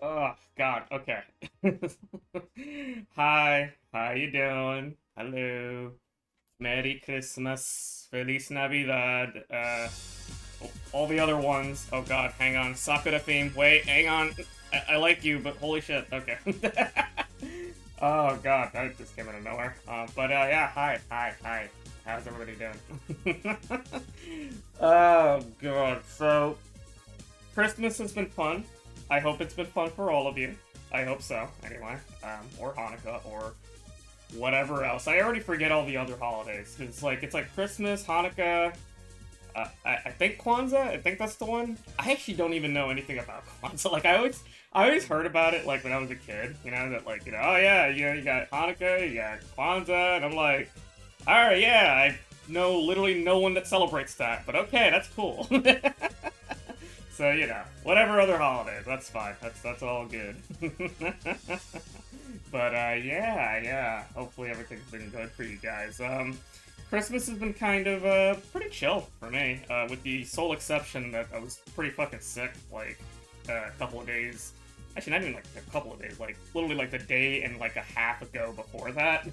Oh God. Okay. Hi. How you doing? Hello. Merry Christmas. Feliz Navidad. All the other ones. Oh God. Hang on. Sakura theme. Wait. Hang on. I like you, but holy shit. Okay. Oh God. That just came out of nowhere. Yeah. Hi. Hi. Hi. How's everybody doing? Oh God. So Christmas has been fun. I hope it's been fun for all of you. I hope so, anyway. Or Hanukkah, or whatever else. I already forget all the other holidays. It's like Christmas, Hanukkah, I think Kwanzaa. I think that's the one. I actually don't even know anything about Kwanzaa. I always heard about it like when I was a kid. That oh yeah, you got Hanukkah, you got Kwanzaa, and I'm like, all right, yeah, I know literally no one that celebrates that, but okay, that's cool. So whatever other holidays, that's fine. That's all good. Yeah. Hopefully everything's been good for you guys. Christmas has been kind of pretty chill for me, with the sole exception that I was pretty fucking sick like a couple of days. Actually, not even like a couple of days, like literally like the day and like a half ago before that.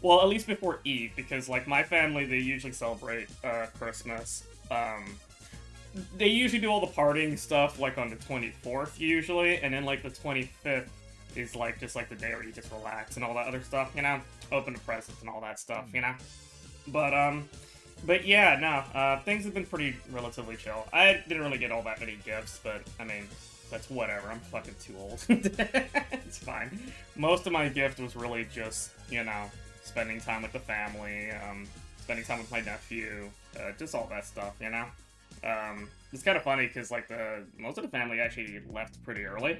Well, at least before Eve, because like my family, they usually celebrate Christmas. They usually do all the partying stuff like on the 24th usually, and then like the 25th is like just like the day where you just relax and all that other stuff. Open the presents and all that stuff. But yeah, no, things have been pretty relatively chill. I didn't really get all that many gifts, but I mean, that's whatever. I'm fucking too old. It's fine. Most of my gift was really just, spending time with the family, spending time with my nephew, just all that stuff. It's kind of funny because like the most of the family actually left pretty early.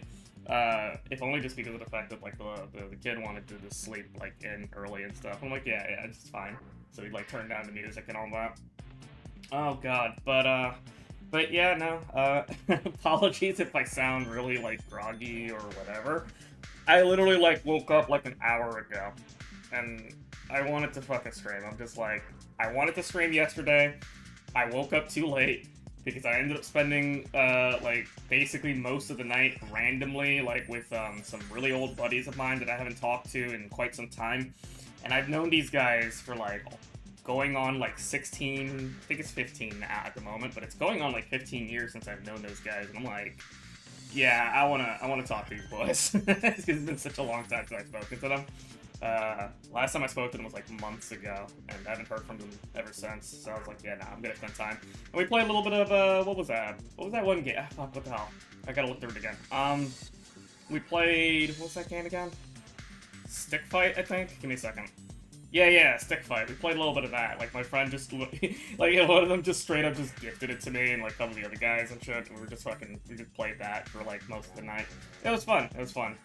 If only just because of the fact that like the kid wanted to just sleep like in early and stuff. I'm like, yeah, it's fine. So he'd like turn down the music and all that. Oh god, but yeah, no. Apologies if I sound really like groggy or whatever. I literally like woke up like an hour ago, and I wanted to fucking stream. I'm just like, I wanted to stream yesterday. I woke up too late because I ended up spending like basically most of the night randomly like with some really old buddies of mine that I haven't talked to in quite some time, and I've known these guys for like going on like 16, I think it's 15 now at the moment, but it's going on like 15 years since I've known those guys, and I'm like, yeah, I wanna talk to these boys because it's been such a long time since I've spoken to them. Last time I spoke to them was like months ago, and I haven't heard from them ever since. So I was like, yeah, nah, I'm gonna spend time. And we played a little bit of what was that? What was that one game? Ah, fuck, what the hell? I gotta look through it again. We played what was that game again? Stick Fight, I think. Give me a second. Yeah, Stick Fight. We played a little bit of that. Like my friend just like one of them just straight up just gifted it to me, and like some of the other guys and shit. And we just played that for like most of the night. It was fun. It was fun.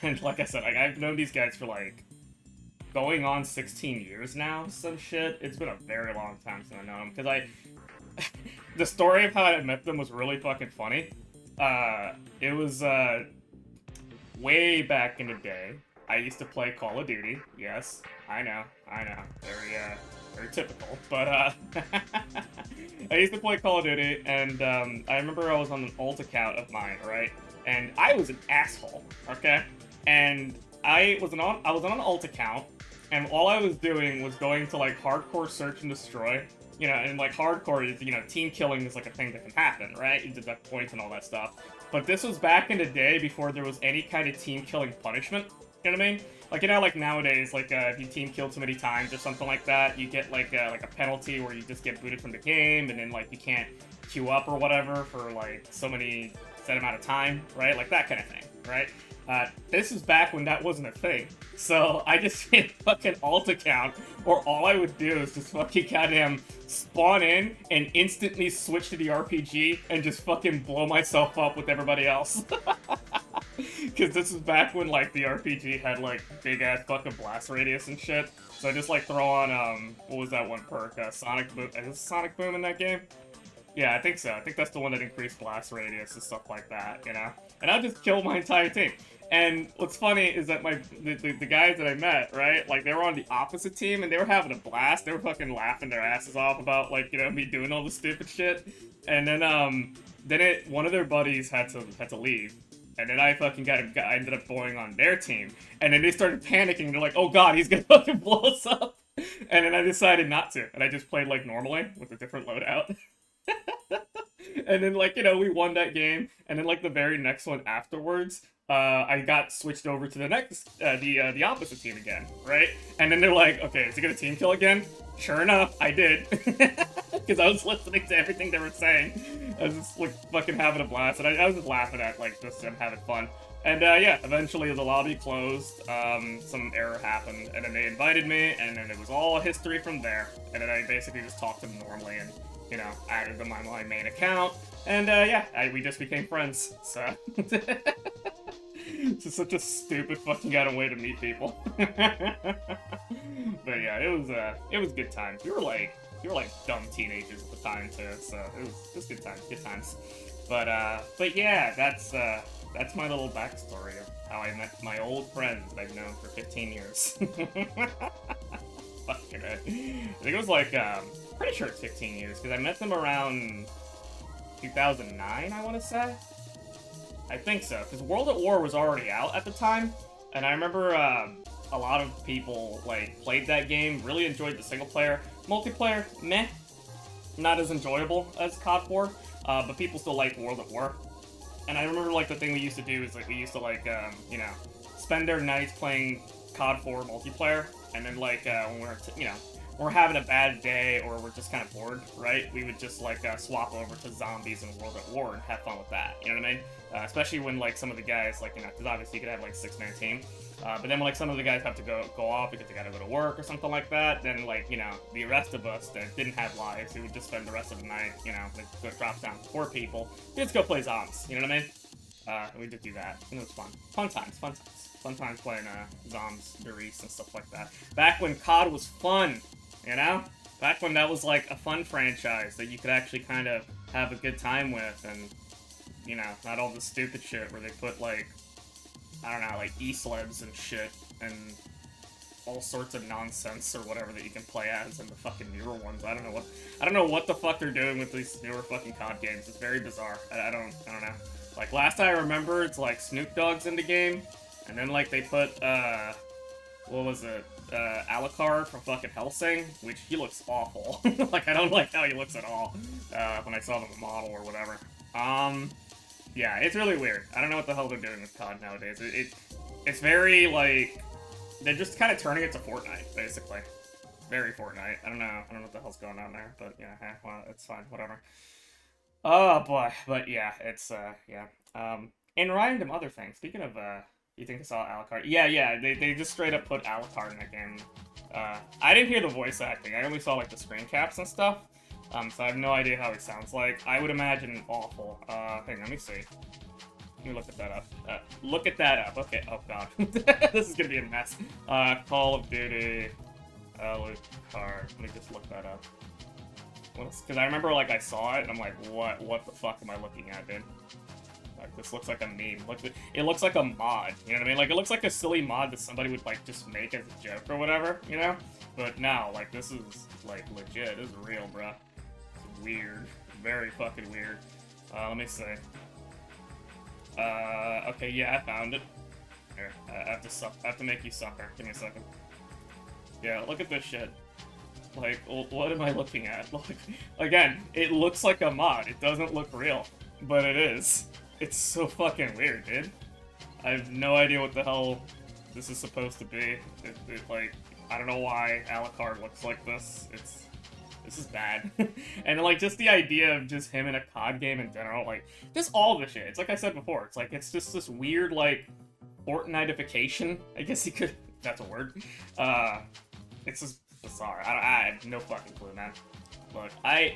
And like I said, like I've known these guys for like going on 16 years now. Some shit. It's been a very long time since I know them because the story of how I met them was really fucking funny. It was way back in the day. I used to play Call of Duty. Yes, I know. Very typical. But I used to play Call of Duty, and I remember I was on an alt account of mine, right? And I was an asshole, okay? And I was on an alt account, and all I was doing was going to like hardcore search and destroy. And like hardcore is, team killing is like a thing that can happen, right? You deduct points and all that stuff. But this was back in the day before there was any kind of team killing punishment. You know what I mean? Like like nowadays, like if you team kill too many times or something like that, you get like a penalty where you just get booted from the game, and then like you can't queue up or whatever for like so many set amount of time, right? Like that kind of thing, right? This is back when that wasn't a thing. So I just made a fucking alt account, or all I would do is just fucking goddamn spawn in and instantly switch to the RPG and just fucking blow myself up with everybody else. Because this is back when like the RPG had like big ass fucking blast radius and shit. So I just like throw on what was that one perk? Sonic Boom. Is Sonic Boom in that game? Yeah, I think so. I think that's the one that increased blast radius and stuff like that, you know? And I'll just kill my entire team. And what's funny is that the guys that I met, right? Like, they were on the opposite team, and they were having a blast. They were fucking laughing their asses off about, like, you know, me doing all the stupid shit. And then one of their buddies had to leave. And then I fucking I ended up going on their team. And then they started panicking. They're like, oh god, he's gonna fucking blow us up. And then I decided not to. And I just played, like, normally with a different loadout. And then, like, you know, we won that game, and then, like, the very next one afterwards, I got switched over to the the opposite team again, right? And then they're like, okay, is he gonna team kill again? Sure enough, I did. Because I was listening to everything they were saying. I was just, like, fucking having a blast, and I was just laughing at, like, just them having fun. And, yeah, eventually the lobby closed, some error happened, and then they invited me, and then it was all history from there. And then I basically just talked to them normally, and, you know, added them on my main account, and, yeah, we just became friends, so... It's just such a stupid fucking kind of way to meet people. But yeah, it was good times. We were like dumb teenagers at the time too, so it was good times. But yeah, that's my little backstory of how I met my old friends that I've known for 15 years. Fucking it. I think it was like, pretty sure it's 15 years, because I met them around 2009, I want to say. I think so, because World at War was already out at the time, and I remember a lot of people like played that game, really enjoyed the single player. Multiplayer, meh, not as enjoyable as COD 4, but people still liked World at War. And I remember like the thing we used to do is like we used to like you know, spend our nights playing COD 4 multiplayer, and then like when we're you know, we're having a bad day or we're just kind of bored, right? We would just like swap over to zombies and World at War and have fun with that. You know what I mean? Especially when like some of the guys, like, you know, because obviously you could have like 6-man team, but then when like some of the guys have to go off because they gotta go to work or something like that, then like, you know, the rest of us that didn't have lives, we would just spend the rest of the night, you know, like it drops down to 4 people. We just go play zombies. You know what I mean? We just do that, and it was fun. Fun times playing zombs, Derice, and stuff like that. Back when COD was fun. You know? Back when that was, like, a fun franchise that you could actually kind of have a good time with, and, you know, not all the stupid shit where they put, like, I don't know, like, e-sleds and shit, and all sorts of nonsense or whatever that you can play as in the fucking newer ones. I don't know what the fuck they're doing with these newer fucking COD games. It's very bizarre. I don't know. Like, last I remember, it's, like, Snoop Dogg's in the game, and then, like, they put, what was it? Alucard from fucking Hellsing, which he looks awful. Like, I don't like how he looks at all, when I saw him in the model or whatever. Yeah, it's really weird. I don't know what the hell they're doing with COD nowadays. It's very, like, they're just kind of turning it to Fortnite, basically. Very Fortnite. I don't know what the hell's going on there, but yeah, well, it's fine, whatever. Oh, boy, but yeah, it's, yeah. And random other things, speaking of, you think I saw Alucard? Yeah, they just straight up put Alucard in the game. I didn't hear the voice acting. I only saw, like, the screen caps and stuff. So I have no idea how he sounds like. I would imagine awful. Hang on, let me see. Let me look at that up. Look at that up. Okay, oh god. This is gonna be a mess. Call of Duty Alucard. Let me just look that up. Because I remember, like, I saw it, and I'm like, what the fuck am I looking at, dude? Like, this looks like a meme. It looks like a mod, you know what I mean? Like, it looks like a silly mod that somebody would, like, just make as a joke or whatever, you know? But no, like, this is, like, legit. This is real, bruh. It's weird. Very fucking weird. Let me see. Okay, yeah, I found it. Here, I have to make you suffer. Give me a second. Yeah, look at this shit. Like, what am I looking at? Like, again, it looks like a mod. It doesn't look real, but it is. It's so fucking weird, dude. I have no idea what the hell this is supposed to be. Like, I don't know why Alucard looks like this. This is bad. And, like, just the idea of just him in a COD game in general, like, just all the shit. It's like I said before, it's like, it's just this weird, like, Fortniteification, I guess you could, that's a word. It's just bizarre. I have no fucking clue, man. Look, I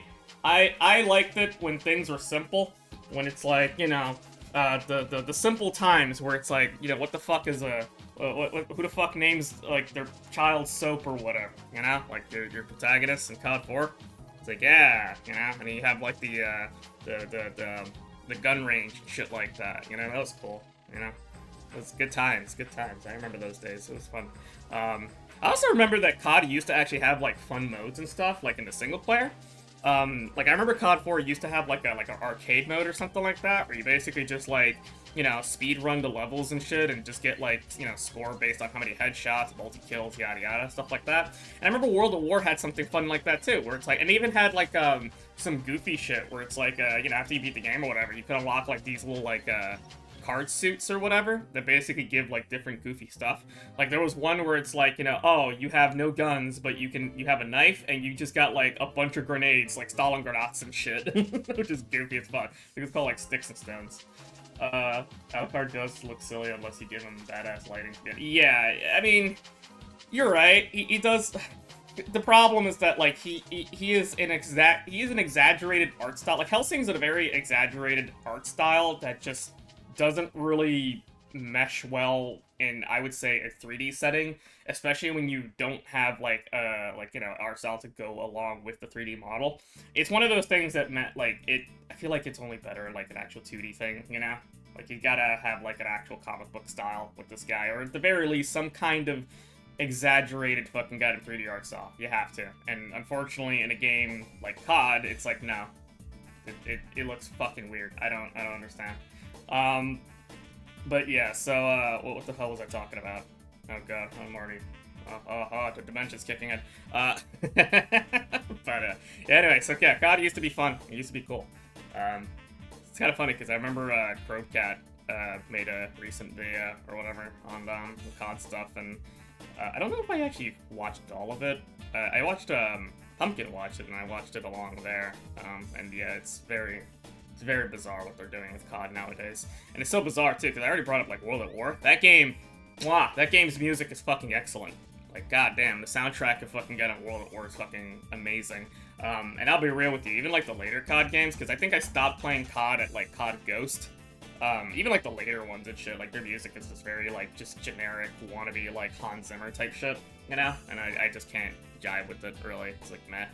liked it when things were simple. When it's like, you know, the simple times where it's like, you know, what the fuck is who the fuck names, like, their child soap or whatever, you know? Like, your protagonist in COD 4. It's like, yeah, you know, and you have like the gun range and shit like that. You know, that was cool. You know, it was good times, good times. I remember those days. It was fun. I also remember that COD used to actually have like fun modes and stuff, like in the single player. Like I remember COD 4 used to have like an arcade mode or something like that, where you basically just like, you know, speed run the levels and shit, and just get like, you know, score based on how many headshots, multi kills, yada yada, stuff like that. And I remember World at War had something fun like that too, where it's like, and they even had like some goofy shit where it's like, you know, after you beat the game or whatever, you could unlock like these little like card suits or whatever that basically give like different goofy stuff. Like there was one where it's like, you know, oh, you have no guns, but you have a knife and you just got like a bunch of grenades, like Stalingranads and shit, which is goofy as fuck. I think it's called like Sticks and Stones. Alucard does look silly unless you give him badass lighting. Yeah, I mean, you're right. He does. The problem is that like he is an exaggerated art style. Like Hellsing's a very exaggerated art style that just doesn't really mesh well in, I would say, a 3D setting, especially when you don't have like you know, art style to go along with the 3D model. It's one of those things that meant like it. I feel like it's only better in like an actual 2D thing, you know. Like you gotta have like an actual comic book style with this guy, or at the very least some kind of exaggerated fucking goddamn 3D art style. You have to. And unfortunately, in a game like COD, it's like no, it looks fucking weird. I don't understand. But yeah, so, what the hell was I talking about? Oh god, I'm already, the dementia's kicking in. But, yeah, anyway, so yeah, COD used to be fun. It used to be cool. It's kind of funny, because I remember, Crovecat, made a recent video, or whatever, on, the COD stuff, and, I don't know if I actually watched all of it. I watched, Pumpkin watched it, and I watched it along there, and yeah, it's very bizarre what they're doing with COD nowadays. And it's so bizarre, too, because I already brought up, like, World at War. That game, mwah, that game's music is fucking excellent. Like, goddamn, the soundtrack of fucking getting World at War is fucking amazing. And I'll be real with you, even, like, the later COD games, because I think I stopped playing COD at, like, COD Ghost. Even, like, the later ones and shit, like, their music is just very, like, just generic, wannabe, like, Hans Zimmer type shit, you know? And I just can't jive with it, really. It's like, meh.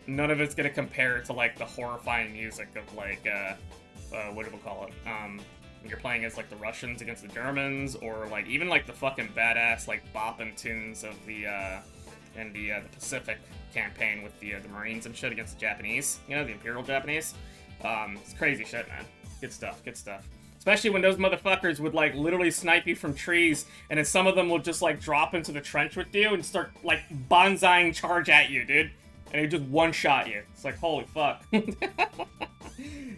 None of it's gonna compare to, like, the horrifying music of, like, what do we call it? When you're playing as, like, the Russians against the Germans, or, like, even, like, the fucking badass, like, bopping tunes of the Pacific campaign with the Marines and shit against the Japanese, you know, the Imperial Japanese. It's crazy shit, man. Good stuff, good stuff. Especially when those motherfuckers would, like, literally snipe you from trees, and then some of them will just, like, drop into the trench with you and start, like, bonsaiing charge at you, dude. And he just one-shot you. It's like, holy fuck. Oh,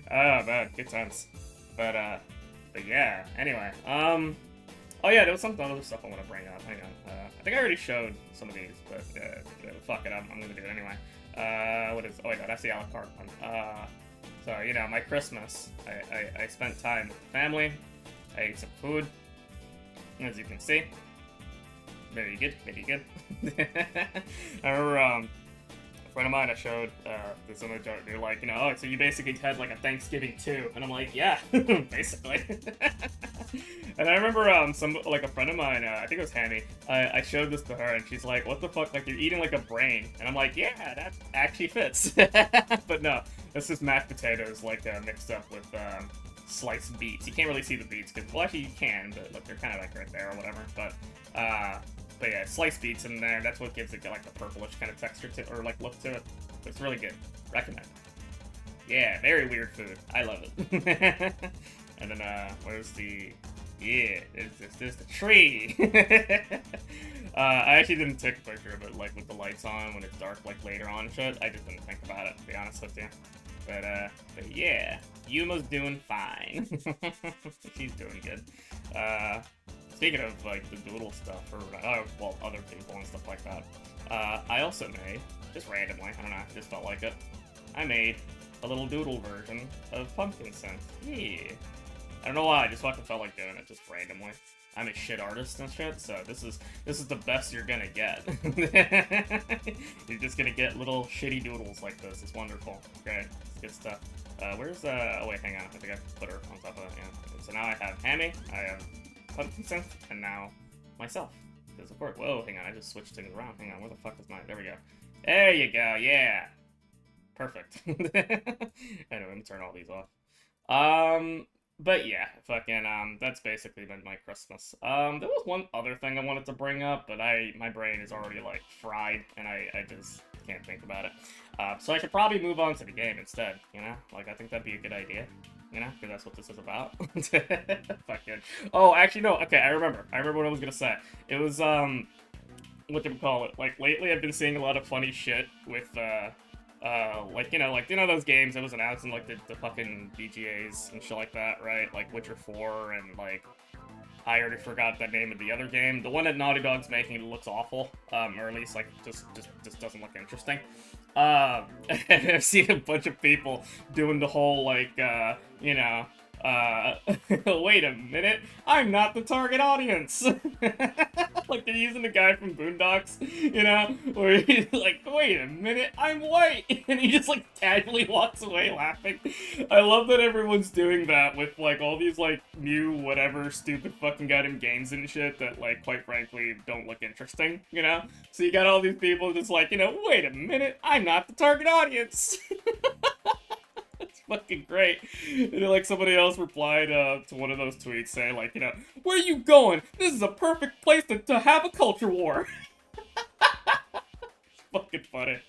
man, good times. But yeah, anyway. Oh yeah, there was some other stuff I want to bring up. Hang on. I think I already showed some of these, but fuck it, I'm gonna do it anyway. What is, oh wait, no, that's the a la carte one. So, you know, my Christmas, I spent time with the family. I ate some food, as you can see. Very good, very good. I remember, a friend of mine I showed this other joke. They're like, you know, oh, so you basically had like a Thanksgiving too, and I'm like, yeah, basically. And I remember like a friend of mine, I think it was Hammy. I showed this to her, and she's like, what the fuck? Like you're eating like a brain, and I'm like, yeah, that actually fits. But no, this is mashed potatoes like mixed up with sliced beets. You can't really see the beets because, well, actually you can, but look, they're kind of like right there or whatever. But yeah, sliced beets in there. That's what gives it like the purplish kind of texture to, or like look to it. It's really good. Recommend. Yeah, very weird food. I love it. And then where's the? Yeah, there's the tree. I actually didn't take a picture of it like with the lights on when it's dark like later on and shit. I just didn't think about it, to be honest with you. But yeah, Yuma's doing fine. She's doing good. Speaking of, like, the doodle stuff, or, well, other people and stuff like that, I also made, just randomly, I don't know, just felt like it, I made a little doodle version of Pumpkin Synth. Yeah. I don't know why, I just fucking felt like doing it, just randomly. I'm a shit artist and shit, so this is the best you're gonna get. You're just gonna get little shitty doodles like this. It's wonderful. It's great. It's good stuff. Where's, oh wait, hang on, I think I put her on top of it, yeah. So now I have Hammy, I have Pumpkin Synth, and now myself. Because of course, whoa, hang on, I just switched things around. Hang on, where the fuck is mine? There we go. There you go, yeah. Perfect. Anyway, let me turn all these off. Um, but yeah, fucking that's basically been my Christmas. There was one other thing I wanted to bring up, but my brain is already like fried, and I just can't think about it. So I should probably move on to the game instead. You know, like I think that'd be a good idea. You know, because that's what this is about. Fucking. Oh, actually no. Okay, I remember. I remember what I was gonna say. It was what do we call it? Like lately, I've been seeing a lot of funny shit with like those games that was announcing like the fucking BGAs and shit like that, right? Like Witcher 4 and like I already forgot the name of the other game. The one that Naughty Dog's making, it looks awful, or at least like just doesn't look interesting. And I've seen a bunch of people doing the whole like wait a minute, I'm not the target audience. Like they're using the guy from Boondocks, you know, where he's like, wait a minute, I'm white, and he just like casually walks away laughing. I love that everyone's doing that with like all these like new whatever stupid fucking goddamn games and shit that like quite frankly don't look interesting, you know? So you got all these people just like, wait a minute, I'm not the target audience. It's fucking great. And then, like, somebody else replied to one of those tweets saying, like, where you going? This is a perfect place to have a culture war. It's fucking funny.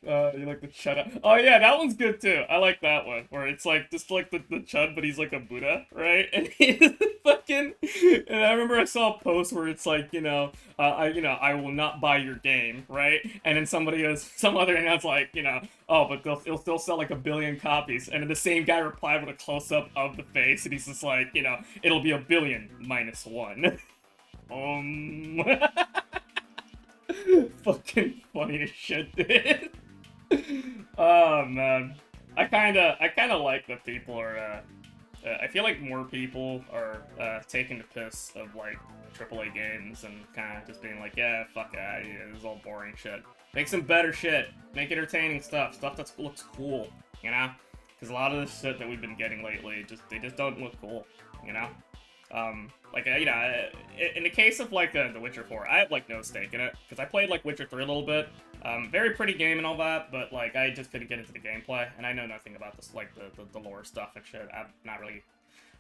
You like the Chud? Oh yeah, that one's good too. I like that one where it's like just like the Chud, but he's like a Buddha, right? And he's fucking. And I remember I saw a post where it's like, I will not buy your game, right? And then some other internet's like, oh, but it'll still sell like 1 billion copies. And then the same guy replied with a close up of the face, and he's just like, it'll be 1 billion minus 1. Fucking funny as shit, dude. Oh man, I kind of like that people are. I feel like more people are taking the piss of like AAA games and kind of just being like, yeah, fuck it, yeah, this is all boring shit. Make some better shit. Make entertaining stuff that looks cool, Because a lot of this shit that we've been getting lately, they just don't look cool, in the case of like The Witcher 4, I have like no stake in it because I played like Witcher 3 a little bit. Very pretty game and all that, but like I just couldn't get into the gameplay, and I know nothing about this like the lore stuff and shit. I'm not really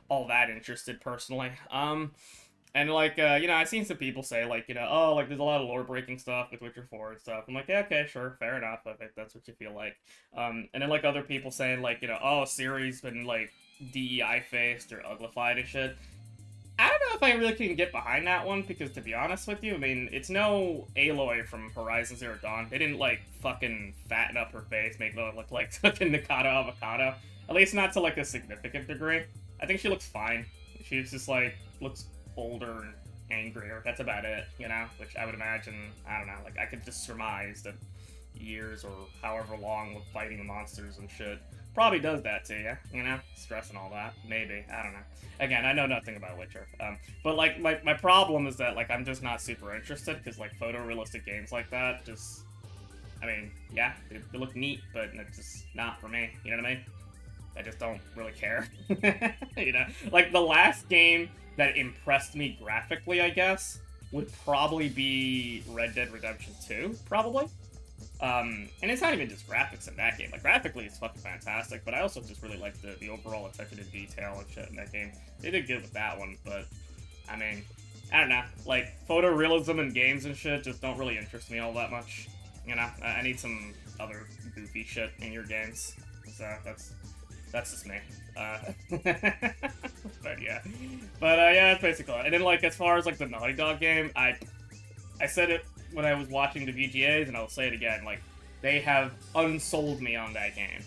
all that interested personally. And like I've seen some people say like oh, like there's a lot of lore breaking stuff with Witcher 4 and stuff. I'm like, yeah, okay, sure, fair enough, if that's what you feel like. And then like other people saying like oh, Ciri's been like DEI faced or uglified and shit. I don't know if I really can get behind that one, because to be honest with you, I mean, it's no Aloy from Horizon Zero Dawn. They didn't, like, fucking fatten up her face, make her look like fucking Nikata Avocado. At least not to, like, a significant degree. I think she looks fine. She's just, like, looks older and angrier. That's about it, Which I would imagine, I don't know, like, I could just surmise that years or however long with fighting the monsters and shit probably does that to you, stress and all that. Maybe, I don't know. Again, I know nothing about Witcher, but like my problem is that like I'm just not super interested, because like photorealistic games like that just, I mean, yeah, they look neat, but it's just not for me. You know what I mean? I just don't really care. Like the last game that impressed me graphically, I guess, would probably be Red Dead Redemption 2, probably. And it's not even just graphics in that game. Like, graphically, it's fucking fantastic, but I also just really like the overall attention to detail and shit in that game. They did good with that one, but, I mean, I don't know. Like, photorealism in games and shit just don't really interest me all that much. I need some other goofy shit in your games. So, that's just me. But, yeah. But, yeah, that's basically it. And then, like, as far as, like, the Naughty Dog game, I said it when I was watching the VGAs, and I'll say it again, like, they have unsold me on that game.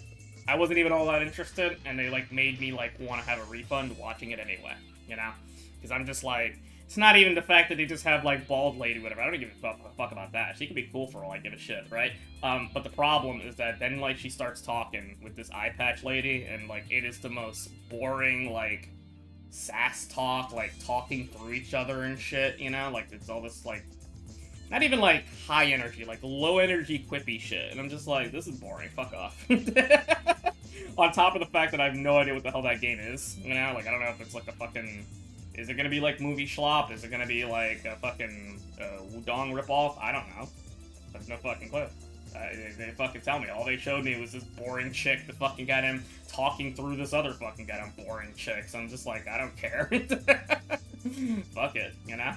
I wasn't even all that interested, and they, like, made me, like, want to have a refund watching it anyway, Because I'm just, like, it's not even the fact that they just have, like, bald lady, whatever. I don't give a fuck about that. She can be cool for all I give a shit, right? But the problem is that then, like, she starts talking with this eye patch lady, and, like, it is the most boring, like, sass talk, like, talking through each other and shit, Like, it's all this, like, not even, like, high energy, like, low energy quippy shit. And I'm just like, this is boring, fuck off. On top of the fact that I have no idea what the hell that game is, Like, I don't know if it's, like, a fucking... Is it gonna be, like, movie schlop? Is it gonna be, like, a fucking Wudong ripoff? I don't know. I have no fucking clue. They fucking tell me. All they showed me was this boring chick that fucking got him talking through this other fucking goddamn boring chick. So I'm just like, I don't care. Fuck it, you know?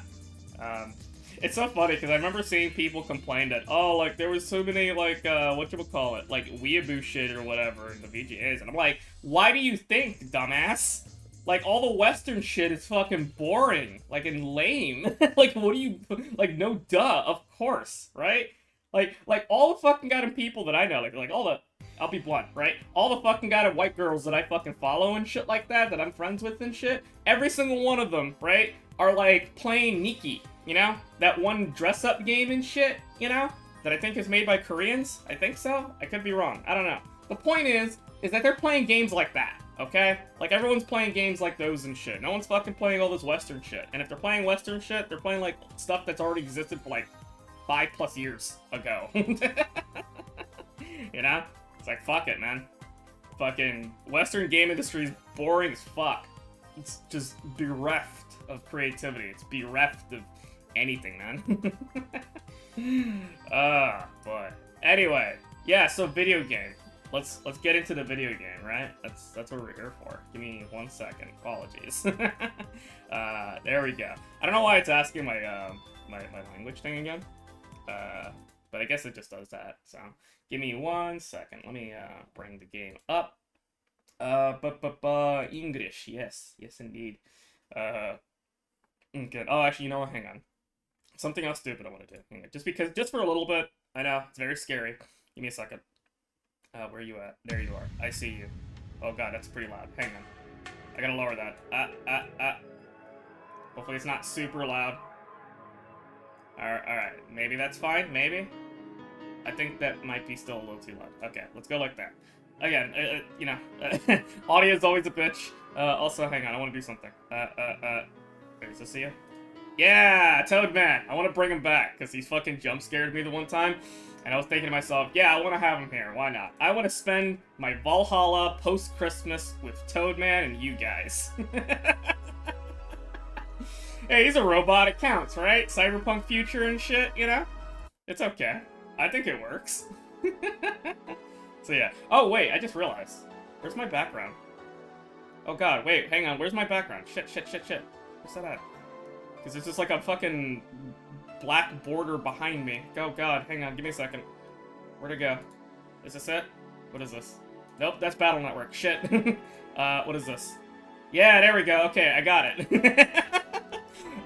It's so funny, because I remember seeing people complain that, oh, like, there was so many, like, whatchamacallit, like, weeaboo shit or whatever in the VGAs. And I'm like, why do you think, dumbass? Like, all the Western shit is fucking boring. Like, and lame. Like, what do you... Like, no duh, of course, right? Like, all the fucking goddamn people that I know, like, all the... I'll be blunt, right? All the fucking goddamn white girls that I fucking follow and shit like that I'm friends with and shit, every single one of them, right, are, like, playing Nikki, you know? That one dress-up game and shit, you know? That I think is made by Koreans? I think so? I could be wrong. I don't know. The point is that they're playing games like that. Okay? Like, everyone's playing games like those and shit. No one's fucking playing all this Western shit. And if they're playing Western shit, they're playing, like, stuff that's already existed for, like, 5+ years ago. You know? It's like, fuck it, man. Fucking Western game industry is boring as fuck. It's just bereft of creativity. It's bereft of anything, man. Boy. Anyway, yeah, so video game. Let's get into the video game, right? That's what we're here for. Give me 1 second. Apologies. There we go. I don't know why it's asking my my language thing again. But I guess it just does that. So give me 1 second. Let me bring the game up. English. Yes, indeed. Good. Oh, actually, you know what? Hang on. Something else stupid I want to do. Hang on. Just for a little bit. I know it's very scary. Give me a second. Where are you at? There you are. I see you. Oh god, that's pretty loud. Hang on. I gotta lower that. Hopefully it's not super loud. Alright. Maybe that's fine. Maybe. I think that might be still a little too loud. Okay, let's go like that. Again, you know, audio is always a bitch. Also, hang on, I want to do something. Wait, does this see you? Yeah, Toadman! I want to bring him back, because he's fucking jump scared me the one time. And I was thinking to myself, yeah, I want to have him here. Why not? I want to spend my Valhalla post-Christmas with Toadman and you guys. Hey, he's a robot. It counts, right? Cyberpunk future and shit, you know? It's okay. I think it works. So yeah. Oh, wait, I just realized. Where's my background? Oh god, wait, hang on. Where's my background? Shit. Where's that at? Because there's just like a fucking black border behind me. Oh god, hang on, give me a second. Where'd it go? Is this it? What is this? Nope, that's Battle Network. Shit. What is this? Yeah, there we go. Okay, I got it.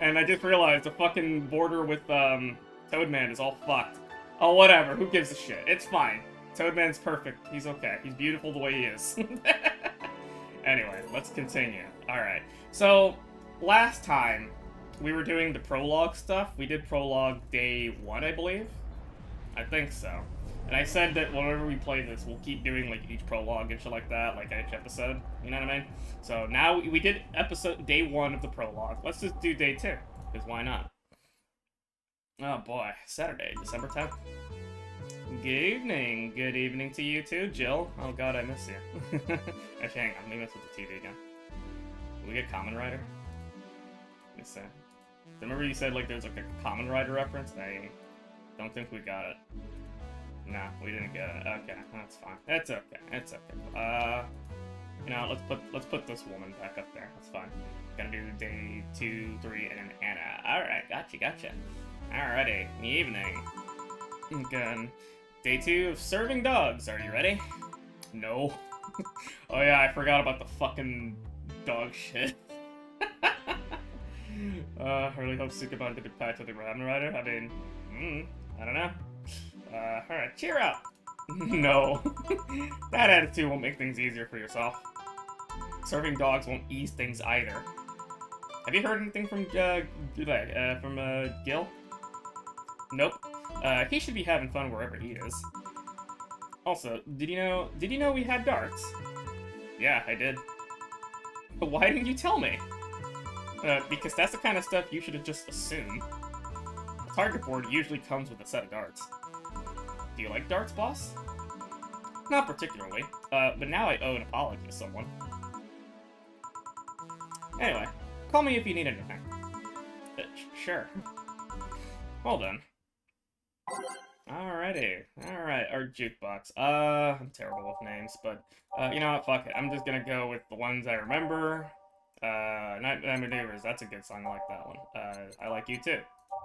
And I just realized the fucking border with Toadman is all fucked. Oh, whatever. Who gives a shit? It's fine. Toadman's perfect. He's okay. He's beautiful the way he is. Anyway, let's continue. Alright. So, last time, we were doing the prologue stuff. We did prologue day 1, I believe. I think so. And I said that whenever we play this, we'll keep doing, like, each prologue and shit like that, like each episode. You know what I mean? So now we did day 1 of the prologue. Let's just do day 2, because why not? Oh boy, Saturday, December 10th. Good evening to you too, Jill. Oh god, I miss you. Actually, hang on, let me mess with the TV again. Will we get Kamen Rider? Let me see. Remember you said, like, there's, like, a Kamen Rider reference? I don't think we got it. Nah, we didn't get it. Okay, that's fine. It's okay. You know, let's put this woman back up there. That's fine. Gonna do day 2, 3, and Anna. Alright, gotcha. Alrighty, evening. Good. Day 2 of serving dogs. Are you ready? No. Oh yeah, I forgot about the fucking dog shit. I really hope Sukaban did back to the Kamen Rider. I mean, I don't know. Alright, cheer up! No. That attitude won't make things easier for yourself. Serving dogs won't ease things either. Have you heard anything from, Gil? Nope. He should be having fun wherever he is. Also, did you know we had darts? Yeah, I did. But why didn't you tell me? Because that's the kind of stuff you should have just assumed. The target board usually comes with a set of darts. Do you like darts, boss? Not particularly, but now I owe an apology to someone. Anyway, call me if you need anything. Sure. Well then. Alrighty. Alright, our jukebox. I'm terrible with names, but, you know what, fuck it. I'm just gonna go with the ones I remember. Night Maneuvers, that's a good song, I like that one. I Like You Too.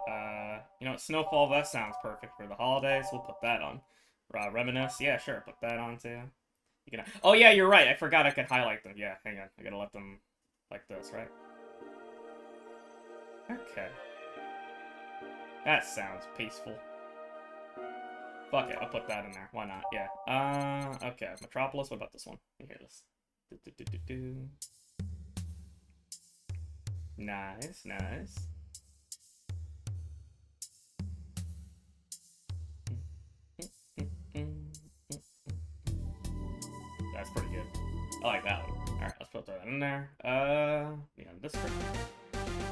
You know what, Snowfall, that sounds perfect for the holidays, we'll put that on. Reminisce, yeah, sure, put that on too. You can, oh yeah, you're right, I forgot I could highlight them. Yeah, hang on, I gotta let them like this, right? Okay. That sounds peaceful. Fuck it, I'll put that in there. Why not? Yeah. Okay. Metropolis, what about this one? You hear this. Nice, nice. That's pretty good. I like that one. Alright, let's put that in there. Yeah, this one.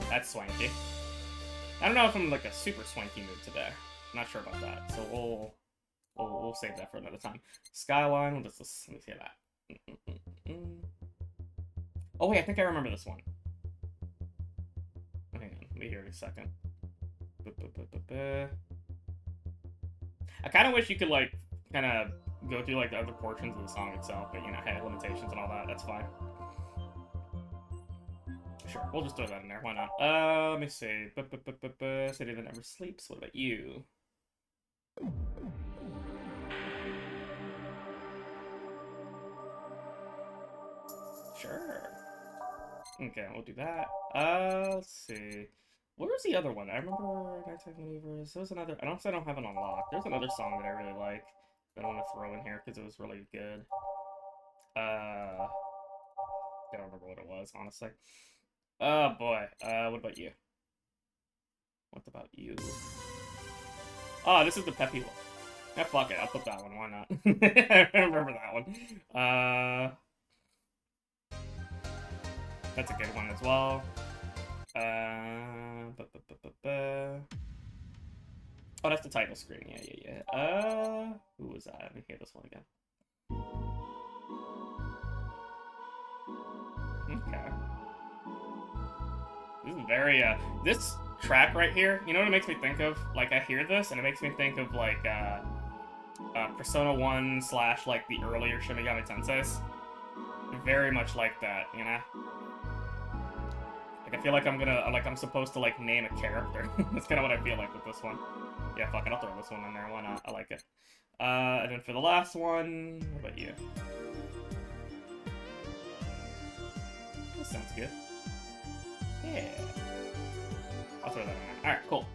That's swanky. I don't know if I'm in like a super swanky mood today. I'm not sure about that. So we'll save that for another time. Skyline, what is this? Let me see that. Oh wait, I think I remember this one. Hang on, let me hear it a second. I kind of wish you could like kind of go through like the other portions of the song itself, but you know, hey, limitations and all that. That's fine. Sure, we'll just throw that in there. Why not? Let me see. City that never sleeps. What about you? Sure. Okay, we'll do that. Let's see. What was the other one? I remember Nighttime Maneuvers. There was another. I don't have it unlocked. There's another song that I really like that I want to throw in here because it was really good. I don't remember what it was, honestly. Oh boy. What about you? What about you? Oh, this is the peppy one. Yeah, fuck it. I'll put that one. Why not? I remember that one. That's a good one as well. Oh, that's the title screen. Yeah. Who was that? Let me hear this one again. Okay. This is very, this track right here, you know what it makes me think of? Like, I hear this, and it makes me think of, like, Persona 1 / like, the earlier Shin Megami Tenseis. Very much like that, you know? Like, I feel like I'm supposed to, like, name a character. That's kind of what I feel like with this one. Yeah, fuck it, I'll throw this one in there, why not? I like it. And then for the last one, what about you? This sounds good. Yeah. I'll throw that in there. Alright, cool.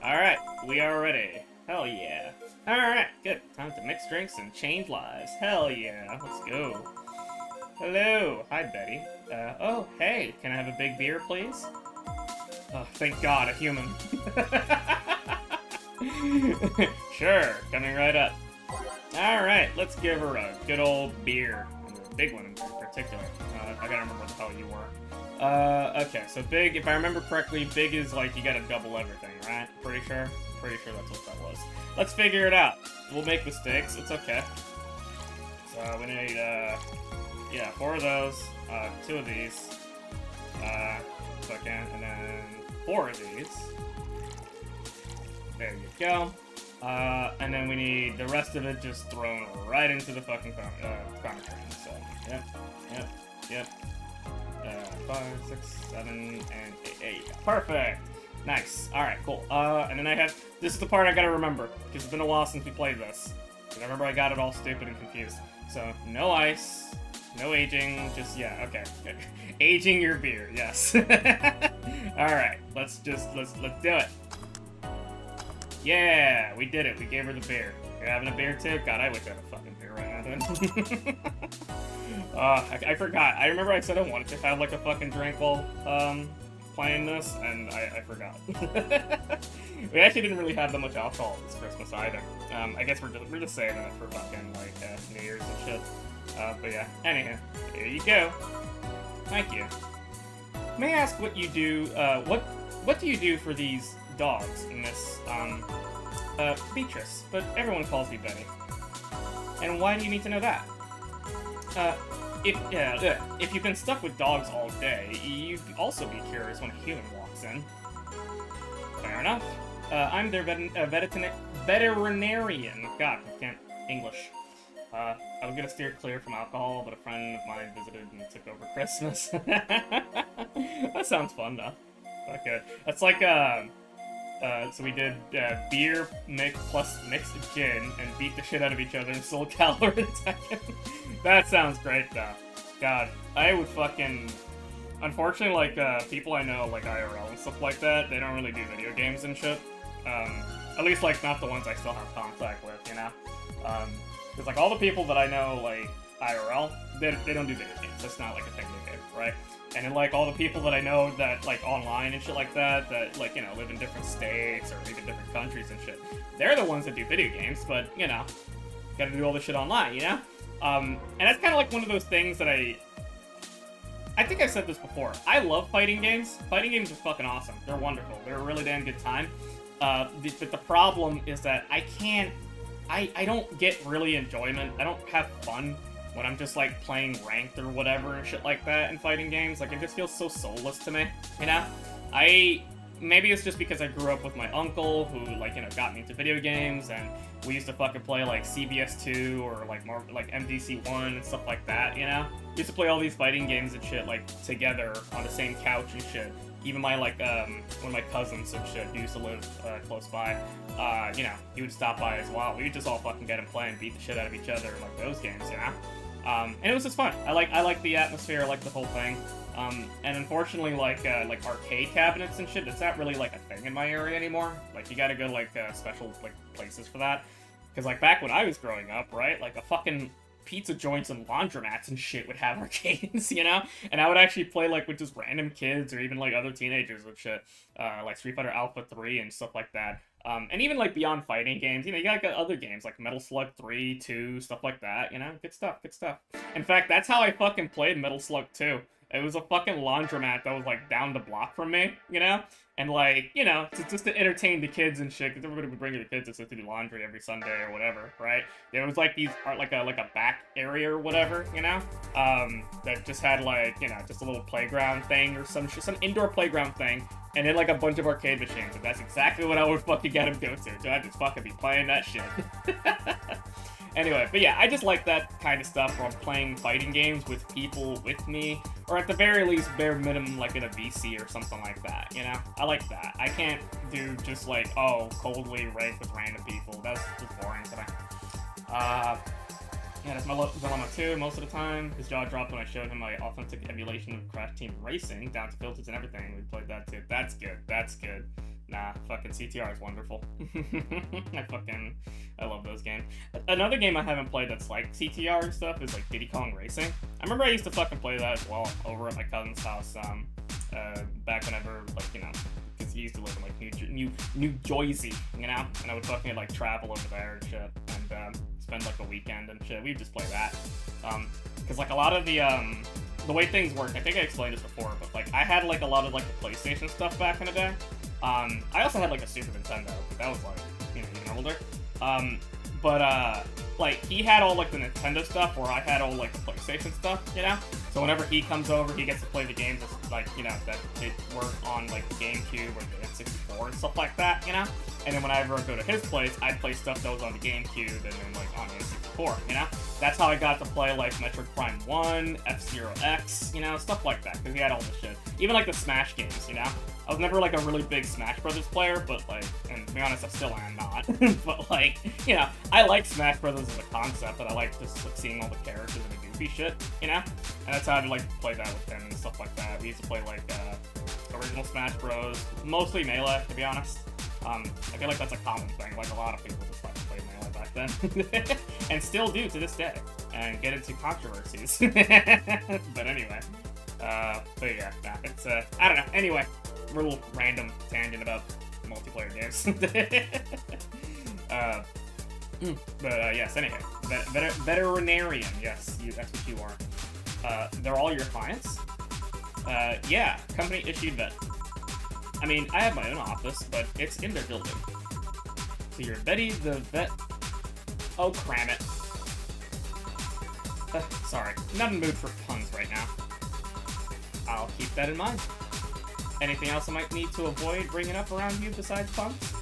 Alright, we are ready. Hell yeah. Alright, good. Time to mix drinks and change lives. Hell yeah. Let's go. Hello. Hi, Betty. Oh, hey. Can I have a big beer, please? Oh, thank God, a human. Sure, coming right up. Alright, let's give her a good old beer. A big one in particular. I gotta remember what the hell you were. Okay, so big, if I remember correctly, big is like you gotta double everything, right? Pretty sure? Pretty sure that's what that was. Let's figure it out. We'll make mistakes, it's okay. So we need, yeah, 4 of those, 2 of these, second, and then 4 of these. There you go. And then we need the rest of it just thrown right into the fucking comic train. So, yep. 5, 6, 7, and 8. Perfect! Nice. Alright, cool. And then I have... This is the part I gotta remember, because it's been a while since we played this. And I remember I got it all stupid and confused. So, no ice, no aging, just, yeah, okay. Aging your beer, yes. Alright, let's do it. Yeah, we did it. We gave her the beer. You're having a beer too? God, I wish I had a fucking beer right now, dude. I forgot. I remember I said I wanted to have like a fucking drink while playing this, and I forgot. We actually didn't really have that much alcohol this Christmas either. I guess we're just saying that for fucking like New Year's and shit. But yeah. Anyhow, here you go. Thank you. May I ask what you do? What do you do for these dogs in this, Beatrice, but everyone calls me Betty. And why do you need to know that? If you've been stuck with dogs all day, you'd also be curious when a human walks in. Fair enough. I'm their veterinarian. God, I can't English. I was gonna steer clear from alcohol, but a friend of mine visited and took over Christmas. That sounds fun, though. Okay. That's like, so we did beer plus mixed gin and beat the shit out of each other in Soul Calibur and Tekken. That sounds great, though. God, I would fucking... Unfortunately, like, people I know, like, IRL and stuff like that, they don't really do video games and shit. At least, like, not the ones I still have contact with, you know? Because, like, all the people that I know, like, IRL, they don't do video games. That's not, like, a thing they do, right? And then, like, all the people that I know that, like, online and shit like that, like, you know, live in different states or even different countries and shit, they're the ones that do video games, but, you know, gotta do all this shit online, you know? And that's kind of like one of those things that I think I've said this before. I love fighting games. Fighting games are fucking awesome. They're wonderful. They're a really damn good time. But the problem is that I don't get really enjoyment. I don't have fun when I'm just, like, playing ranked or whatever and shit like that in fighting games. Like, it just feels so soulless to me, you know? Maybe it's just because I grew up with my uncle who, like, you know, got me into video games, and we used to fucking play, like, CBS2 or, like, more, like, MDC1 and stuff like that, you know? We used to play all these fighting games and shit, like, together on the same couch and shit. Even my, like, one of my cousins and shit who used to live close by, you know, he would stop by as well. We would just all fucking get him playing, beat the shit out of each other, like those games, you know? And it was just fun. I like the atmosphere, I like the whole thing. And unfortunately, like arcade cabinets and shit, it's not really, like, a thing in my area anymore. Like, you gotta go to, like, special, like, places for that. Because, like, back when I was growing up, right, like, a fucking pizza joints and laundromats and shit would have arcades, you know? And I would actually play, like, with just random kids or even, like, other teenagers with shit. Like Street Fighter Alpha 3 and stuff like that. And even, like, beyond fighting games, you know, you got other games, like Metal Slug 3, 2, stuff like that, you know? Good stuff, good stuff. In fact, that's how I fucking played Metal Slug 2. It was a fucking laundromat that was, like, down the block from me, you know? And, like, you know, just to entertain the kids and shit, because everybody would bring their kids to do laundry every Sunday or whatever, right? There was, like, these, like a back area or whatever, you know? That just had, like, you know, just a little playground thing or some indoor playground thing. And then, like, a bunch of arcade machines. And that's exactly what I would fucking get him go to. So I'd just fucking be playing that shit. Anyway, but yeah, I just like that kind of stuff where I'm playing fighting games with people with me, or at the very least, bare minimum, like in a VC or something like that, you know? I like that. I can't do just like, oh, coldly rank with random people. That's just boring to me. Yeah, that's my dilemma too, most of the time. His jaw dropped when I showed him my authentic emulation of Crash Team Racing, down to filters and everything. We played that too. That's good, that's good. Nah, fucking CTR is wonderful. I love those games. Another game I haven't played that's like CTR and stuff is like Diddy Kong Racing. I remember I used to fucking play that as well over at my cousin's house, back whenever, like, you know, because he used to live in like New Jersey, you know? And I would fucking like travel over there and shit, and spend like a weekend and shit. We'd just play that. Because like a lot of the way things work, I think I explained this before, but like I had like a lot of like the PlayStation stuff back in the day. I also had like a Super Nintendo, but that was like, you know, even older. Like he had all like the Nintendo stuff, where I had all like the PlayStation stuff, you know? So whenever he comes over, he gets to play the games that's, like, you know, that they work on like the GameCube or the N64 and stuff like that, you know? And then whenever I go to his place, I'd play stuff that was on the GameCube and then like on the N64, you know? That's how I got to play like Metroid Prime 1, F-Zero X, you know, stuff like that, because he had all the shit. Even like the Smash games, you know? I was never like a really big Smash Brothers player, but like, and to be honest, I still am not. But like, you know, I like Smash Brothers as a concept, but I like just like, seeing all the characters and the goofy shit, you know? And that's how I'd like play that with him and stuff like that. We used to play like original Smash Bros, mostly Melee, to be honest. I feel like that's a common thing. Like a lot of people just like to play Melee back then, and still do to this day, and get into controversies. But anyway, but yeah, nah, it's I don't know. Anyway. Real random tangent about multiplayer games. Yes, anyway. Veterinarian, yes, that's what you are. They're all your clients? Yeah, company issued vet. I mean, I have my own office, but it's in their building. So you're Betty the vet. Oh, cram it. Sorry, not in the mood for puns right now. I'll keep that in mind. Anything else I might need to avoid bringing up around you besides puns?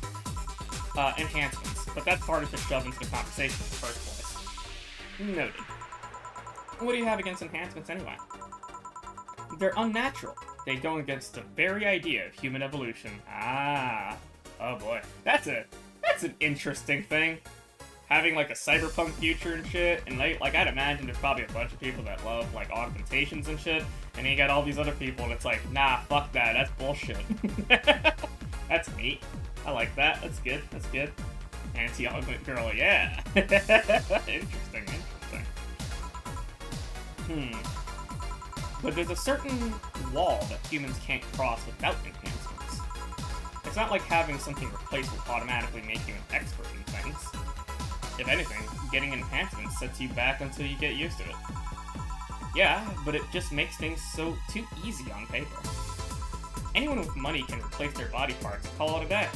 enhancements, but that's harder to shove into the conversation in the first place. Noted. What do you have against enhancements anyway? They're unnatural. They go against the very idea of human evolution. Ah. Oh boy. That's an interesting thing. Having like a cyberpunk future and shit, and like I'd imagine there's probably a bunch of people that love like augmentations and shit, and then you got all these other people and it's like, nah, fuck that, that's bullshit. That's neat. I like that. That's good. That's good. Anti-augment girl, yeah. Interesting. But there's a certain wall that humans can't cross without enhancements. It's not like having something replaced will automatically make you an expert in things. If anything, getting enhancements sets you back until you get used to it. Yeah, but it just makes things so too easy on paper. Anyone with money can replace their body parts and call it a day.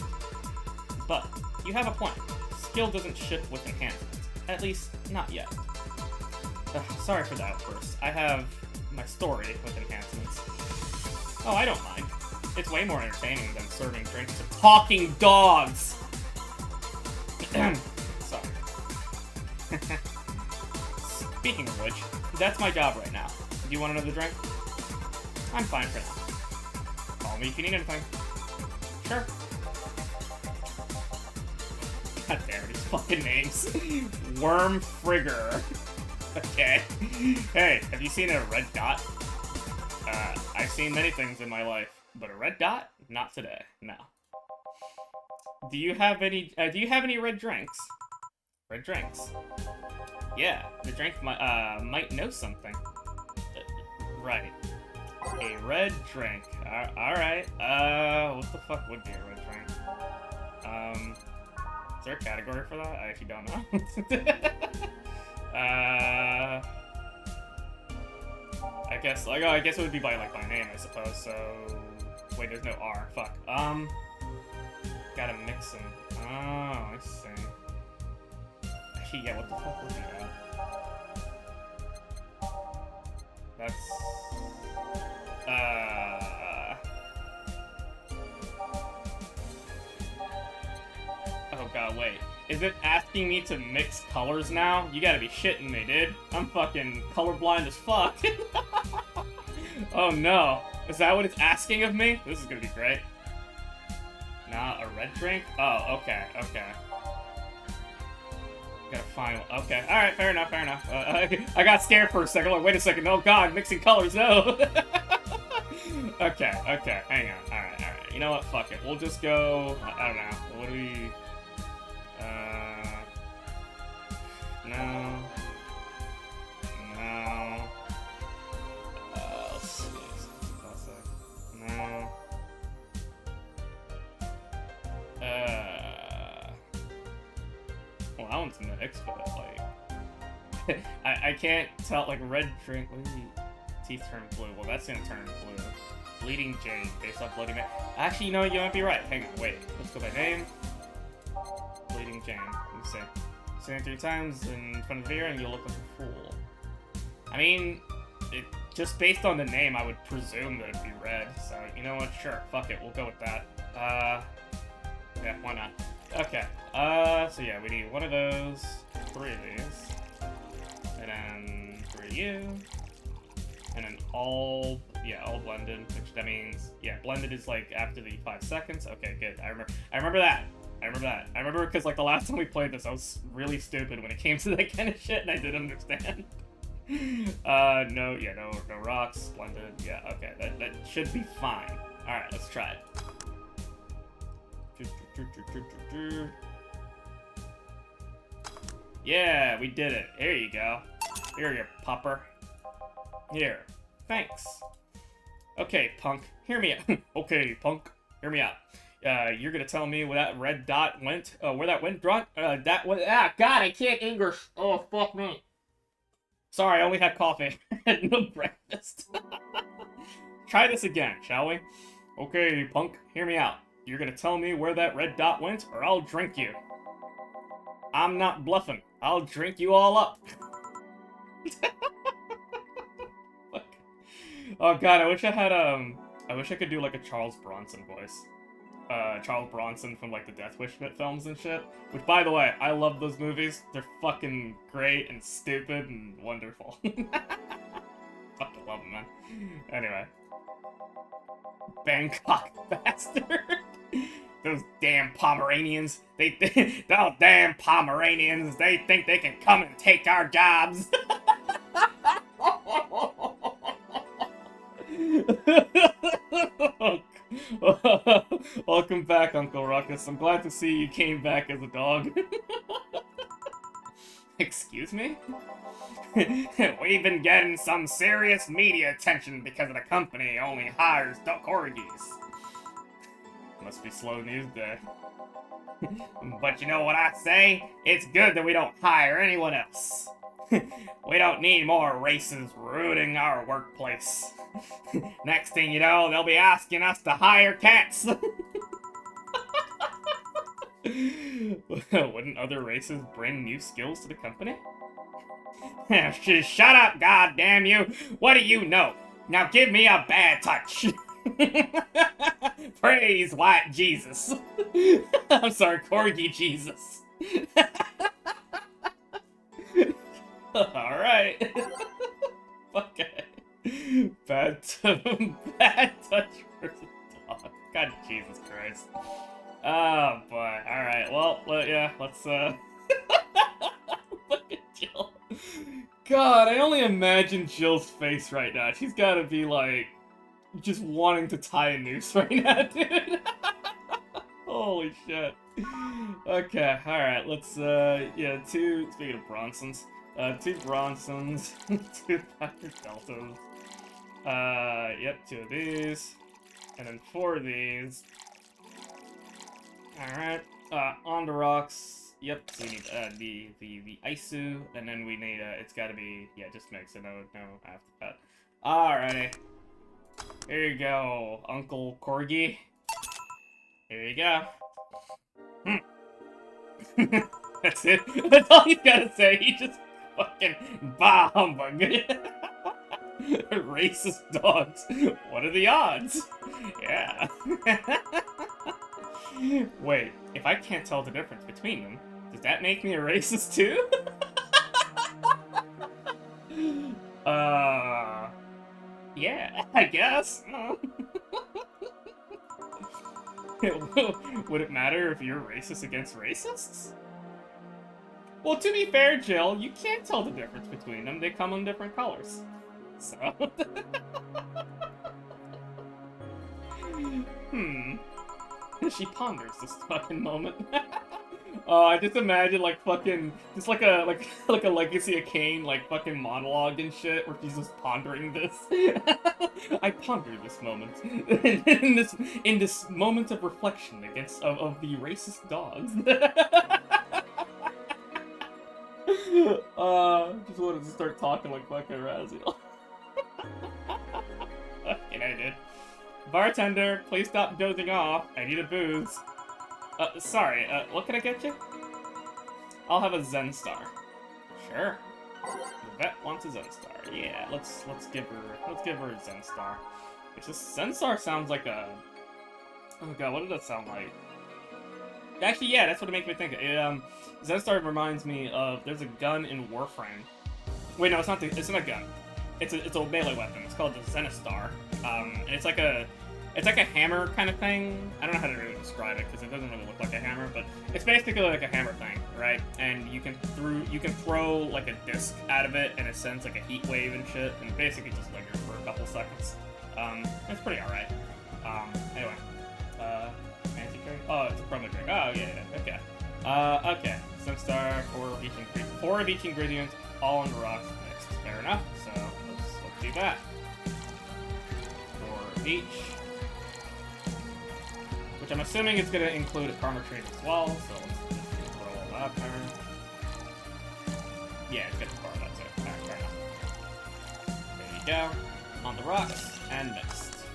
But, you have a point. Skill doesn't shift with enhancements. At least, not yet. Sorry for the outburst. I have my story with enhancements. Oh, I don't mind. It's way more entertaining than serving drinks to talking dogs! Sorry. Speaking of which, that's my job right now. Do you want another drink? I'm fine for now. Call me if you need anything. Sure. God damn, these fucking names. Worm Frigger. Okay. Hey, have you seen a red dot? I've seen many things in my life, but a red dot? Not today. No. Do you have any red drinks? Red drinks. Yeah, the drink might know something. Right. A red drink. Alright. What the fuck would be a red drink? Is there a category for that? I actually don't know. I guess it would be by name, I suppose, so... Wait, there's no R. Fuck. Gotta mix them. Oh, I see. Actually, yeah, what the fuck would be that? That's... Oh god, wait. Is it asking me to mix colors now? You gotta be shitting me, dude. I'm fucking colorblind as fuck. Oh no. Is that what it's asking of me? This is gonna be great. Nah, a red drink? Oh, okay, okay. Gotta find one. Okay, alright, fair enough, fair enough. I got scared for a second. Like, wait a second. Oh god, mixing colors, no! Okay, okay, hang on. Alright, alright. You know what? Fuck it. We'll just go... I don't know. What do we... No. No. Let's see. No. Well, that one's mixed, but like... I can't tell, like, red drink... What do you... Teeth turn blue. Well, that's gonna turn blue. Bleeding Jane, based off Bloody Mary. Actually, you know what? You might be right. Hang on, wait. Let's go by name. Bleeding Jane. Let me see. Say it 3 times in front of the mirror and you'll look like a fool. I mean, just based on the name, I would presume that it'd be red. So, you know what? Sure. Fuck it. We'll go with that. Yeah, why not? Okay. So yeah, we need one of those, 3 of these. And then 3 of you. And then all blended, which that means, yeah, blended is like after the 5 seconds. Okay, good. I remember that. I remember because like the last time we played this, I was really stupid when it came to that kind of shit, and I didn't understand. No rocks, blended. Yeah, okay, that should be fine. All right, let's try it. Yeah, we did it. Here you go. Here, you pupper. Here. Thanks. Okay, punk. Hear me out. Okay, punk. Hear me out. You're gonna tell me where that red dot went? Where that went? God, I can't English. Oh, fuck me. Sorry, I only had coffee. No breakfast. Try this again, shall we? Okay, punk. Hear me out. You're gonna tell me where that red dot went, or I'll drink you. I'm not bluffing. I'll drink you all up. Oh god, I wish I had, I wish I could do like a Charles Bronson voice. Charles Bronson from like the Death Wish films and shit. Which, by the way, I love those movies. They're fucking great and stupid and wonderful. Fucking love them, man. Anyway. Bangkok bastard. Those damn Pomeranians. Those damn Pomeranians. They think they can come and take our jobs. Welcome back, Uncle Ruckus. I'm glad to see you came back as a dog. Excuse me? We've been getting some serious media attention because the company only hires corgis. Must be slow news day. But you know what I say? It's good that we don't hire anyone else. We don't need more races ruining our workplace. Next thing you know, they'll be asking us to hire cats. Wouldn't other races bring new skills to the company? Shut up, goddamn you! What do you know? Now give me a bad touch. Praise white Jesus. I'm sorry, Corgi Jesus. Alright. Okay. Bad touch for the dog. God, Jesus Christ. Oh, boy. Alright, well, yeah, let's, fucking Jill. God, I only imagine Jill's face right now. She's gotta be, like, just wanting to tie a noose right now, dude. Holy shit. Okay, alright, let's, yeah, speaking of Bronsons, 2 Bronsons, 2 Dr. Deltas, yep, 2 of these, and then 4 of these. Alright, on the rocks, yep, so we need, the Isu, and then we need, it's gotta be, yeah, just mix it, no after that. Alrighty. Here you go, Uncle Corgi. Here you go. That's it. That's all he's gotta say. He just fucking bah humbug. Racist dogs. What are the odds? Yeah. Wait, if I can't tell the difference between them, does that make me a racist too? Yeah, I guess. Would it matter if you're racist against racists? Well, to be fair, Jill, you can't tell the difference between them. They come in different colors. So... She ponders this fucking moment. I just imagine like fucking just like a Legacy of Kain like fucking monologue and shit where she's just pondering this. I ponder this moment in this moment of reflection of the racist dogs. Just wanted to start talking like fucking Raziel. Fucking I did. Bartender, please stop dozing off. I need a booze. Sorry, what can I get you? I'll have a Zen Star. Sure. The vet wants a Zen Star. Yeah, let's give her a Zen Star. It's just Zen Star sounds like a... Oh god, what did that sound like? Actually, yeah, that's what it makes me think of. Zen Star reminds me of... There's a gun in Warframe. Wait, no, it's not a gun. It's a melee weapon. It's called the Zenistar. And it's like a hammer kind of thing. I don't know how to really describe it because it doesn't really look like a hammer, but it's basically like a hammer thing, right? And you can throw like a disc out of it, and it sends like a heat wave and shit, and basically just lingers for a couple seconds. It's pretty alright. Anyway, fancy drink. Oh, it's a promo drink. Oh yeah, okay. Okay. Sunstar, 4 of each ingredient, all on the rocks mixed. Fair enough. So let's do that. 4 of each. Which I'm assuming is going to include a karma tree as well, so let's just throw all that there. Yeah, it's got the bar, that's it. Alright, fair enough. There you go. On the rocks, and mixed.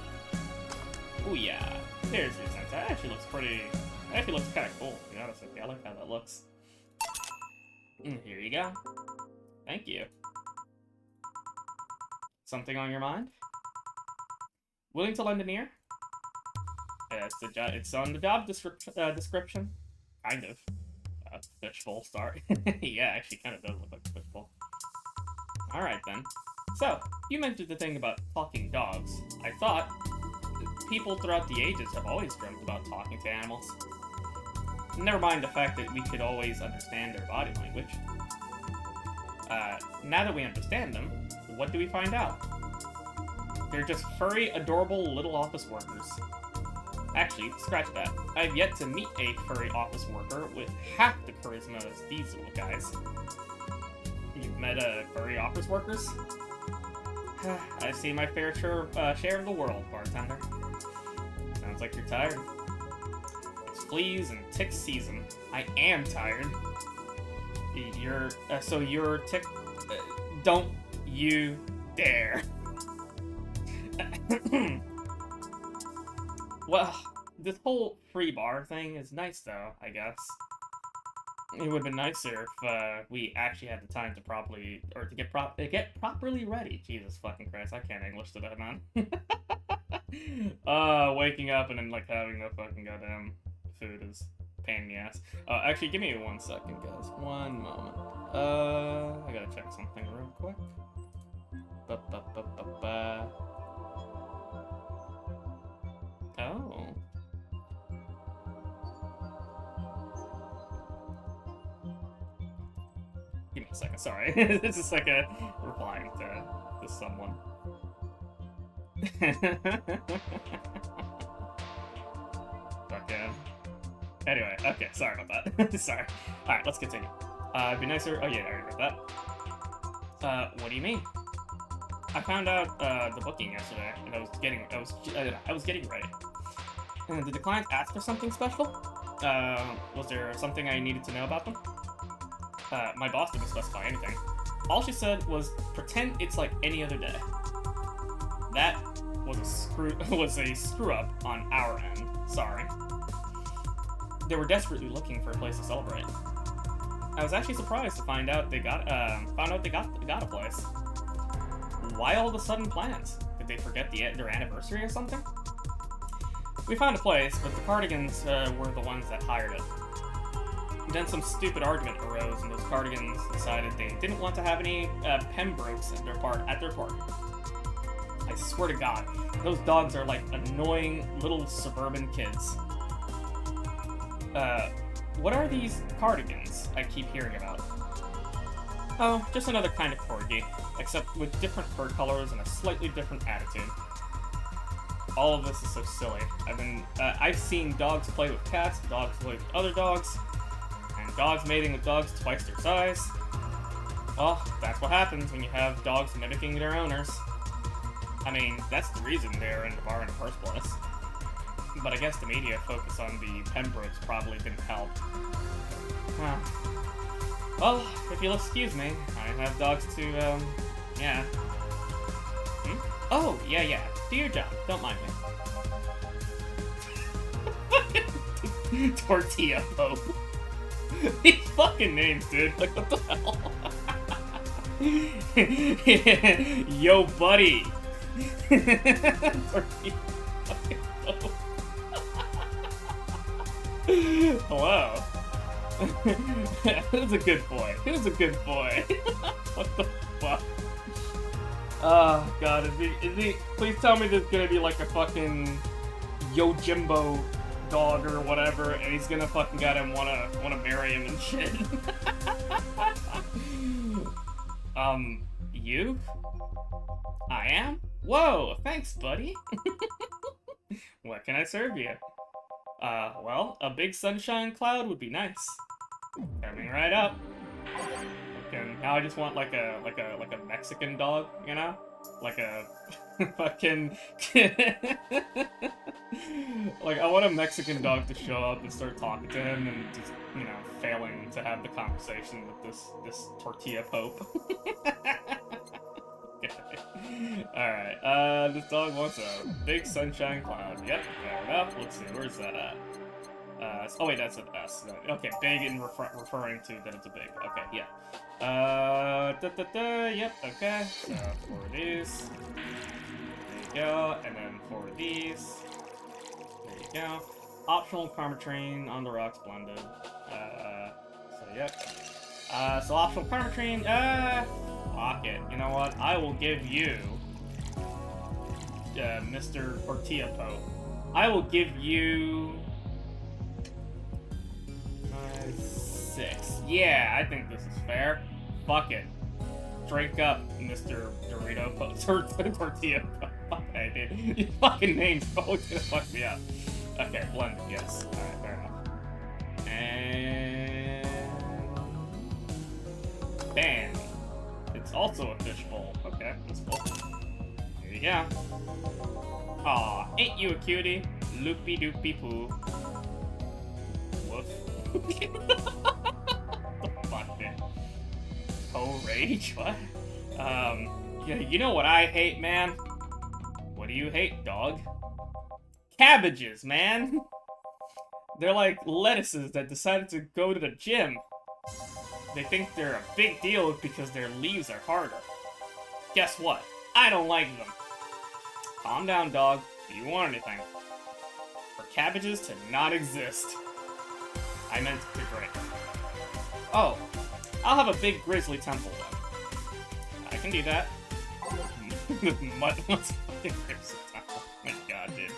Ooh yeah. Here's the sense. That actually looks pretty... That actually looks kind of cool, to be honest with you. I like how that looks. Here you go. Thank you. Something on your mind? Willing to lend an ear? It's on the job description. Kind of. Fishbowl star. Yeah, actually kind of does look like a fishbowl. Alright then. So, you mentioned the thing about talking dogs. I thought people throughout the ages have always dreamt about talking to animals. Never mind the fact that we could always understand their body language. Now that we understand them, what do we find out? They're just furry, adorable little office workers. Actually, scratch that. I've yet to meet a furry office worker with half the charisma as these little guys. You've met furry office workers? I've seen my fair share of the world, bartender. Sounds like you're tired. It's fleas and tick season. I am tired. You're tick... don't you dare. Well, this whole free bar thing is nice, though, I guess. It would have been nicer if we actually had the time to get properly ready. Jesus fucking Christ, I can't English today, man. Waking up and then like having no fucking goddamn food is a pain in the ass. Actually, give me 1 second, guys. 1 moment. I gotta check something real quick. Oh. Give me a second, sorry. This is like a replying to someone. Okay. Anyway, okay, sorry about that. Sorry. Alright, let's continue. It'd be nicer. Oh yeah, I already read that. What do you mean? I found out the booking yesterday, and I was getting ready. Did the client ask for something special? Was there something I needed to know about them? My boss didn't specify anything. All she said was, pretend it's like any other day. That was a screw up on our end. Sorry. They were desperately looking for a place to celebrate. I was actually surprised to find out they got a place. Why all of a sudden plans? Did they forget their anniversary or something? We found a place, but the Cardigans were the ones that hired it. Then some stupid argument arose, and those Cardigans decided they didn't want to have any Pembrokes at their party. I swear to God, those dogs are like annoying little suburban kids. What are these Cardigans I keep hearing about? Oh, just another kind of corgi, except with different fur colors and a slightly different attitude. All of this is so silly. I've seen dogs play with cats, dogs play with other dogs, and dogs mating with dogs twice their size. Well, that's what happens when you have dogs mimicking their owners. I mean, that's the reason they're in the bar in the first place. But I guess the media focus on the Pembrokes probably didn't help. Huh. Well, if you'll excuse me, I have dogs to, yeah. Oh, yeah. Do your job. Don't mind me. Tortilla Pope. These fucking names, dude. Like, what the hell? Yo, buddy. Tortilla Pope. Hello. Who's a good boy? Who's a good boy? What the fuck? Oh, God, is he... Please tell me there's gonna be like a fucking Yojimbo dog or whatever, and he's gonna fucking wanna marry him and shit. You? I am? Whoa, thanks, buddy. What can I serve you? Well, a big sunshine cloud would be nice. Coming right up. Okay, now I just want like a Mexican dog, you know? Like a fucking like I want a Mexican dog to show up and start talking to him and just, you know, failing to have the conversation with this tortilla pope. Alright, this dog wants a big sunshine cloud. Yep, fair enough. Let's see, where's that at? Oh wait, that's an S. Okay, big and referring to that it's a big. Okay, yeah. Yep, okay. So, for these. There you go. And then for these. There you you go. Optional Karma Train on the rocks blended. So yep. So optional Karma Train, fuck it. You know what? I will give you, Mr. Tortilla Pope. I will give you 6. Yeah, I think this is fair. Fuck it. Drink up, Mr. Dorito Tortilla. Okay, dude. Your fucking name's always gonna fuck me up. Okay, blended, yes. Alright, fair enough. And... bam. It's also a fishbowl. Okay, that's cool. Here you go. Aw, ain't you a cutie? Loopy doopy poo. Woof. What the fuck, man? Co-rage? What? Yeah, you know what I hate, man? What do you hate, dog? Cabbages, man! They're like lettuces that decided to go to the gym. They think they're a big deal because their leaves are harder. Guess what? I don't like them. Calm down, dog. Do you want anything? For cabbages to not exist. I meant to drink. Oh, I'll have a big grizzly temple then. I can do that. What's fucking grizzly temple? Oh my god, dude.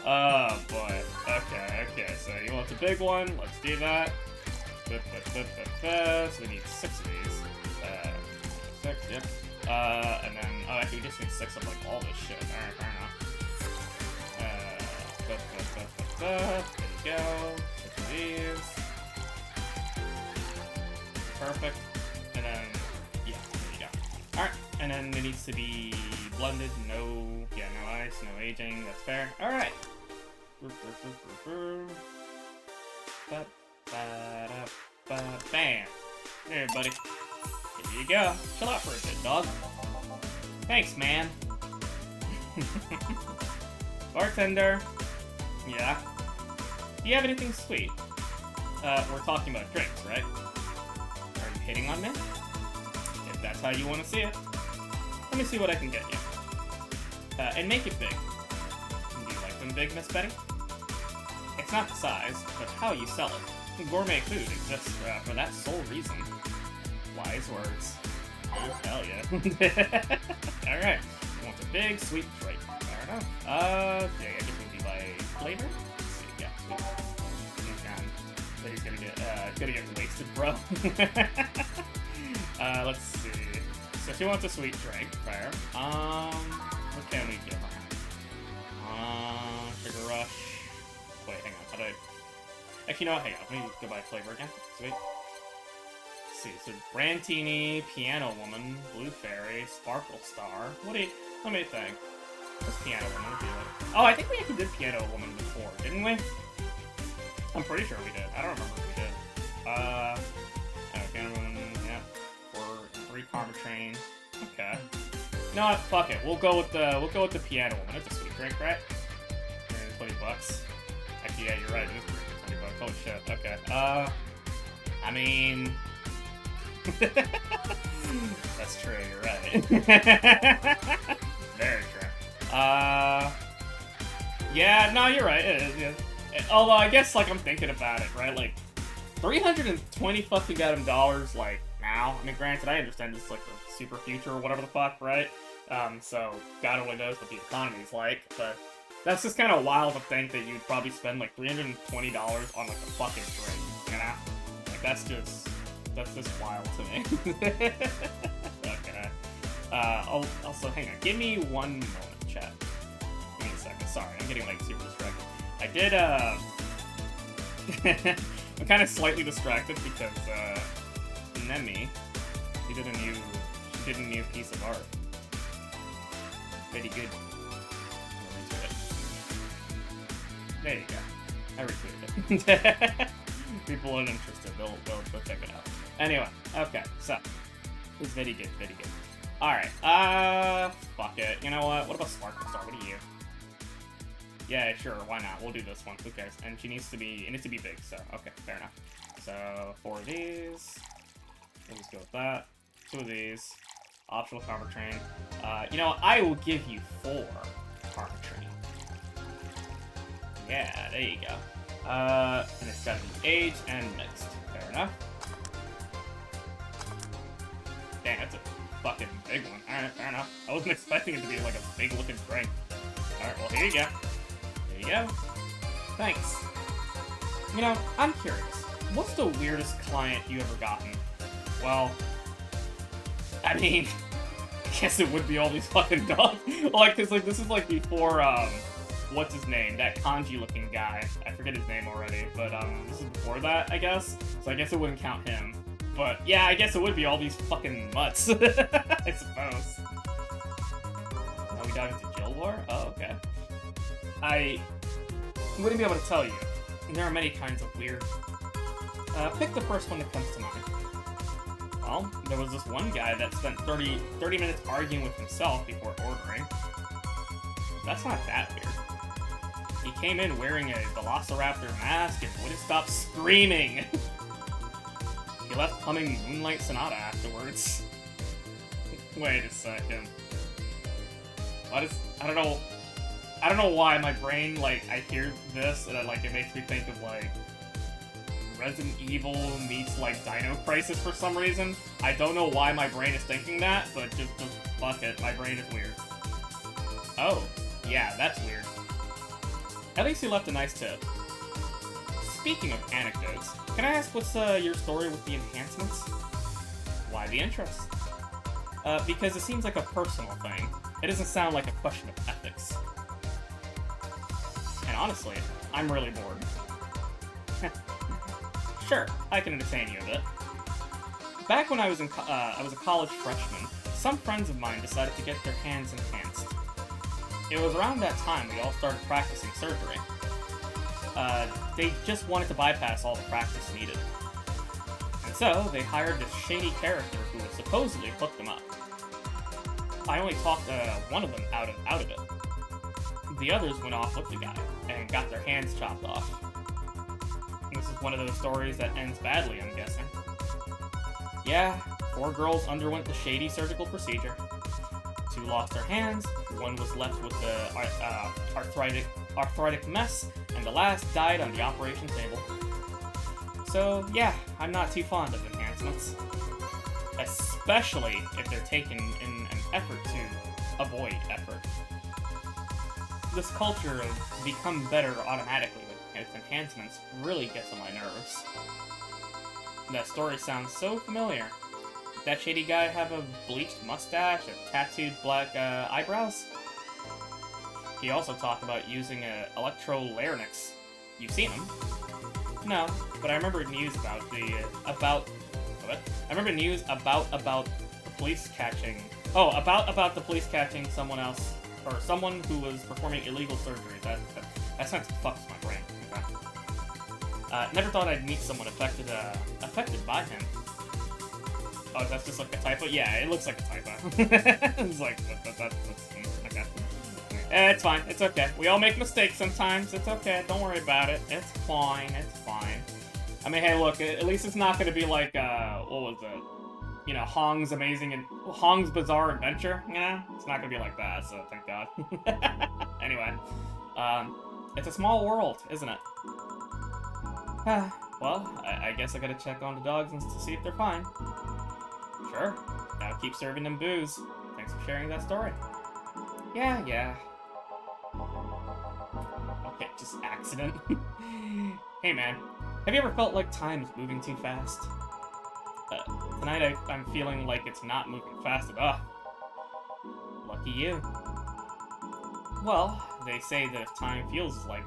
Oh boy. Okay, so you want the big one? Let's do that. So we need 6 of these. 6, yep. And then, oh, actually, we just need 6 of, like, all this shit. Alright, fair enough. There you go. 6 of these. Perfect. And then, yeah, there you go. Alright, and then it needs to be blended. No ice, no aging. That's fair. Alright. Bam. There, buddy. Here you go. Chill out for a bit, dog. Thanks, man. Bartender. Yeah? Do you have anything sweet? We're talking about drinks, right? Are you hitting on me? If that's how you want to see it. Let me see what I can get you. And make it big. Do you like them big, Miss Betty? It's not the size, but how you sell it. Gourmet food exists for that sole reason. Wise words. Oh, hell yeah. Alright. You want a big, sweet drink. Fair enough. Yeah, I guess it would be by flavor? Let's see, yeah, sweet. But he's gonna get wasted, bro. Let's see. So she wants a sweet drink. Fair. What can we give her? Sugar Rush. Wait, hang on. How do I... Actually, you know what? Hang on. Let me go by flavor again. Sweet. Let's see. So, Brantini, Piano Woman, Blue Fairy, Sparkle Star. What do you... Let me think. What's Piano Woman? Oh, I think we actually did Piano Woman before, didn't we? I'm pretty sure we did. I don't remember if we did. Piano Woman, yeah. Or 3 Karma Train. Okay. You know what? Fuck it. We'll go with the Piano Woman. It's a sweet drink, right? $20. Actually, yeah, you're right. It is $20. Holy shit. Okay. I mean... That's true, you're right. Very true. Yeah, no, you're right. It is, yeah. Although, I guess, like, I'm thinking about it, right? Like, 320 fucking goddamn dollars, like, now. I mean, granted, I understand this is, like, the super future or whatever the fuck, right? So, God only knows what the economy's like, but... That's just kind of wild to think that you'd probably spend like $320 on like a fucking drink, you know? Like that's just wild to me. Okay. Also, hang on. Give me one moment, chat. Give me a second. Sorry, I'm getting like super distracted. I did I'm kind of slightly distracted because Nemi, she did a new piece of art. Very good. There you go. I retweeted it. People aren't interested. They'll check it out. Anyway, okay, so. It's very good, very good. Alright, fuck it. You know what? What about Sparkle Star? What are you? Yeah, sure, why not? We'll do this one. Who cares? And it needs to be big, so, okay, fair enough. So, 4 of these. We'll just go with that. 2 of these. Optional Karma Train. You know what? I will give you 4 Karma Train. Yeah, there you go. And it's got to be aged and mixed. Fair enough. Dang, that's a fucking big one. Alright, fair enough. I wasn't expecting it to be like a big looking drink. Alright, well, here you go. There you go. Thanks. You know, I'm curious. What's the weirdest client you ever gotten? Well, I mean, I guess it would be all these fucking dogs. Like, cause like this is like before what's his name? That kanji-looking guy. I forget his name already, but this is before that, I guess. So I guess it wouldn't count him. But yeah, I guess it would be all these fucking mutts. I suppose. Now we dive into Guild War? Oh, okay. I wouldn't be able to tell you. There are many kinds of weird. Pick the first one that comes to mind. Well, there was this one guy that spent 30 minutes arguing with himself before ordering. That's not that weird. He came in wearing a Velociraptor mask and wouldn't stop screaming. He left humming Moonlight Sonata afterwards. Wait a second. What is... I don't know why my brain, like, I hear this and it makes me think of, like, Resident Evil meets, like, Dino Crisis for some reason. I don't know why my brain is thinking that, but just fuck it. My brain is weird. Oh, yeah, that's weird. At least he left a nice tip. Speaking of anecdotes, can I ask what's your story with the enhancements? Why the interest? Because it seems like a personal thing. It doesn't sound like a question of ethics. And honestly, I'm really bored. Sure, I can entertain you a bit. Back when I was a college freshman, some friends of mine decided to get their hands enhanced. It was around that time we all started practicing surgery. They just wanted to bypass all the practice needed. And so, they hired this shady character who would supposedly hook them up. I only talked one of them out of it. The others went off with the guy, and got their hands chopped off. This is one of those stories that ends badly, I'm guessing. Yeah, 4 girls underwent the shady surgical procedure. 2 lost their hands, 1 was left with the arthritic mess, and the last died on the operation table. So, yeah, I'm not too fond of enhancements. Especially if they're taken in an effort to avoid effort. This culture of become better automatically with enhancements really gets on my nerves. That story sounds so familiar. Did that shady guy have a bleached mustache and tattooed black eyebrows? He also talked about using electrolarynx. You've seen him? No, but I remember news about the police catching. Oh, about the police catching someone else or someone who was performing illegal surgery. That sentence fucks my brain. Okay. Never thought I'd meet someone affected by him. Oh, that's just like a typo? Yeah, it looks like a typo. It's like, that's okay. It's fine, it's okay. We all make mistakes sometimes, it's okay, don't worry about it. It's fine, it's fine. I mean, hey, look, at least it's not gonna be like, what was it? You know, Hong's Bizarre Adventure, you know? It's not gonna be like that, so thank God. Anyway, it's a small world, isn't it? Well, I guess I gotta check on the dogs to see if they're fine. Sure. Now keep serving them booze. Thanks for sharing that story. Yeah. Okay, just accident. Hey man, have you ever felt like time is moving too fast? Tonight I'm feeling like it's not moving fast enough. Lucky you. Well, they say that if time feels like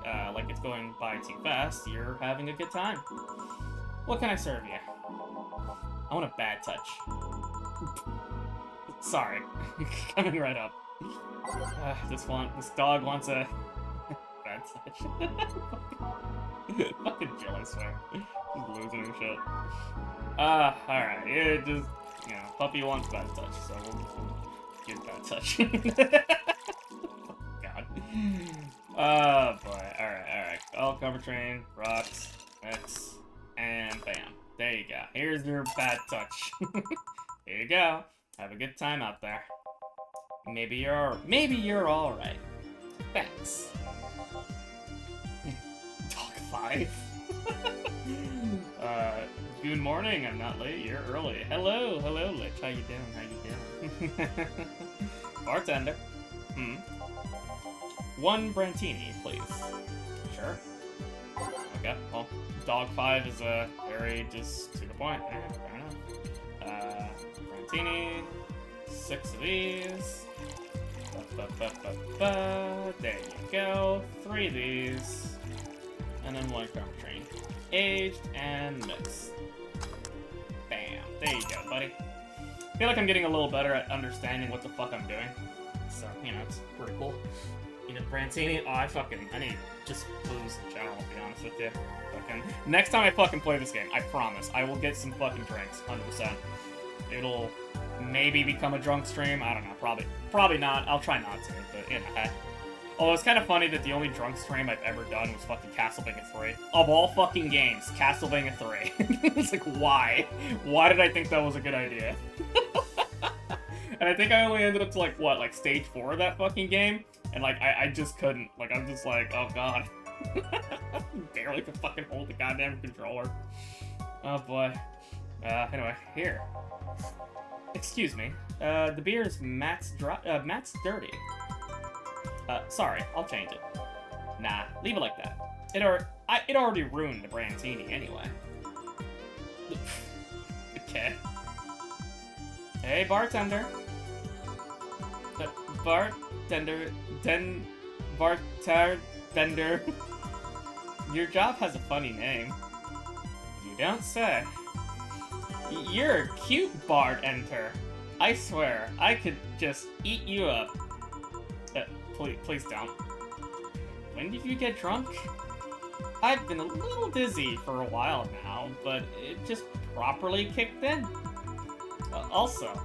it's going by too fast, you're having a good time. What can I serve you? I want a bad touch. Sorry. Coming right up. This dog wants a bad touch. Fucking Jill, I swear. Just losing her shit. Alright. Yeah, just, you know, puppy wants bad touch, so we'll give bad touch. God. Oh, boy. Alright. All cover train, rocks, X, and bam. There you go. Here's your bad touch. Here you go. Have a good time out there. Maybe you're all right. Thanks. 5? Good morning, I'm not late, you're early. Hello, Lich, how you doing, Bartender. 1 Brantini, please. Sure. Okay, well, Dog 5 is very just to the point. Fair enough. Brantini, 6 of these. There you go. 3 of these. And then 1 crumb train. Aged and mixed. Bam. There you go, buddy. I feel like I'm getting a little better at understanding what the fuck I'm doing. So, you know, it's pretty cool. You know, Brantini, I need just booze in general, to be honest with you. Next time I fucking play this game, I promise, I will get some fucking drinks, 100%. It'll maybe become a drunk stream, I don't know, probably not, I'll try not to, but, you know, hey. Although it's kind of funny that the only drunk stream I've ever done was fucking Castlevania 3. Of all fucking games, Castlevania 3. It's like, why? Why did I think that was a good idea? And I think I only ended up to, like, what, like, stage 4 of that fucking game? And, like, I just couldn't. Like, I'm just like, oh god. Barely could fucking hold the goddamn controller. Oh boy. Anyway, here. Excuse me. The beer is Matt's dirty. Sorry, I'll change it. Nah, leave it like that. It already ruined the Brantini anyway. Okay. Hey, bartender. Bartender. Your job has a funny name. You don't say. You're a cute bartender. I swear, I could just eat you up. Please don't. When did you get drunk? I've been a little dizzy for a while now, but it just properly kicked in. Also,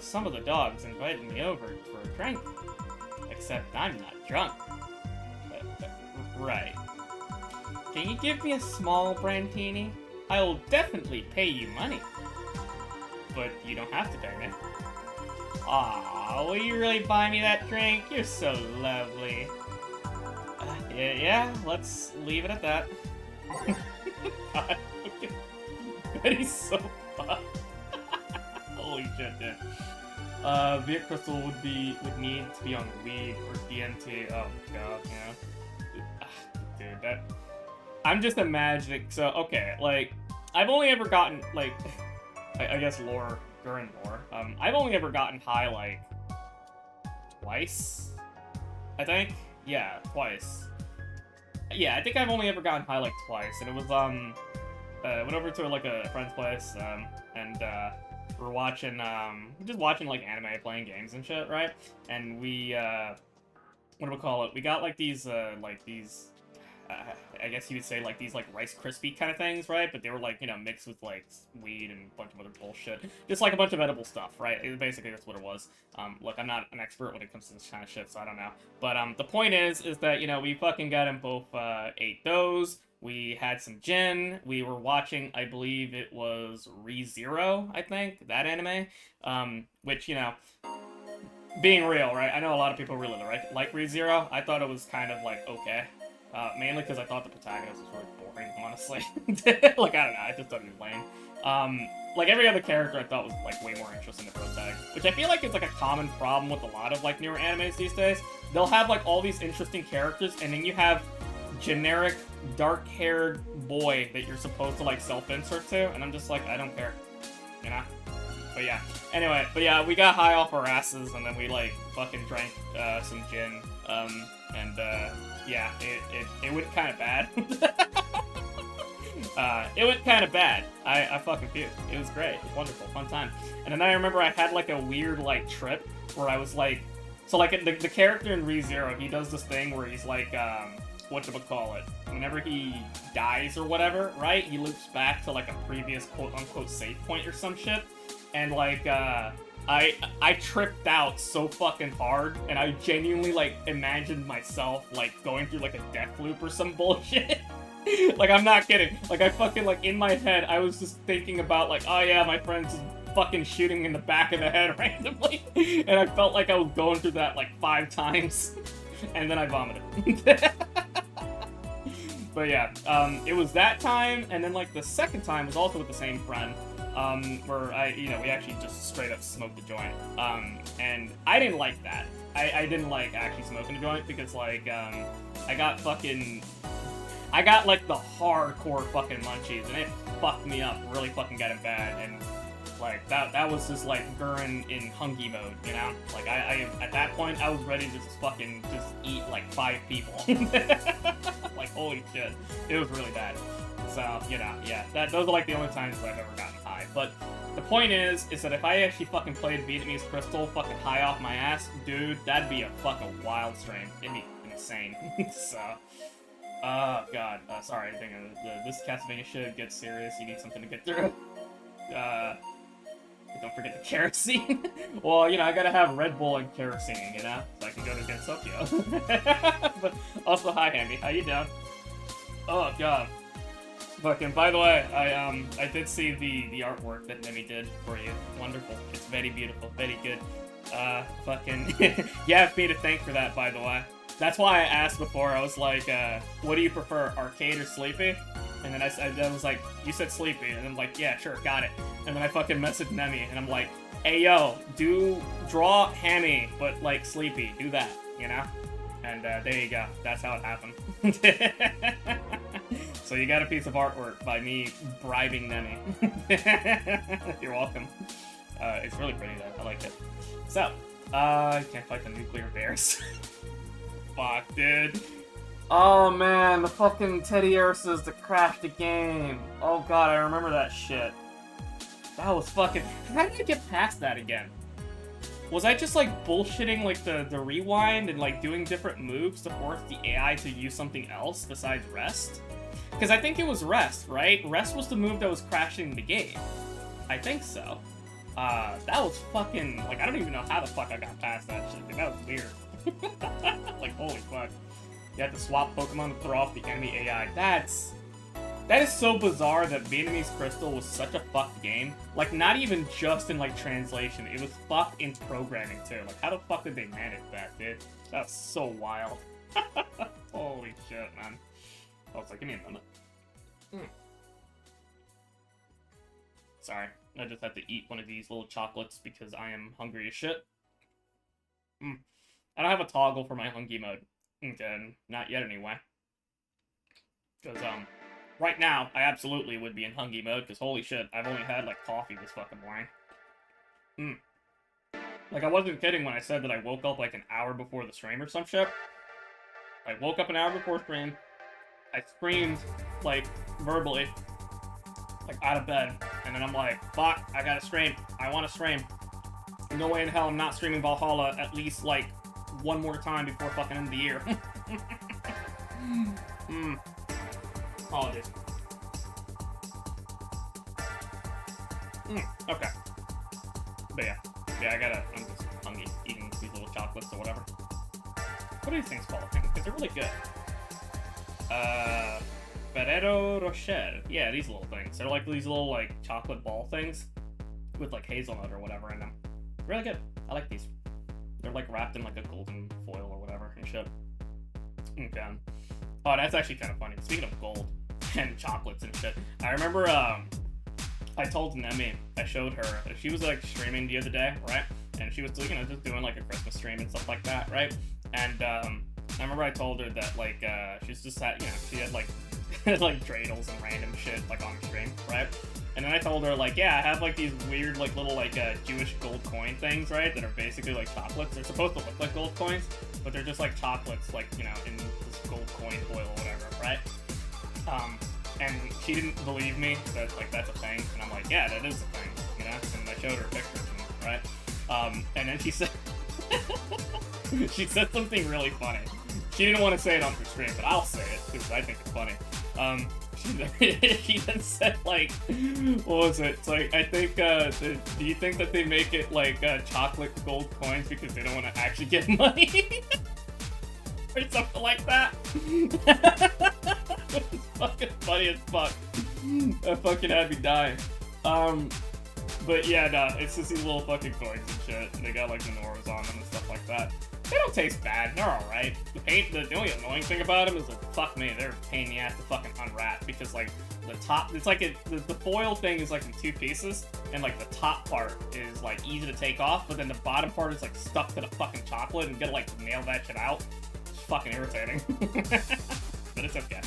some of the dogs invited me over for a drink. Except I'm not drunk. Right. Can you give me a small Brantini? I will definitely pay you money. But you don't have to pay me. Aw, will you really buy me that drink? You're so lovely. Yeah, let's leave it at that. God, Betty's so fucked. Holy shit, dude. Viet Crystal would need to be on League or DNT. Oh god, yeah. Dude, that. I'm just imagining. So, okay, like, I've only ever gotten, like, I guess Gurren lore. I've only ever gotten high, like, twice, I think. Yeah, twice. Yeah, I think I've only ever gotten high, like, twice, and it was, went over to, like, a friend's place, and, we're watching, just watching, like, anime, playing games and shit, right? And we, what do we call it? We got, like, these, I guess you would say, like, these, like, Rice Krispie kind of things, right? But they were, like, you know, mixed with, like, weed and a bunch of other bullshit. Just, like, a bunch of edible stuff, right? Basically, that's what it was. Look, I'm not an expert when it comes to this kind of shit, so I don't know. But, the point is that, you know, we fucking got them both, ate those. We had some gin. We were watching, I believe it was ReZero, I think, that anime. Which, you know, being real, right? I know a lot of people really like ReZero. I thought it was kind of, like, okay. Mainly because I thought the protagonist was really boring, honestly. Like, I don't know, I just thought he was lame. Like, every other character I thought was, like, way more interesting than the protag. Which I feel like is, like, a common problem with a lot of, like, newer animes these days. They'll have, like, all these interesting characters, and then you have generic, dark-haired boy that you're supposed to, like, self-insert to, and I'm just like, I don't care. You know? But yeah. Anyway, we got high off our asses, and then we, like, fucking drank, some gin, yeah, it went kind of bad. It went kind of bad. I fucking puked. It was great. It was wonderful. Fun time. And then I remember I had, like, a weird, like, trip where I was, like... So, like, the character in ReZero, he does this thing where he's, like, whatchamacallit? Whenever he dies or whatever, right? He loops back to, like, a previous quote-unquote save point or some shit. And, like, I tripped out so fucking hard, and I genuinely, like, imagined myself, like, going through, like, a death loop or some bullshit. Like, I'm not kidding. Like, I fucking, like, in my head, I was just thinking about, like, oh yeah, my friend's just fucking shooting in the back of the head randomly. And I felt like I was going through that, like, 5 times. And then I vomited. But yeah, it was that time, and then like the second time was also with the same friend, where we actually just straight up smoked the joint. And I didn't like that. I didn't like actually smoking a joint because like, I got like the hardcore fucking munchies, and it fucked me up really fucking getting bad, and like that was just like Gurren in Hungy mode, you know? Like I at that point I was ready to just eat like 5 people. Like holy shit, it was really bad. So yeah, those are like the only times that I've ever gotten high. But the point is that if I actually fucking played Vietnamese Crystal fucking high off my ass, dude, that'd be a fucking wild stream. It'd be insane. So. Oh god, sorry, I think this Castlevania shit gets serious, you need something to get through. Don't forget the kerosene. Well, I gotta have Red Bull and kerosene, so I can go to Gensokyo. But also, hi Hammy, how you doing? Oh god. Fucking, by the way, I did see the artwork that Nemi did for you. Wonderful. It's very beautiful, very good. Fucking, you have me to thank for that, by the way. That's why I asked before, I was like, what do you prefer, arcade or sleepy? And then I was like, you said sleepy, and I'm like, yeah, sure, got it. And then I fucking messaged Nemi, and I'm like, hey yo, draw Hammy, but like sleepy, do that, And there you go, that's how it happened. So you got a piece of artwork by me bribing Nemi. You're welcome. It's really pretty though, I like it. So, I can't fight the nuclear bears. Fuck, dude. Oh man, the fucking Teddy Ursas that crashed the game. Oh god, I remember that shit. That was fucking... How did I get past that again? Was I just like bullshitting like the rewind and like doing different moves to force the AI to use something else besides rest? Because I think it was rest, right? Rest was the move that was crashing the game. I think so. That was fucking... Like, I don't even know how the fuck I got past that shit. Dude, that was weird. Like, holy fuck. You have to swap Pokemon to throw off the enemy AI. That is so bizarre that Vietnamese Crystal was such a fucked game. Like, not even just in, like, translation. It was fucked in programming, too. Like, how the fuck did they manage that, dude? That's so wild. Holy shit, man. Oh, it's like, give me a minute. Sorry. I just have to eat one of these little chocolates because I am hungry as shit. I don't have a toggle for my Hungy mode. Okay, not yet anyway. Because, right now, I absolutely would be in Hungy mode, because holy shit, I've only had, like, coffee this fucking morning. Like, I wasn't kidding when I said that I woke up, like, an hour before the stream or some shit. I woke up an hour before stream, I screamed, like, verbally, like, out of bed, and then I'm like, fuck, I gotta stream, I wanna stream. No way in hell I'm not streaming Valhalla at least, like, one more time before fucking end of the year. Apologies. Okay. But yeah. I'm just hungry, eating these little chocolates or whatever. What are these things called? Because they're really good. Ferrero Rocher. Yeah, these little things. They're like these little, like, chocolate ball things with, like, hazelnut or whatever in them. Really good. I like these. They're, like, wrapped in, like, a golden foil or whatever and shit. Okay. Oh, that's actually kind of funny. Speaking of gold and chocolates and shit, I remember, I told Nemi, I showed her, she was, like, streaming the other day, right? And she was, just doing, like, a Christmas stream and stuff like that, right? And, I remember I told her that, like, she's just had, she had, like, like, dreidels and random shit, like, on her stream, right? And then I told her, like, yeah, I have, like, these weird, like, little, like, Jewish gold coin things, right? That are basically, like, chocolates. They're supposed to look like gold coins, but they're just, like, chocolates, like, in this gold coin foil or whatever, right? And she didn't believe me that, like, that's a thing. And I'm like, yeah, that is a thing, And I showed her pictures, right? And then she said... she said something really funny. She didn't want to say it on her stream, but I'll say it, because I think it's funny. She then said, like, what was it? It's like, I think, do you think that they make it, like, chocolate gold coins because they don't want to actually get money? Or something like that. It's fucking funny as fuck. That fucking had me dying. But yeah, no, it's just these little fucking coins and shit. And they got, like, menorahs on them and stuff like that. They don't taste bad. They're alright. The only annoying thing about them is that, fuck me, they're a pain in the ass to fucking unwrap. Because, like, the top, it's like, the foil thing is, like, in 2 pieces. And, like, the top part is, like, easy to take off. But then the bottom part is, like, stuck to the fucking chocolate. And you gotta, like, nail that shit out. It's fucking irritating. But it's okay.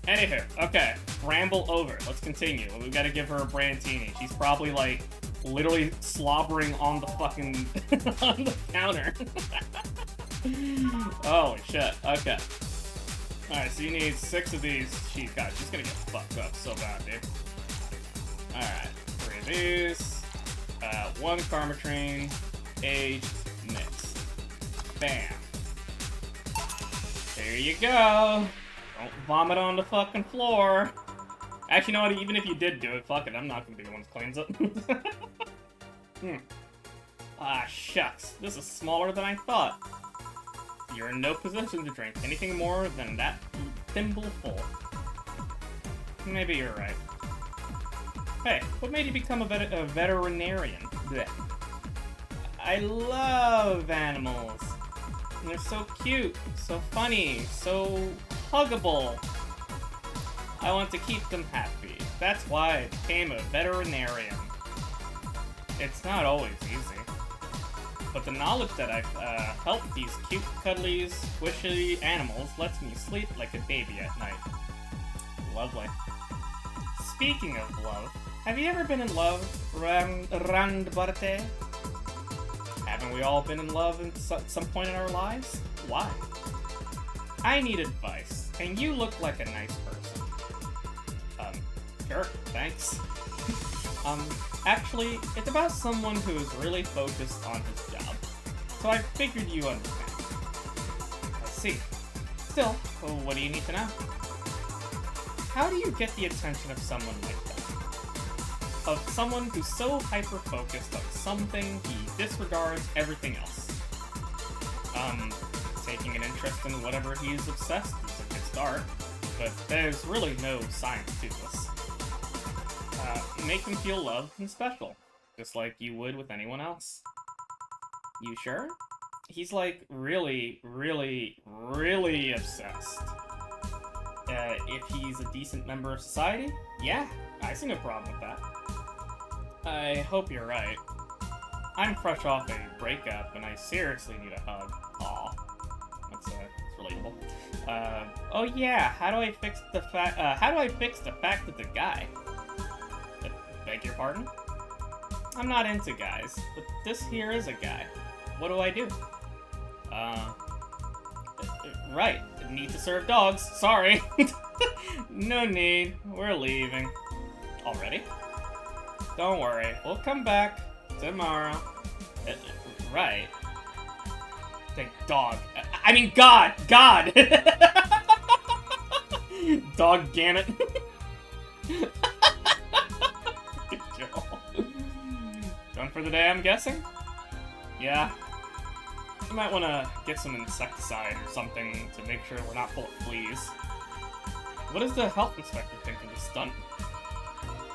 Anywho, okay. Ramble over. Let's continue. We gotta give her a Brandtini. She's probably, like, literally slobbering on the fucking on the counter. Holy shit. Okay. Alright, so you need 6 of these. She's gonna get fucked up so bad, dude. Alright, 3 of these. 1 Karmatrine. Aged mix. Bam. There you go. Don't vomit on the fucking floor. Actually, you know what? Even if you did do it, fuck it. I'm not gonna be the one that cleans it. Ah, shucks. This is smaller than I thought. You're in no position to drink anything more than that thimbleful. Maybe you're right. Hey, what made you become a veterinarian? Blech. I love animals. And they're so cute, so funny, so huggable. I want to keep them happy. That's why I became a veterinarian. It's not always easy. But the knowledge that I've helped these cute, cuddly, squishy animals lets me sleep like a baby at night. Lovely. Speaking of love, have you ever been in love, Randbarte? Haven't we all been in love at some point in our lives? Why? I need advice, and you look like a nice person. Sure, thanks. Actually, it's about someone who is really focused on his job. So I figured you understand. I see. Still, well, what do you need to know? How do you get the attention of someone like that? Of someone who's so hyper-focused on something he disregards everything else. Taking an interest in whatever he is obsessed is a good start, but there's really no science to this. Make him feel loved and special, just like you would with anyone else. You sure? He's like really, really, really obsessed. If he's a decent member of society, yeah, I see no problem with that. I hope you're right. I'm fresh off a breakup and I seriously need a hug. Aw. That's relatable. Oh yeah, how do I fix the fact that the guy... Beg your pardon? I'm not into guys, but this here is a guy. What do I do? Right. Need to serve dogs. Sorry. No need. We're leaving. Already? Don't worry. We'll come back tomorrow. Right. Thank dog. I mean God! God! Dog gamut. Done for the day, I'm guessing? Yeah. You might want to get some insecticide or something to make sure we're not full of fleas. What does the health inspector think of this stunt?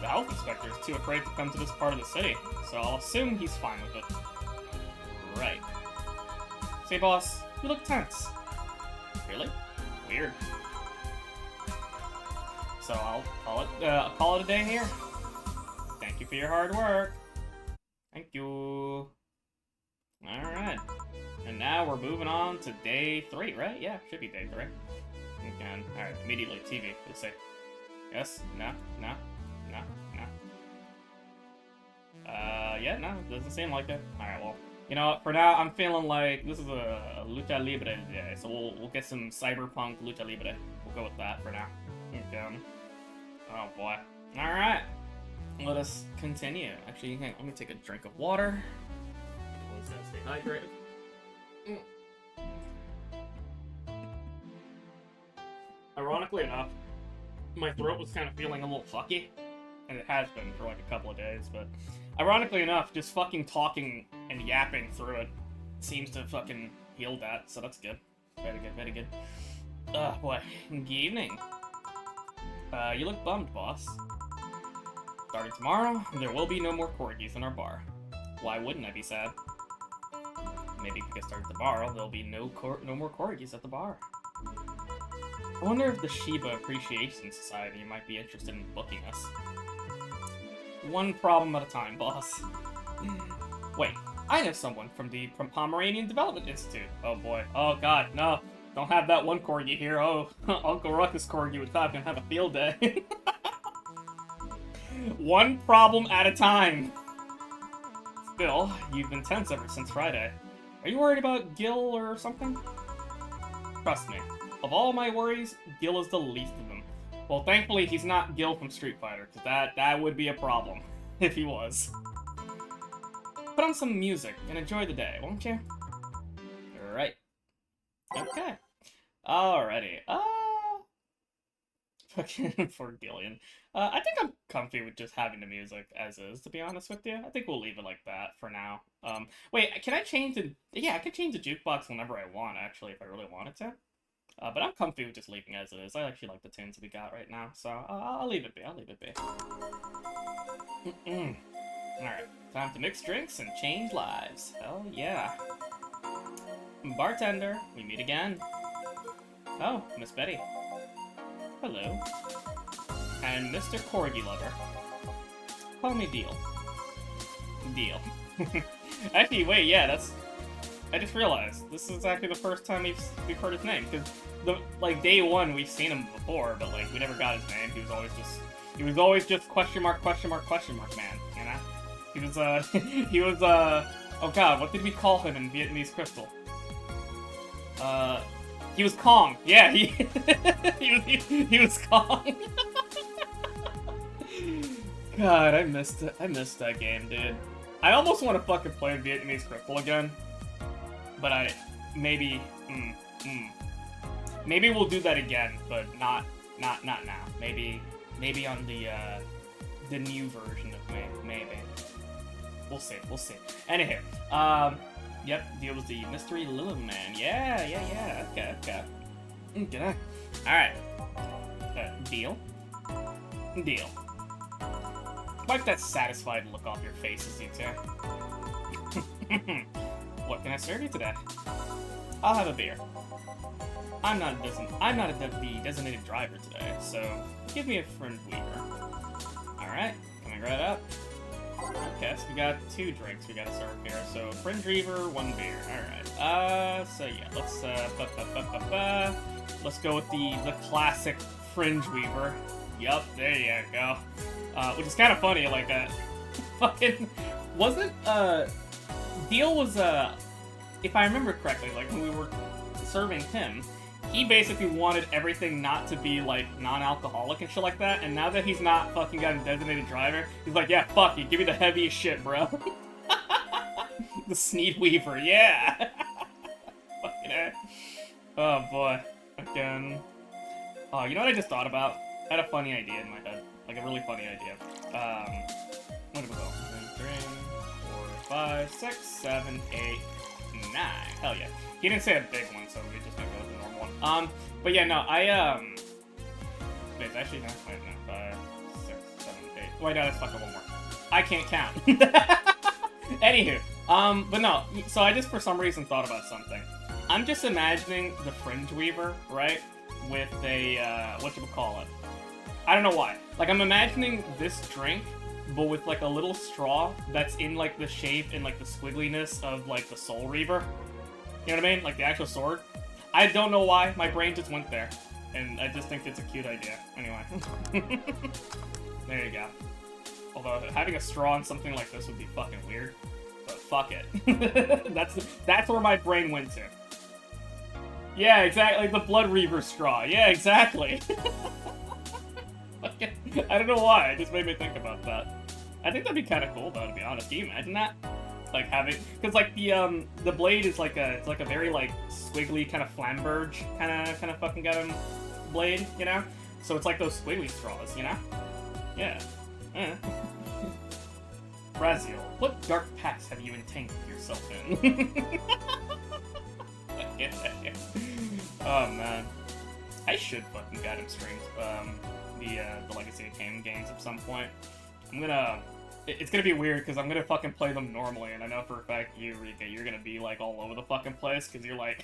The health inspector is too afraid to come to this part of the city, so I'll assume he's fine with it. Right. Say, boss, you look tense. Really? Weird. So I'll call it a day here. Thank you for your hard work. Thank you. Alright. And now we're moving on to day 3, right? Yeah, should be day 3. Again. Alright, immediately TV. Let's see. Yes? No? No? No? No? Yeah, no, doesn't seem like it. Alright, well. You know what, for now, I'm feeling like this is a lucha libre day, so we'll get some cyberpunk lucha libre. We'll go with that for now. Okay. Oh boy. Alright. Let us continue. Actually, hang on, let me take a drink of water. Always gotta stay hydrated. Ironically enough, my throat was kind of feeling a little fucky, and it has been for like a couple of days, but ironically enough, just fucking talking and yapping through it seems to fucking heal that, so that's good. Very good, very good. Boy. Good evening. You look bummed, boss. Starting tomorrow, there will be no more corgis in our bar. Why wouldn't I be sad? maybe we can start at the bar. There'll be no more corgis at the bar. I wonder if the Shiba Appreciation Society might be interested in booking us. One problem at a time, boss. Wait, I know someone from Pomeranian Development Institute. Oh boy. Oh god, no. Don't have that one corgi here. Oh, Uncle Ruckus corgi with Falcon have a field day. One problem at a time. Still, you've been tense ever since Friday. Are you worried about Gil or something? Trust me. Of all my worries, Gil is the least of them. Well, thankfully, he's not Gil from Street Fighter, because that would be a problem, if he was. Put on some music and enjoy the day, won't you? Alright. Okay. Alrighty. Fucking for Gillian. I think I'm comfy with just having the music as is, to be honest with you. I think we'll leave it like that for now. Wait, can I change the... Yeah, I can change the jukebox whenever I want, actually, if I really wanted to. But I'm comfy with just leaving as it is. I actually like the tunes we got right now, so I'll leave it be. I'll leave it be. Alright, time to mix drinks and change lives. Hell yeah. Bartender, we meet again. Oh, Miss Betty. Hello. And Mr. Corgi Lover. Call me Deal. Deal. Actually, wait, yeah, that's... I just realized, this is actually the first time we've heard his name, because, day one, we've seen him before, but, like, we never got his name. He was always just question mark, man, you know? He was, oh god, what did we call him in Vietnamese Crystal? He was Kong. Yeah, he was Kong. God, I missed that game, dude. I almost want to fucking play Vietnamese Crystal again. But maybe we'll do that again, but not now. Maybe on the new version of me, maybe. We'll see. Anywho, yep, Deal was the mystery Lilith man. Yeah. Okay. Alright. Deal. Wipe that satisfied look off your faces, you two. What can I serve you today? I'll have a beer. I'm not the designated driver today, so give me a Fringe Weaver. Alright, coming right up. Okay, so we got 2 drinks we gotta serve here. So Fringe Weaver, 1 beer. Alright. So yeah, let's go with the classic Fringe Weaver. Yup, there you go. Which is kind of funny, like, fucking, wasn't, Deal was, if I remember correctly, like, when we were serving him, he basically wanted everything not to be, like, non-alcoholic and shit like that, and now that he's not fucking got a designated driver, he's like, yeah, fuck you, give me the heaviest shit, bro. The Sneed Weaver, yeah! Fucking A. Oh, boy. Again. Oh, you know what I just thought about? I had a funny idea in my head. Like, a really funny idea. What did we go? 3, 4, 5, 6, 7, 8, 9. Hell yeah. He didn't say a big one, so we're just gonna go with the normal one. But yeah, no, wait, actually, no, wait, no, 5, 6, 7, 8. Wait, no, that's fucking one more. I can't count. Anywho, but no, so I just for some reason thought about something. I'm just imagining the Fringe Weaver, right? With a, whatchamacallit. I don't know why. Like, I'm imagining this drink, but with, like, a little straw that's in, like, the shape and, like, the squiggliness of, like, the Soul Reaver. You know what I mean? Like, the actual sword. I don't know why. My brain just went there. And I just think it's a cute idea. Anyway. There you go. Although, having a straw on something like this would be fucking weird. But fuck it. That's where my brain went to. Yeah, exactly. The Blood Reaver straw. Yeah, exactly. I don't know why, it just made me think about that. I think that'd be kind of cool, though, to be honest. Can you imagine that? Like, having... Because, like, the blade is like a... It's like a very, like, squiggly, kind of flamberge kind of fucking blade, you know? So it's like those squiggly straws, you know? Yeah. Braziel, what dark paths have you entangled yourself in? Oh, man. I should fucking get him stream the Legacy of Kain games at some point. I'm gonna It's gonna be weird because I'm gonna fucking play them normally, and I know for a fact you, Rika, you're gonna be like all over the fucking place because you're like,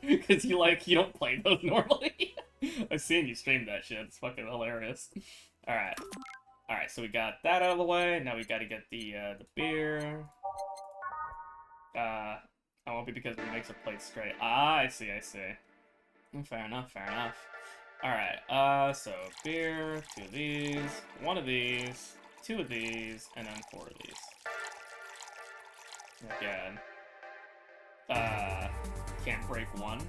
because you don't play those normally. I've seen you stream that shit. It's fucking hilarious. All right. So we got that out of the way. Now we got to get the beer. I won't be because it makes a plate straight. Ah, I see. Fair enough. All right. So beer, 2 of these, 1 of these. 2 of these, and then 4 of these. Again. Can't break one.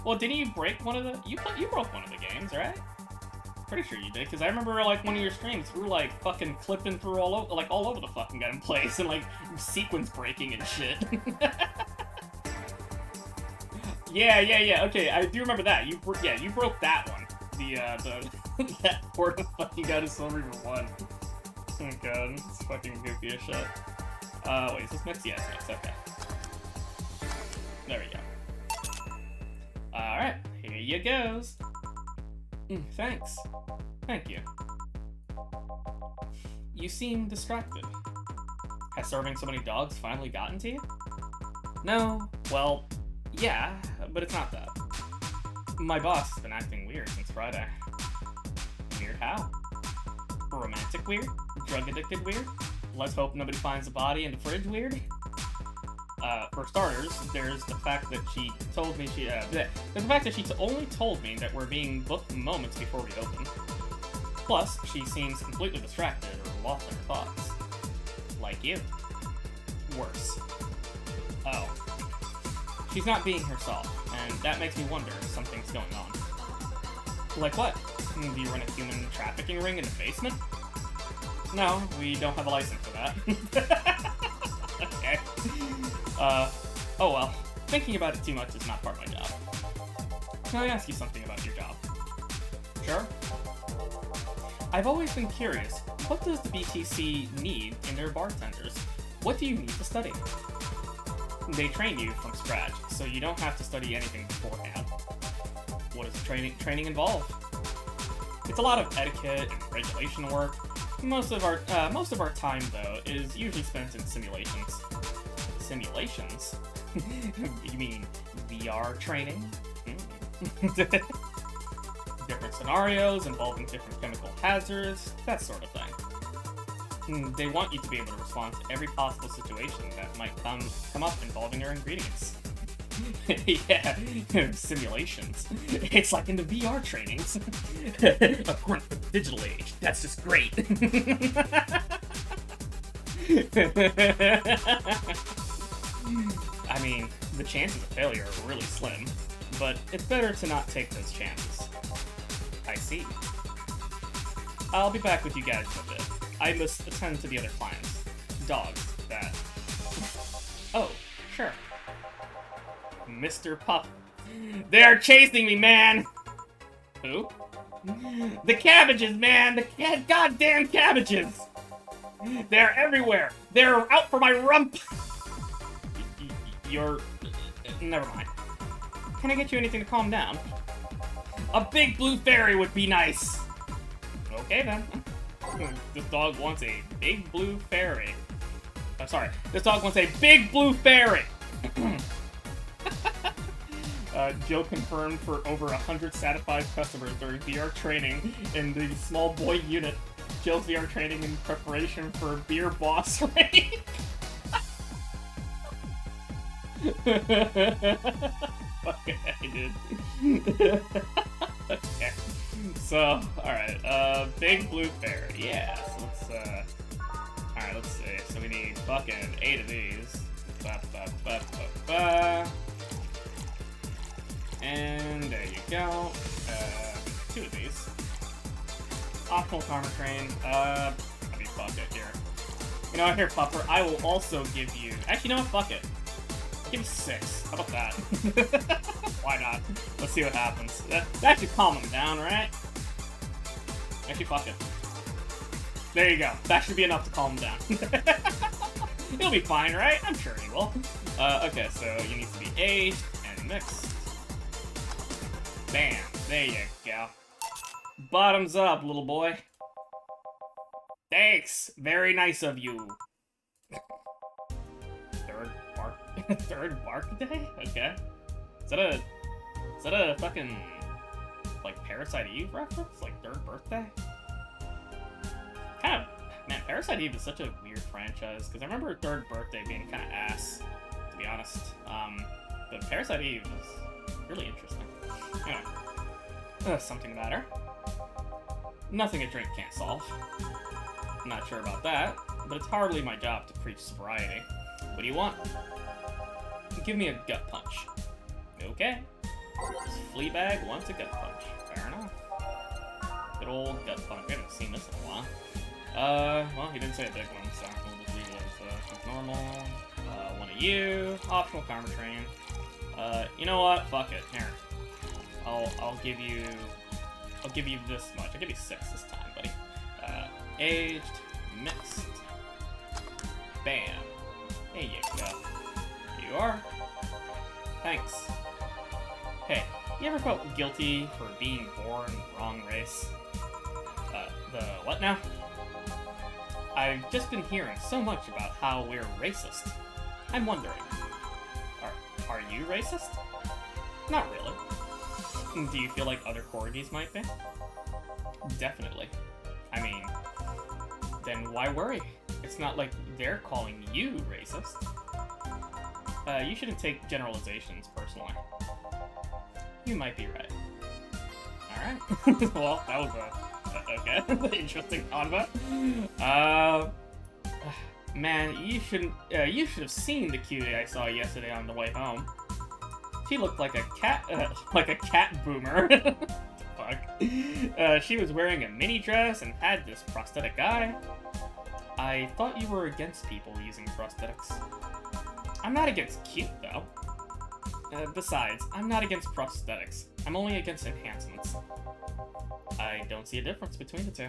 Well, didn't you break one of the... You broke one of the games, right? Pretty sure you did, because I remember, like, one of your streams, you were, like, fucking clipping through all over the fucking gun place, and, like, sequence breaking and shit. Yeah, okay, I do remember that. You broke that one. That poor fucking guy to Soul Reaver 1. Oh my god, it's fucking goofy as shit. Wait, is this mixed? Yeah, it's mixed, okay. There we go. Alright, here you goes. Thanks. Thank you. You seem distracted. Has serving so many dogs finally gotten to you? No, well, yeah, but it's not that. My boss has been acting weird since Friday. Weird how? Romantic weird? Drug-addicted weird? Let's hope nobody finds the body in the fridge weird? For starters, there's the fact that she told me only told me that we're being booked moments before we open. Plus, she seems completely distracted or lost in her thoughts. Like you. Worse. Oh. She's not being herself, and that makes me wonder if something's going on. Like what? Do you run a human trafficking ring in the basement? No, we don't have a license for that. Okay. Oh well. Thinking about it too much is not part of my job. Can I ask you something about your job? Sure. I've always been curious, what does the BTC need in their bartenders? What do you need to study? They train you from scratch, so you don't have to study anything beforehand. What does the training involve? It's a lot of etiquette and regulation work. Most of our time, though, is usually spent in simulations. Simulations? You mean VR training? Different scenarios involving different chemical hazards, that sort of thing. They want you to be able to respond to every possible situation that might come up involving your ingredients. Yeah, simulations. It's like in the VR trainings. A grunt for the digital age. That's just great. I mean, the chances of failure are really slim, but it's better to not take those chances. I see. I'll be back with you guys in a bit. I must attend to the other clients. Dogs, that. Oh, sure. Mr. Pup. They are chasing me, man! Who? The cabbages, man! The goddamn cabbages! They're everywhere! They're out for my rump! You're... Never mind. Can I get you anything to calm down? A big blue fairy would be nice! Okay, then. This dog wants a big blue fairy. I'm sorry. This dog wants a big blue fairy! Joe confirmed for over 100 satisfied customers during VR training in the small boy unit. Joe's VR training in preparation for beer boss raid. Okay, dude. Okay. So, alright, big blue fairy. Yeah, so let's, alright, let's see. So we need fucking 8 of these. And there you go. 2 of these. Optional karma train. I mean, fuck it here. You know what, here, Pupper, I will also give you... Actually, you know what, fuck it. I'll give you 6. How about that? Why not? Let's see what happens. That should calm him down, right? Actually, fuck it. There you go. That should be enough to calm him down. He'll be fine, right? I'm sure he will. Okay, so you need to be aged and mixed. Bam. There you go. Bottoms up, little boy. Thanks! Very nice of you. Third bark... Third bark day? Okay. Is that a fucking... like, Parasite Eve reference? Like, third birthday? Kind of... Man, Parasite Eve is such a weird franchise, because I remember third birthday being kind of ass, to be honest. But Parasite Eve is really interesting. Anyway. Something the matter. Nothing a drink can't solve. I'm not sure about that, but it's hardly my job to preach sobriety. What do you want? Give me a gut punch. Okay. Fleabag wants a gut punch. Fair enough. Good old gut punch. I haven't seen this in a while. Well, he didn't say a big one, so we'll just leave it as normal. One of you. Optional karma train. You know what? Fuck it. Here. I'll give you this much. I'll give you 6 this time, buddy. Aged, mixed. Bam. There you go. Here you are. Thanks. Hey, you ever felt guilty for being born the wrong race? The what now? I've just been hearing so much about how we're racist. I'm wondering, are you racist? Not really. Do you feel like other corgis might be? Definitely. I mean, then why worry? It's not like they're calling you racist. You shouldn't take generalizations personally. You might be right. Alright. Well, that was okay. Interesting thought about. Man, you should have seen the cutie I saw yesterday on the way home. She looked like a cat boomer. Fuck. She was wearing a mini dress and had this prosthetic eye. I thought you were against people using prosthetics. I'm not against cute, though. Besides, I'm not against prosthetics. I'm only against enhancements. I don't see a difference between the two.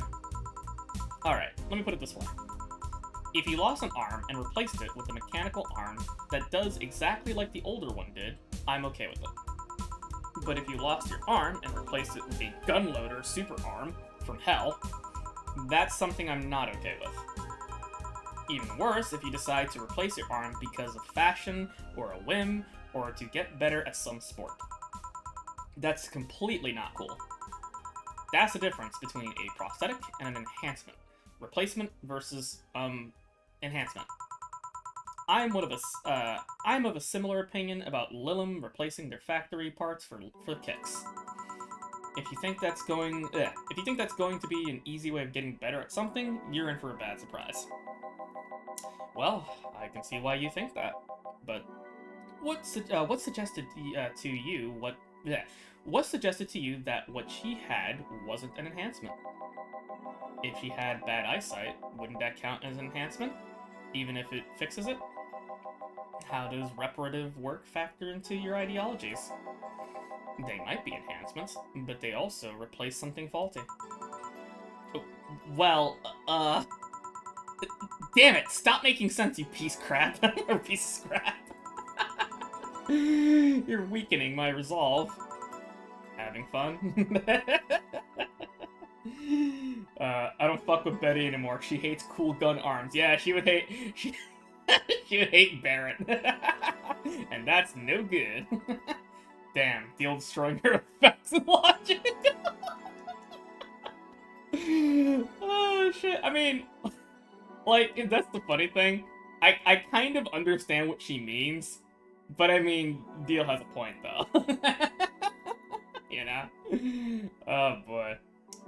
Alright, let me put it this way. If you lost an arm and replaced it with a mechanical arm that does exactly like the older one did, I'm okay with it. But if you lost your arm and replaced it with a gunloader super arm from hell, that's something I'm not okay with. Even worse, if you decide to replace your arm because of fashion, or a whim, or to get better at some sport. That's completely not cool. That's the difference between a prosthetic and an enhancement. Replacement versus, enhancement. I'm of a similar opinion about Lilim replacing their factory parts for kicks. If you think that's going to be an easy way of getting better at something, you're in for a bad surprise. Well, I can see why you think that, but what suggested to you that what she had wasn't an enhancement? If she had bad eyesight, wouldn't that count as an enhancement, even if it fixes it? How does reparative work factor into your ideologies? They might be enhancements, but they also replace something faulty. Oh, well, damn it! Stop making sense, you piece of crap. Or piece of scrap. You're weakening my resolve. Having fun? I don't fuck with Betty anymore. She hates cool gun arms. Yeah, she would hate... She would hate Barrett. And that's no good. Damn, the old destroying her effects and logic. Oh, shit. I mean... Like, that's the funny thing. I kind of understand what she means, but I mean, Deal has a point, though. You know? Oh, boy.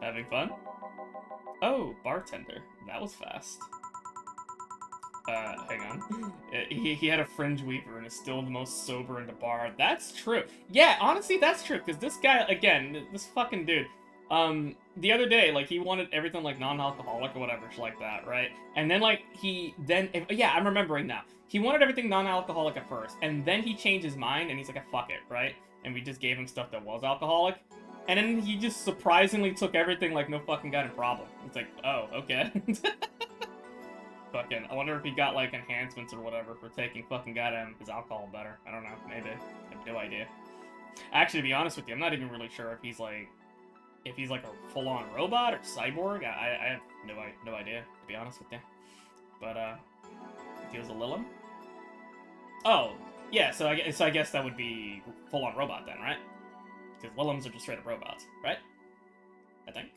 Having fun? Oh, bartender. That was fast. Hang on. He had a fringe weaver and is still the most sober in the bar. That's true. Yeah, honestly, that's true, because this guy, again, this fucking dude, the other day, like, he wanted everything, like, non-alcoholic or whatever, shit like that, right? And then, like, yeah, I'm remembering now. He wanted everything non-alcoholic at first, and then he changed his mind, and he's like, fuck it, right? And we just gave him stuff that was alcoholic. And then he just surprisingly took everything like no fucking goddamn problem. It's like, oh, okay. Fucking, I wonder if he got, like, enhancements or whatever for taking fucking goddamn his alcohol better. I don't know, maybe. I have no idea. Actually, to be honest with you, I'm not even really sure if he's, like, if he's like a full-on robot or cyborg. I have no idea, to be honest with you. But, if he was a Lilum? Oh, yeah, so I guess that would be full-on robot then, right? Because Lilums are just straight-up robots, right? I think.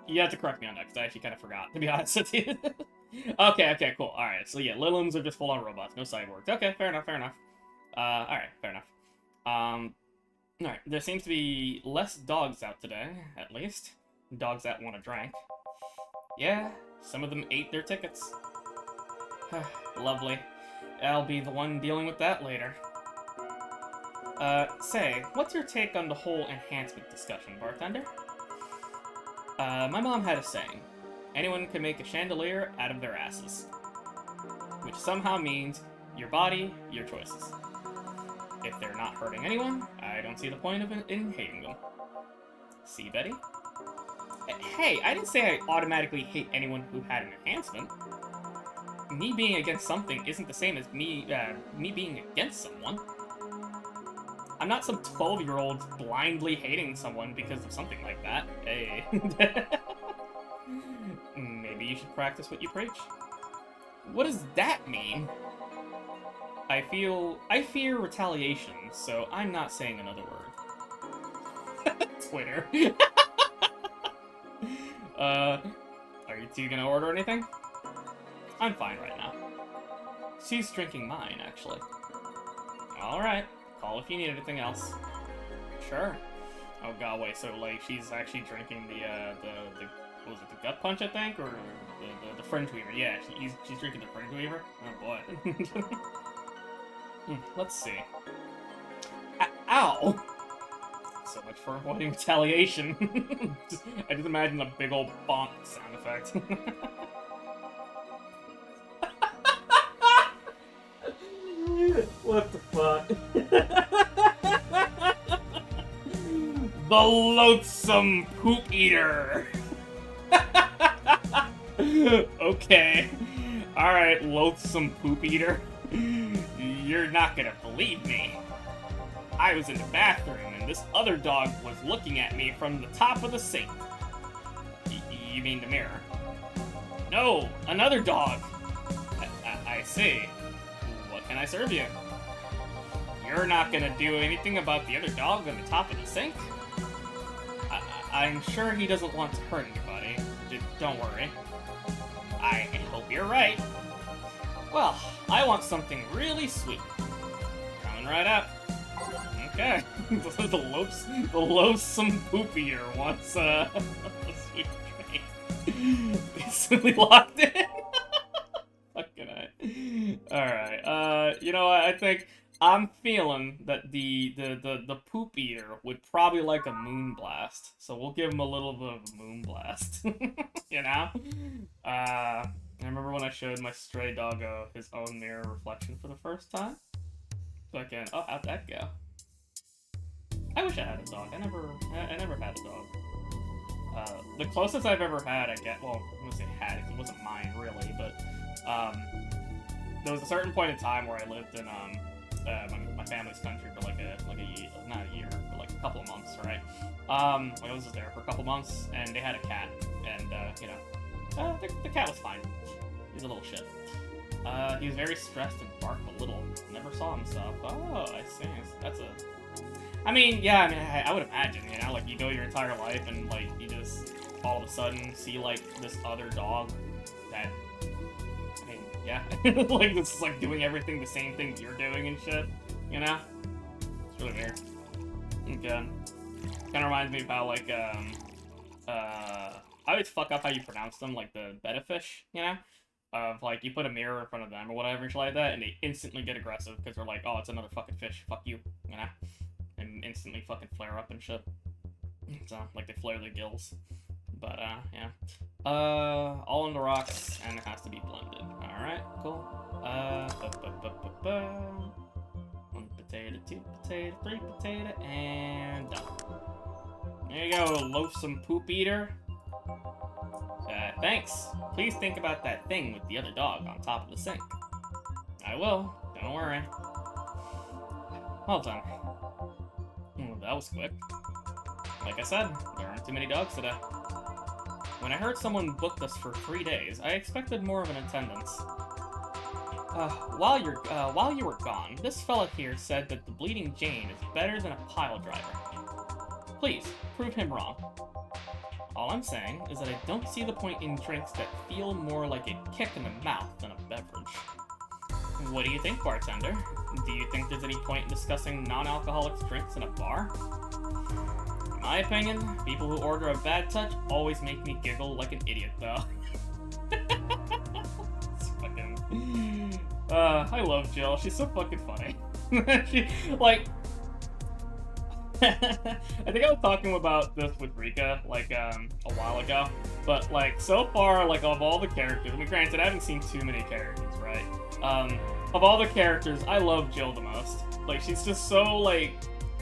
You have to correct me on that, because I actually kind of forgot, to be honest with you. Okay, cool. Alright, so yeah, Lilums are just full-on robots, no cyborgs. Okay, fair enough. Alright, fair enough. Alright, there seems to be less dogs out today, at least. Dogs that want a drink. Yeah, some of them ate their tickets. Lovely. I'll be the one dealing with that later. Say, what's your take on the whole enhancement discussion, bartender? My mom had a saying. Anyone can make a chandelier out of their asses. Which somehow means your body, your choices. If they're not hurting anyone, I don't see the point of in hating them. See, Betty? Hey, I didn't say I automatically hate anyone who had an enhancement. Me being against something isn't the same as me being against someone. I'm not some 12-year-old blindly hating someone because of something like that. Hey. Maybe you should practice what you preach. What does that mean? I fear retaliation, so I'm not saying another word. Twitter. Are you two gonna order anything? I'm fine right now. She's drinking mine, actually. Alright, call if you need anything else. Sure. Oh god, wait, so, like, she's actually drinking the what was it, the gut punch, I think? Or the fringe weaver? Yeah, she's drinking the fringe weaver? Oh boy. Let's see. Ow! So much for avoiding retaliation. I just imagine a big old bonk sound effect. What the fuck? The loathsome poop eater! Okay. Alright, loathsome poop eater. You're not gonna believe me. I was in the bathroom and this other dog was looking at me from the top of the sink. You mean the mirror? No, another dog. I see. What can I serve you? You're not gonna do anything about the other dog on the top of the sink? I'm sure he doesn't want to hurt anybody. Don't worry. I hope you're right. Well, I want something really sweet. Coming right up. Okay. the loathsome poop eater wants a sweet drink. It's simply locked in. Fucking A. Alright, you know what, I think I'm feeling that the poop eater would probably like a moon blast. So we'll give him a little bit of a moon blast. You know? I remember when I showed my stray doggo his own mirror reflection for the first time. Fucking, oh, how'd that go? I wish I had a dog. I never had a dog. The closest I've ever had, well, I wouldn't say had, because it wasn't mine, really, but, there was a certain point in time where I lived in, my family's country for like a year, not a year, but like a couple of months, right? I was just there for a couple months, and they had a cat, and, you know, the cat was fine. He was a little shit. He was very stressed and barked a little. Never saw himself. Oh, I see. That's a... I mean, yeah, I mean, I would imagine, you know, like, you go your entire life and, like, you just all of a sudden see, like, this other dog that... I mean, yeah. Like, this is, like, doing everything the same thing you're doing and shit, you know? It's really weird. Okay. Kinda reminds me of how, like, I always fuck up how you pronounce them, like the betta fish, you know? Of, like, you put a mirror in front of them or whatever and shit like that, and they instantly get aggressive because they're like, oh, it's another fucking fish, fuck you, you know? And instantly fucking flare up and shit. So, like, they flare their gills. But, yeah. All in the rocks, and it has to be blended. Alright, cool. One potato, two potato, three potato, and done. There you go, loathsome poop eater. Thanks. Please think about that thing with the other dog on top of the sink. I will. Don't worry. Well done. That was quick. Like I said, there aren't too many dogs today. When I heard someone booked us for 3 days, I expected more of an attendance. While you were gone, this fella here said that the Bleeding Jane is better than a pile driver. Please, prove him wrong. All I'm saying is that I don't see the point in drinks that feel more like a kick in the mouth than a beverage. What do you think, bartender? Do you think there's any point in discussing non-alcoholic drinks in a bar? In my opinion, people who order a bad touch always make me giggle like an idiot, though. It's fucking... I love Jill. She's so fucking funny. She, like... I think I was talking about this with Rika, like, a while ago. But, like, so far, like, of all the characters... I mean, granted, I haven't seen too many characters, right? Of all the characters, I love Jill the most. Like, she's just so, like,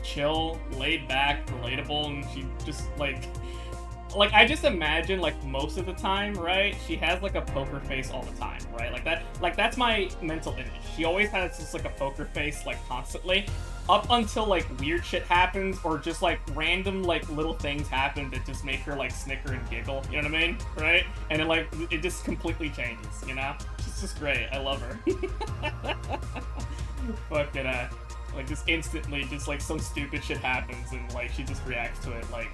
chill, laid back, relatable, and she just, like, I just imagine, like, most of the time, right, she has, like, a poker face all the time, right? Like, that's my mental image. She always has just, like, a poker face, like, constantly, up until, like, weird shit happens, or just, like, random, like, little things happen that just make her, like, snicker and giggle, you know what I mean? Right? And then, like, it just completely changes, you know? She's just great. I love her. Fucking, like, just instantly, just, like, some stupid shit happens, and, like, she just reacts to it, like,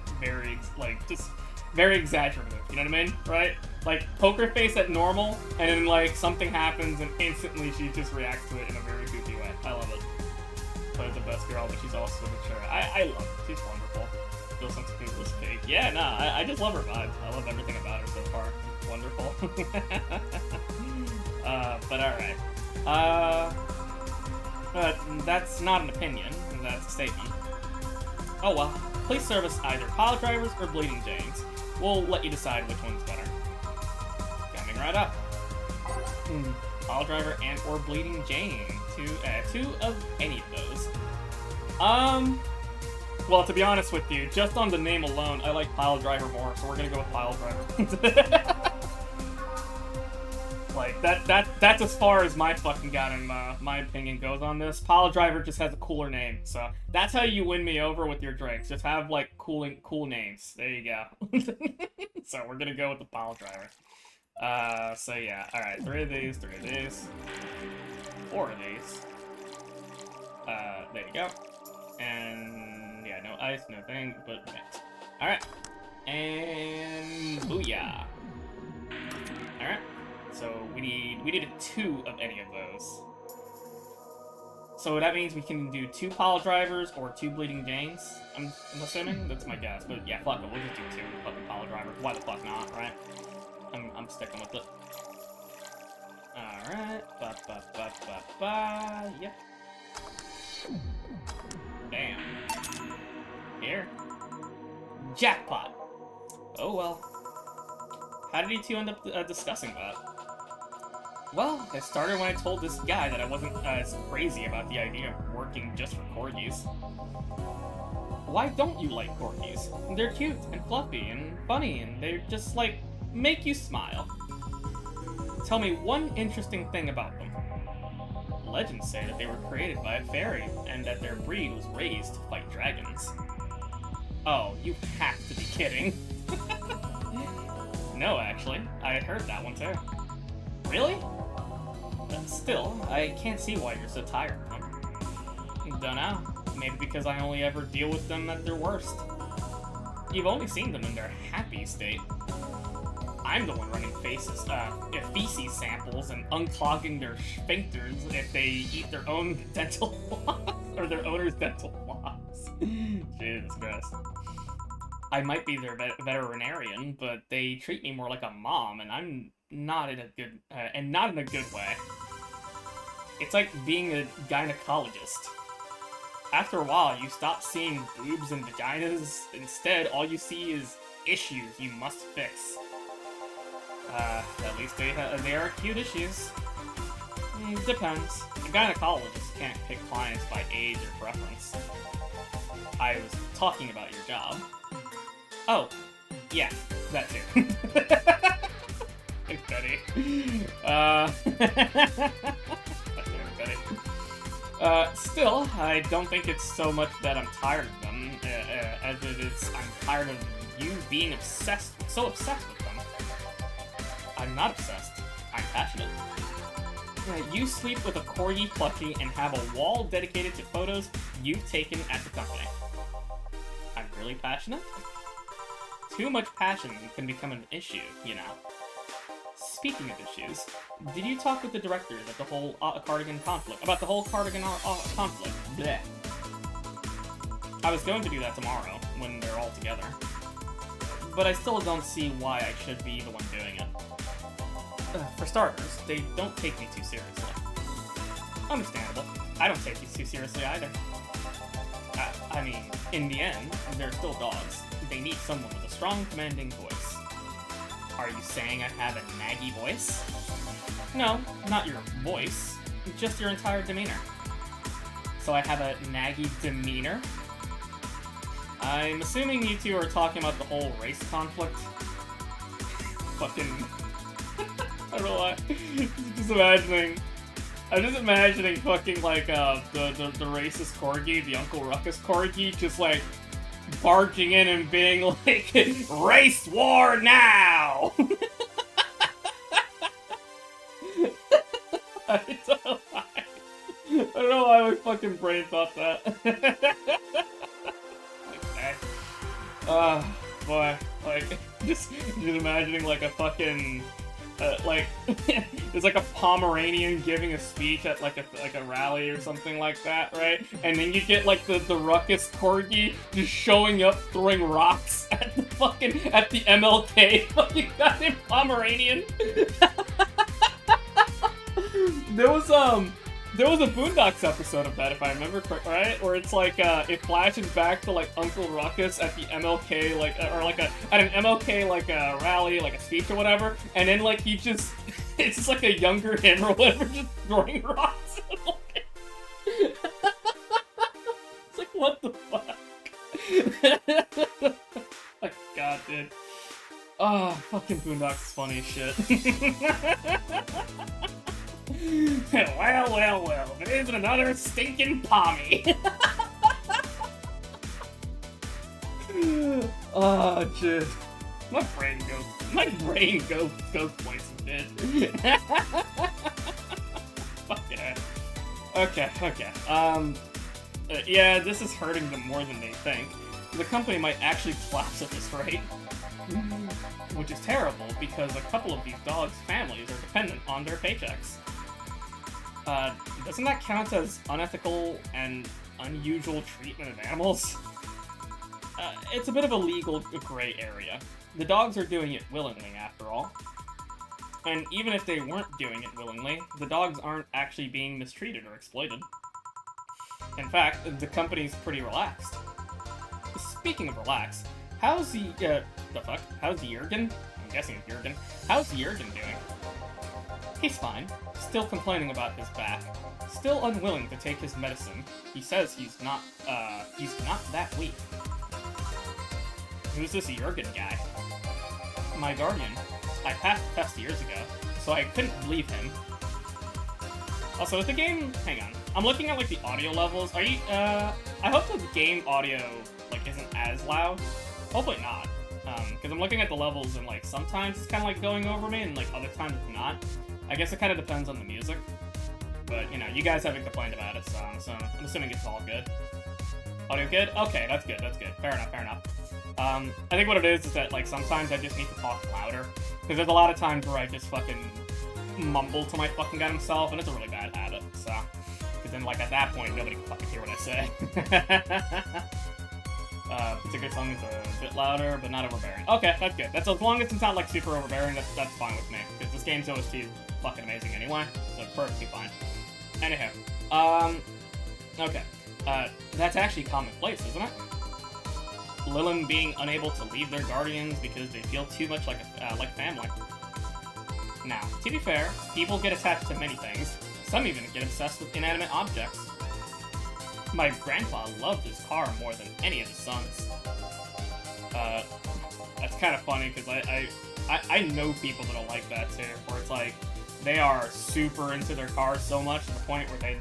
just very exaggerative, you know what I mean? Right? Like, poker face at normal, and then, like, something happens, and instantly she just reacts to it in a very goofy way. I love it. Plays the best girl, but she's also mature. I love her. She's wonderful. Feels something to this pig. Yeah, no, I just love her vibe. I love everything about her so far. Wonderful. But alright. That's not an opinion. That's a statement. Oh well. Please service either pile drivers or Bleeding Janes. We'll let you decide which one's better. Coming right up. Pile driver and or Bleeding Jane. Two of any of those. Well, to be honest with you, just on the name alone, I like pile driver more, so we're gonna go with pile driver. Like, that's as far as my fucking goddamn, my opinion goes on this. Pile driver just has a cooler name, so that's how you win me over with your drinks. Just have, like, cool names. There you go. So we're gonna go with the pile driver. So yeah, alright, 3 of these, 4 of these. There you go. And yeah, no ice, no thing, but mix. Alright. And booyah. Alright. So we need a 2 of any of those. So that means we can do 2 pile drivers or 2 Bleeding Janes. I'm assuming? That's my guess. But yeah, fuck it, we'll just do 2 fucking pile drivers. Why the fuck not, right? I'm sticking with it. Alright. Yep. Damn. Here. Jackpot! Oh well. How did you two end up discussing that? Well, it started when I told this guy that I wasn't as crazy about the idea of working just for corgis. Why don't you like corgis? They're cute and fluffy and funny and they're just, like, make you smile. Tell me one interesting thing about them. Legends say that they were created by a fairy, and that their breed was raised to fight dragons. Oh, you have to be kidding. No, actually. I had heard that one too. Really? Still, I can't see why you're so tired of them. Dunno. Maybe because I only ever deal with them at their worst. You've only seen them in their happy state. I'm the one running feces samples and unclogging their sphincters if they eat their own dental floss, or their owner's dental floss. Jesus Christ. I might be their veterinarian, but they treat me more like a mom, and I'm not in a good way. It's like being a gynecologist. After a while, you stop seeing boobs and vaginas. Instead, all you see is issues you must fix. At least they are cute issues. Depends. A gynecologist can't pick clients by age or preference. I was talking about your job. Oh, yeah, that too. Thanks, Betty. Still, I don't think it's so much that I'm tired of them as it is I'm tired of you being so obsessed with them. I'm not obsessed. I'm passionate. You sleep with a corgi plushie and have a wall dedicated to photos you've taken at the company. I'm really passionate? Too much passion can become an issue, you know. Speaking of issues, did you talk with the directors at the whole cardigan conflict? About the whole cardigan conflict? Blech. I was going to do that tomorrow, when they're all together. But I still don't see why I should be the one doing it. For starters, they don't take me too seriously. Understandable. I don't take these too seriously either. I mean, in the end, they're still dogs. They need someone with a strong, commanding voice. Are you saying I have a naggy voice? No, not your voice, just your entire demeanor. So I have a naggy demeanor? I'm assuming you two are talking about the whole race conflict. Fucking... I don't know why. I'm just imagining fucking, like, the racist corgi, the Uncle Ruckus corgi, just, like, barging in and being like, race war now! I don't know why my fucking brain thought that. Okay. Boy, like, just imagining, like, a fucking, like, there's like a Pomeranian giving a speech at like a rally or something like that, right? And then you get like the ruckus corgi just showing up throwing rocks at the MLK fucking goddamn Pomeranian. There was a Boondocks episode of that, if I remember correctly, right? Where it's like, it flashes back to, like, Uncle Ruckus at the MLK, like, or like at an MLK, like, a rally, like a speech or whatever, and then, like, he just, it's just like a younger him or whatever, just throwing rocks at him. It's like, what the fuck? My god, dude. Oh, fucking Boondocks is funny as shit. Well, if it isn't another stinking pommy. Oh, shit. My brain goes places, dude. Fuck yeah. Okay. Yeah, this is hurting them more than they think. The company might actually collapse at this rate. Which is terrible, because a couple of these dogs' families are dependent on their paychecks. Doesn't that count as unethical and unusual treatment of animals? It's a bit of a legal gray area. The dogs are doing it willingly, after all. And even if they weren't doing it willingly, the dogs aren't actually being mistreated or exploited. In fact, the company's pretty relaxed. Speaking of relaxed, how's Jurgen? I'm guessing it's Jurgen. How's Jurgen doing? He's fine. Still complaining about his back. Still unwilling to take his medicine. He says he's not that weak. Who's this Jurgen guy? My guardian. I passed the test years ago, so I couldn't believe him. Also, is the game... Hang on. I'm looking at, like, the audio levels. Are you, I hope the game audio, like, isn't as loud. Hopefully not. Because I'm looking at the levels and, like, sometimes it's kind of, like, going over me, and, like, other times it's not. I guess it kind of depends on the music. But, you know, you guys haven't complained about it, so I'm assuming it's all good. Audio good? Okay, that's good. Fair enough. I think what it is that, like, sometimes I just need to talk louder. Because there's a lot of times where I just fucking mumble to my fucking guy himself, and it's a really bad habit, so. Because then, like, at that point, nobody can fucking hear what I say. Particular song is a bit louder, but not overbearing. Okay, that's good. That's as long as it's not, like, super overbearing, that's fine with me. Because this game's OST is fucking amazing anyway, so perfectly fine. Anyhow, okay. That's actually commonplace, isn't it? Lilin being unable to leave their guardians because they feel too much like family. Now, to be fair, people get attached to many things. Some even get obsessed with inanimate objects. My grandpa loved his car more than any of his sons. That's kind of funny because I know people that are like that too, where it's like they are super into their cars so much to the point where they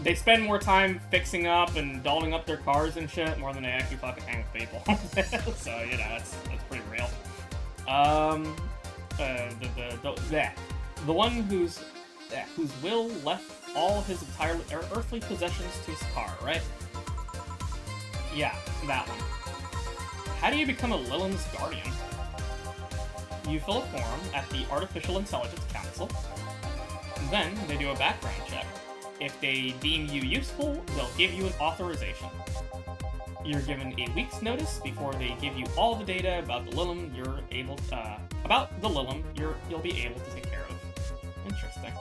they spend more time fixing up and dolling up their cars and shit more than they actually fucking hang with people. So, you know, that's pretty real. The one whose will left all his entirely earthly possessions to his car, right? Yeah, that one. How do you become a Lilum's guardian? You fill a form at the Artificial Intelligence Council. Then they do a background check. If they deem you useful, they'll give you an authorization. You're given a week's notice before they give you all the data about the Lilum you'll be able to take care of. Interesting.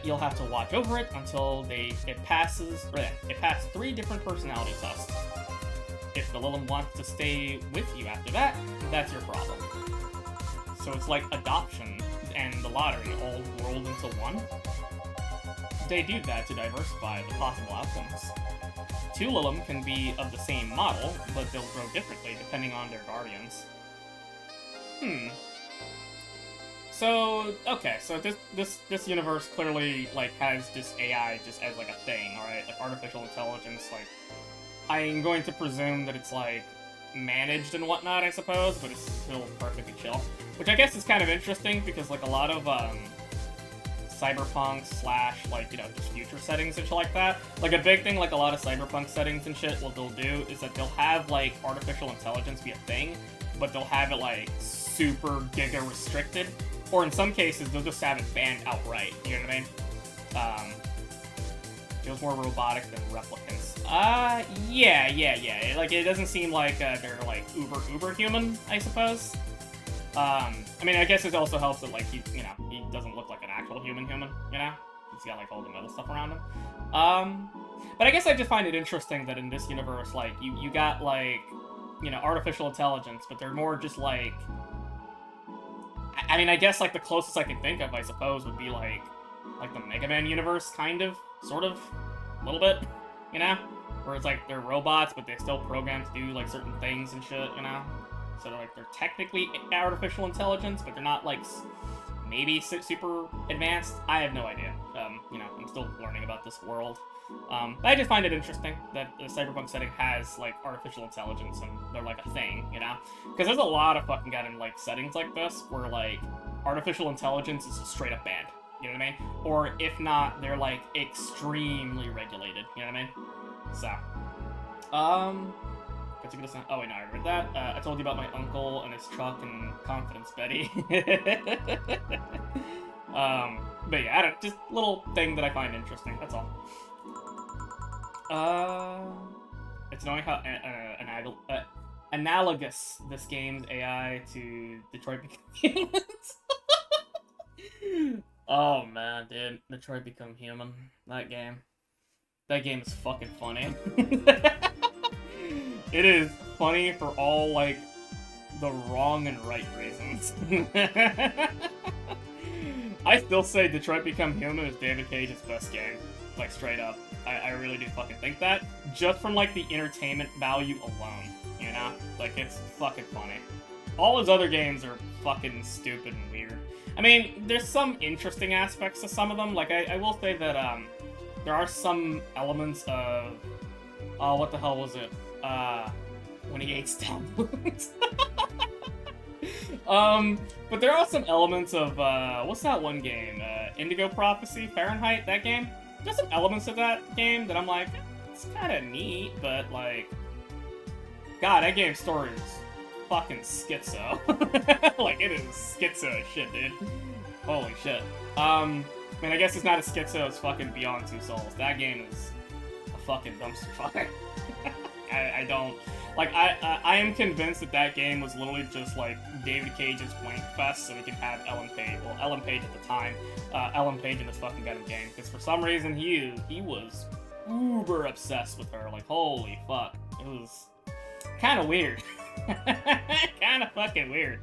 You'll have to watch over it until it passes 3 different personality tests. If the Lilum wants to stay with you after that, that's your problem. So it's like adoption and the lottery all rolled into one. They do that to diversify the possible outcomes. 2 Lilum can be of the same model, but they'll grow differently depending on their guardians. So, okay, so this universe clearly, like, has this AI just as, like, a thing, alright? Like, artificial intelligence, like, I'm going to presume that it's, like, managed and whatnot, I suppose, but it's still perfectly chill. Which I guess is kind of interesting, because, like, a lot of, cyberpunk / like, you know, just future settings and shit like that. Like, a big thing, like, a lot of cyberpunk settings and shit, what they'll do is that they'll have, like, artificial intelligence be a thing, but they'll have it, like, super giga restricted. Or in some cases, they'll just have it banned outright, you know what I mean? Feels more robotic than replicants. Yeah. Like, it doesn't seem like, they're, like, uber human, I suppose. I mean, I guess it also helps that, like, he doesn't look like an actual human, you know? He's got, like, all the metal stuff around him. But I guess I just find it interesting that in this universe, like, you got, like, you know, artificial intelligence, but they're more just, like... I mean, I guess, like, the closest I can think of, I suppose, would be, like the Mega Man universe, kind of, sort of, a little bit, you know? Where it's, like, they're robots, but they're still programmed to do, like, certain things and shit, you know? So, they're technically artificial intelligence, but they're not, like, maybe super advanced. I have no idea. You know, I'm still learning about this world. But I just find it interesting that the cyberpunk setting has, like, artificial intelligence and they're, like, a thing, you know? Because there's a lot of fucking goddamn, like, settings like this where, like, artificial intelligence is straight up banned. You know what I mean? Or, if not, they're, like, extremely regulated. You know what I mean? So. Oh, wait, no, I read that. I told you about my uncle and his truck and Confidence Betty. But yeah, I don't, just a little thing that I find interesting, that's all. It's knowing how analogous this game's AI to Detroit Become Human. Oh man, dude, Detroit Become Human. That game is fucking funny. It is funny for all, like, the wrong and right reasons. I still say Detroit Become Human is David Cage's best game. Like, straight up. I really do fucking think that. Just from, like, the entertainment value alone, you know? Like, it's fucking funny. All his other games are fucking stupid and weird. I mean, there's some interesting aspects to some of them. Like, I will say that, there are some elements of... Oh, what the hell was it? When he ate stamboos. But there are some elements of, what's that one game? Indigo Prophecy? Fahrenheit? That game? There's some elements of that game that I'm like, it's kinda neat, but, like... God, that game's story is fucking schizo. Like, it is schizo as shit, dude. Holy shit. I mean, I guess it's not as schizo as fucking Beyond Two Souls. That game is a fucking dumpster fire. I don't... Like, I am convinced that game was literally just, like, David Cage's wank fest so he could have Ellen Page. Well, Ellen Page at the time. Ellen Page in this fucking goddamn game. Because for some reason, he was uber obsessed with her. Like, holy fuck. It was kind of weird. Kind of fucking weird.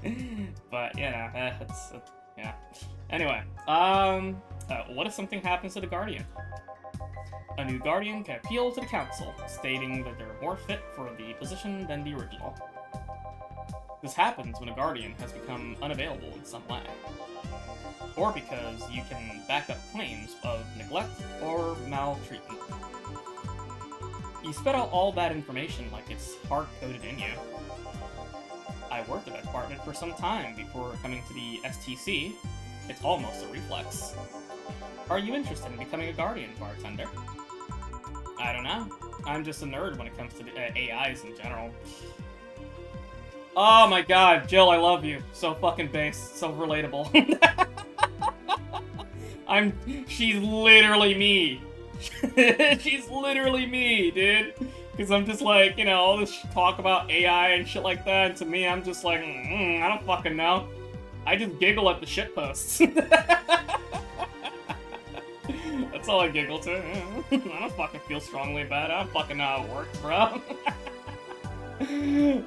But, you know, yeah. Anyway, what if something happens to the Guardian? A new Guardian can appeal to the Council, stating that they're more fit for the position than the original. This happens when a Guardian has become unavailable in some way. or because you can back up claims of neglect or maltreatment. You spit out all that information like it's hard-coded in you. I worked at that department for some time before coming to the STC. It's almost a reflex. Are you interested in becoming a guardian bartender? I don't know. I'm just a nerd when it comes to the AIs in general. Oh my god, Jill, I love you. So fucking base, so relatable. She's literally me. She's literally me, dude. Because I'm just like, you know, all this talk about AI and shit like that, and to me, I'm just like, I don't fucking know. I just giggle at the shit posts. That's all I giggle to. I don't fucking feel strongly about it. I don't fucking know how it works, bro.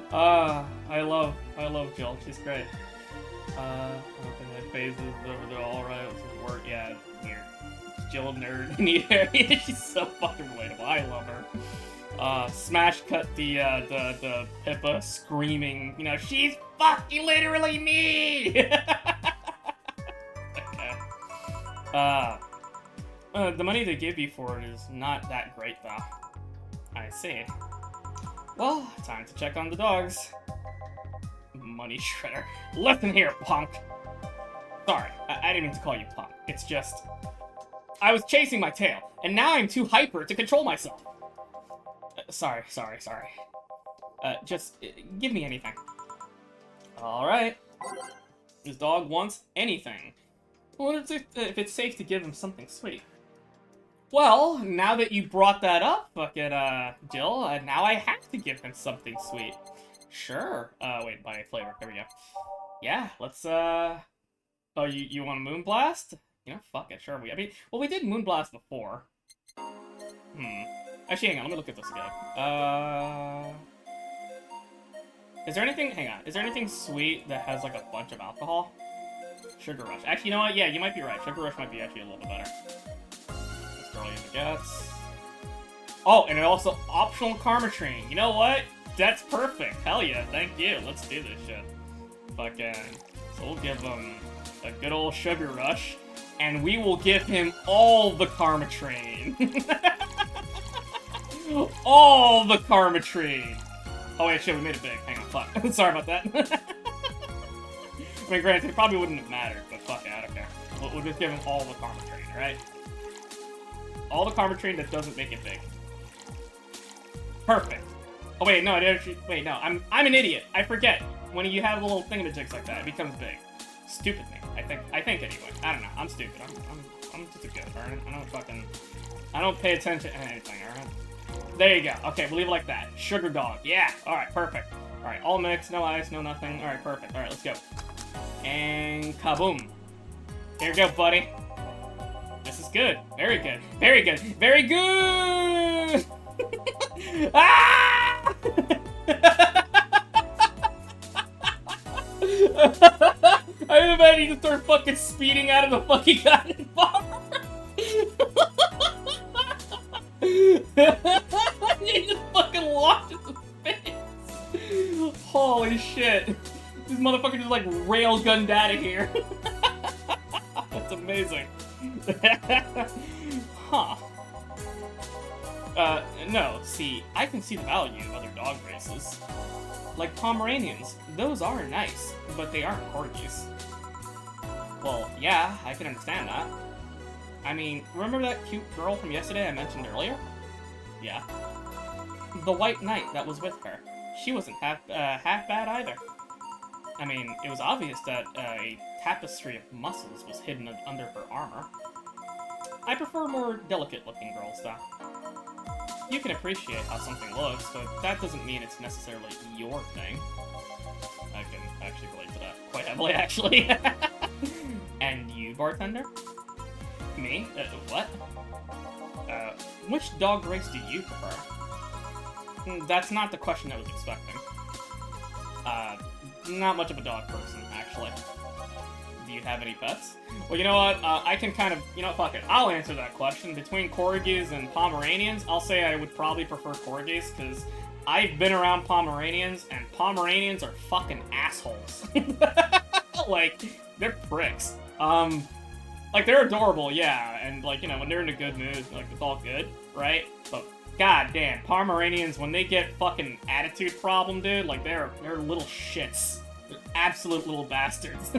I love Jill. She's great. I don't think my phases, they're alright. Work, yeah, weird. Jill nerd in the area. She's so fucking relatable. I love her. Smash cut the Pippa screaming, you know, she's fucking literally me! Okay. The money they give you for it is not that great, though. I see. Well, time to check on the dogs. Money shredder. Listen here, punk! Sorry, I didn't mean to call you punk. It's just... I was chasing my tail, and now I'm too hyper to control myself. Sorry. Just give me anything. Alright. This dog wants anything. I wonder if it's safe to give him something sweet. Well, now that you brought that up, fucking, Jill, now I have to give him something sweet. Sure. Wait, buy a flavor. There we go. Yeah, let's, Oh, you want a Moonblast? You know, fuck it, sure. We did Moonblast before. Actually, hang on, let me look at this again. Is there anything sweet that has, like, a bunch of alcohol? Sugar Rush. Actually, you know what? Yeah, you might be right. Sugar Rush might be actually a little bit better. Let's throw you in the guts. Oh, and it also optional Karma Train. You know what? That's perfect. Hell yeah, thank you. Let's do this shit. Fucking... So we'll give him a good old Sugar Rush, and we will give him all the Karma Train. All the Karma Train. Oh wait, shit, we made it big. Hang on, fuck. Sorry about that. I mean, granted, it probably wouldn't have mattered, but fuck it, I don't care. We'll just give him all the Karma Train, right? All the Karma Train that doesn't make it big. Perfect. Oh wait, no, wait, no, I'm an idiot. I forget. When you have a little thingamajigs like that, it becomes big. Stupid me. I think anyway. I don't know. I'm stupid. I'm just a goof, alright? I don't pay attention to anything, alright? There you go. Okay, we'll leave it like that. Sugar dog. Yeah. Alright, perfect. Alright, all mixed, no ice, no nothing. Alright, perfect. Alright, let's go. And kaboom. Here we go, buddy. This is good. Very good. Very good. Very good! Ah! I imagine you just start fucking speeding out of the fucking goddamn bar. You just fucking launched into space. Holy shit. This motherfucker just like railgunned out of here. That's amazing. Huh. No, see, I can see the value of other dog races. Like Pomeranians, those are nice, but they aren't corgis. Well, yeah, I can understand that. I mean, remember that cute girl from yesterday I mentioned earlier? Yeah. The white knight that was with her. She wasn't half bad either. I mean, it was obvious that a tapestry of muscles was hidden under her armor. I prefer more delicate-looking girls, though. You can appreciate how something looks, but that doesn't mean it's necessarily your thing. I can actually relate to that quite heavily, actually. And you, bartender? Me? What? Which dog race do you prefer? That's not the question I was expecting. Not much of a dog person, actually. Do you have any pets? Well, you know what? I can kind of... You know, fuck it. I'll answer that question. Between Corgis and Pomeranians, I'll say I would probably prefer Corgis, because I've been around Pomeranians, and Pomeranians are fucking assholes. Like, they're pricks. Like, they're adorable, yeah, and, like, you know, when they're in a good mood, like, it's all good, right? But, goddamn, Pomeranians, when they get fucking attitude problem, dude, like, they're little shits. They're absolute little bastards.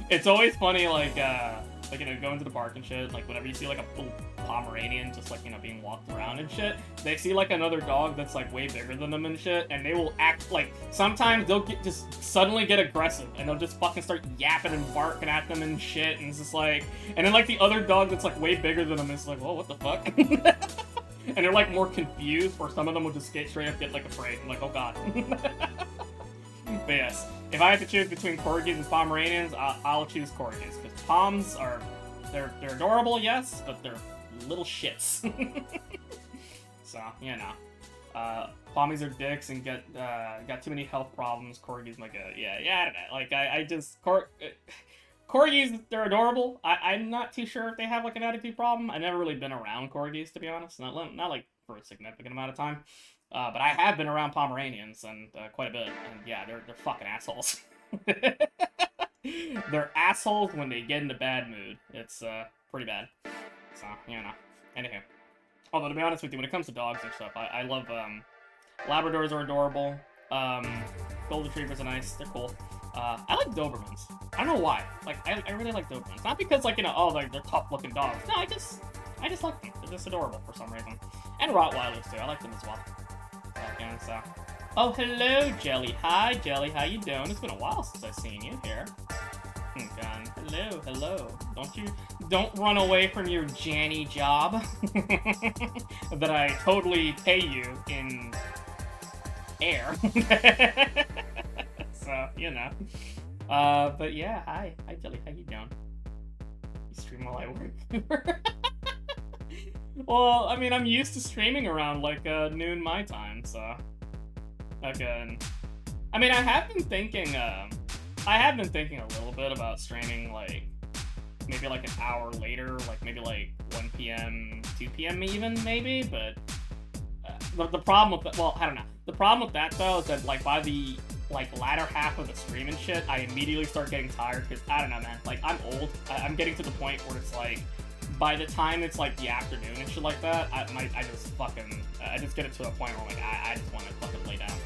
It's always funny, like, you know, going to the park and shit, like, whenever you see, like, a little Pomeranian just, like, you know, being walked around and shit, they see, like, another dog that's, like, way bigger than them and shit, and they will act, like, sometimes they'll just suddenly get aggressive, and they'll just fucking start yapping and barking at them and shit, and it's just, like, and then, like, the other dog that's, like, way bigger than them is like, whoa, what the fuck? And they're, like, more confused, or some of them will just straight up get, like, afraid, I'm like, oh god. But yes, if I have to choose between Corgis and Pomeranians, I'll choose Corgis, because Poms are, they're adorable, yes, but they're little shits. So, you know. Pommies are dicks and got too many health problems. Corgis, like, yeah, I don't know. Like, I just, Corgis, they're adorable. I'm not too sure if they have, like, an attitude problem. I've never really been around Corgis, to be honest. Not like, for a significant amount of time. But I have been around Pomeranians, and quite a bit, and yeah, they're fucking assholes. They're assholes when they get in a bad mood. It's, pretty bad. So, you know. Anywho. Although, to be honest with you, when it comes to dogs and stuff, I love, Labradors are adorable. Golden Retrievers are nice. They're cool. I like Dobermans. I don't know why. Like, I really like Dobermans. Not because, like, you know, oh, they're tough-looking dogs. No, I just like them. They're just adorable for some reason. And Rottweilers, too. I like them as well. So. Oh, hello, Jelly. Hi, Jelly. How you doing? It's been a while since I've seen you here. Hello. Don't run away from your Janny job that I totally pay you in air. So, you know. But yeah, hi, Jelly. How you doing? You stream while I work. Well, I mean, I'm used to streaming around, like, noon my time, so... Again... I mean, I have been thinking a little bit about streaming, like, maybe, like, an hour later, like, maybe, like, 1 p.m., 2 p.m. even, maybe, but... the problem with that... Well, I don't know. The problem with that, though, is that, like, by the, like, latter half of the stream and shit, I immediately start getting tired, because, I don't know, man. Like, I'm old. I'm getting to the point where it's, like... By the time it's, like, the afternoon and shit like that, I just get it to a point where I'm like, I just want to fucking lay down.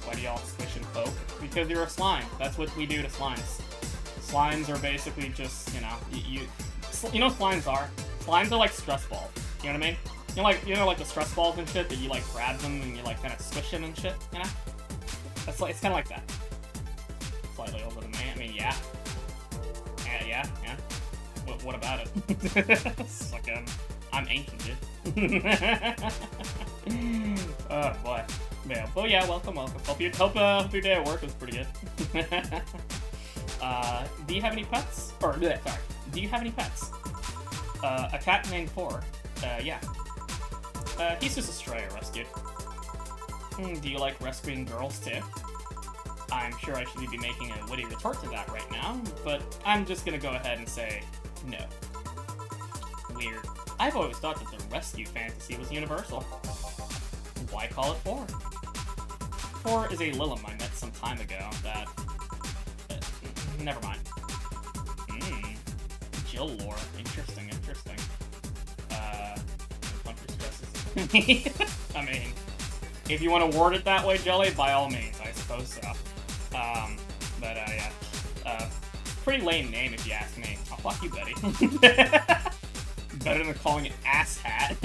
Why do y'all squish and poke? Because you're a slime. That's what we do to slimes. Slimes are basically just, you know, you know what slimes are? Slimes are like stress balls. You know what I mean? You know, like the stress balls and shit that you, like, grab them and you, like, kind of squish them and shit, you know? That's like, it's kind of like that. Slightly older than me. I mean, yeah. Yeah. What about it? Fucking, I'm ancient, dude. Oh boy. Yeah. Well, yeah. Welcome. Hope your day at work was pretty good. Do you have any pets? Or sorry. Do you have any pets? A cat named Four. Yeah. He's just a stray I rescued. Do you like rescuing girls too? I'm sure I should be making a witty retort to that right now, but I'm just gonna go ahead and say no. Weird. I've always thought that the rescue fantasy was universal. Why call it Four? Four is a Lilum I met some time ago that... never mind. Jill lore. Interesting. Hunter stresses. I mean, if you want to word it that way, Jelly, by all means, I suppose so. Yeah. Pretty lame name if you ask me. Oh, fuck you, Betty. Better than calling it Ass Hat.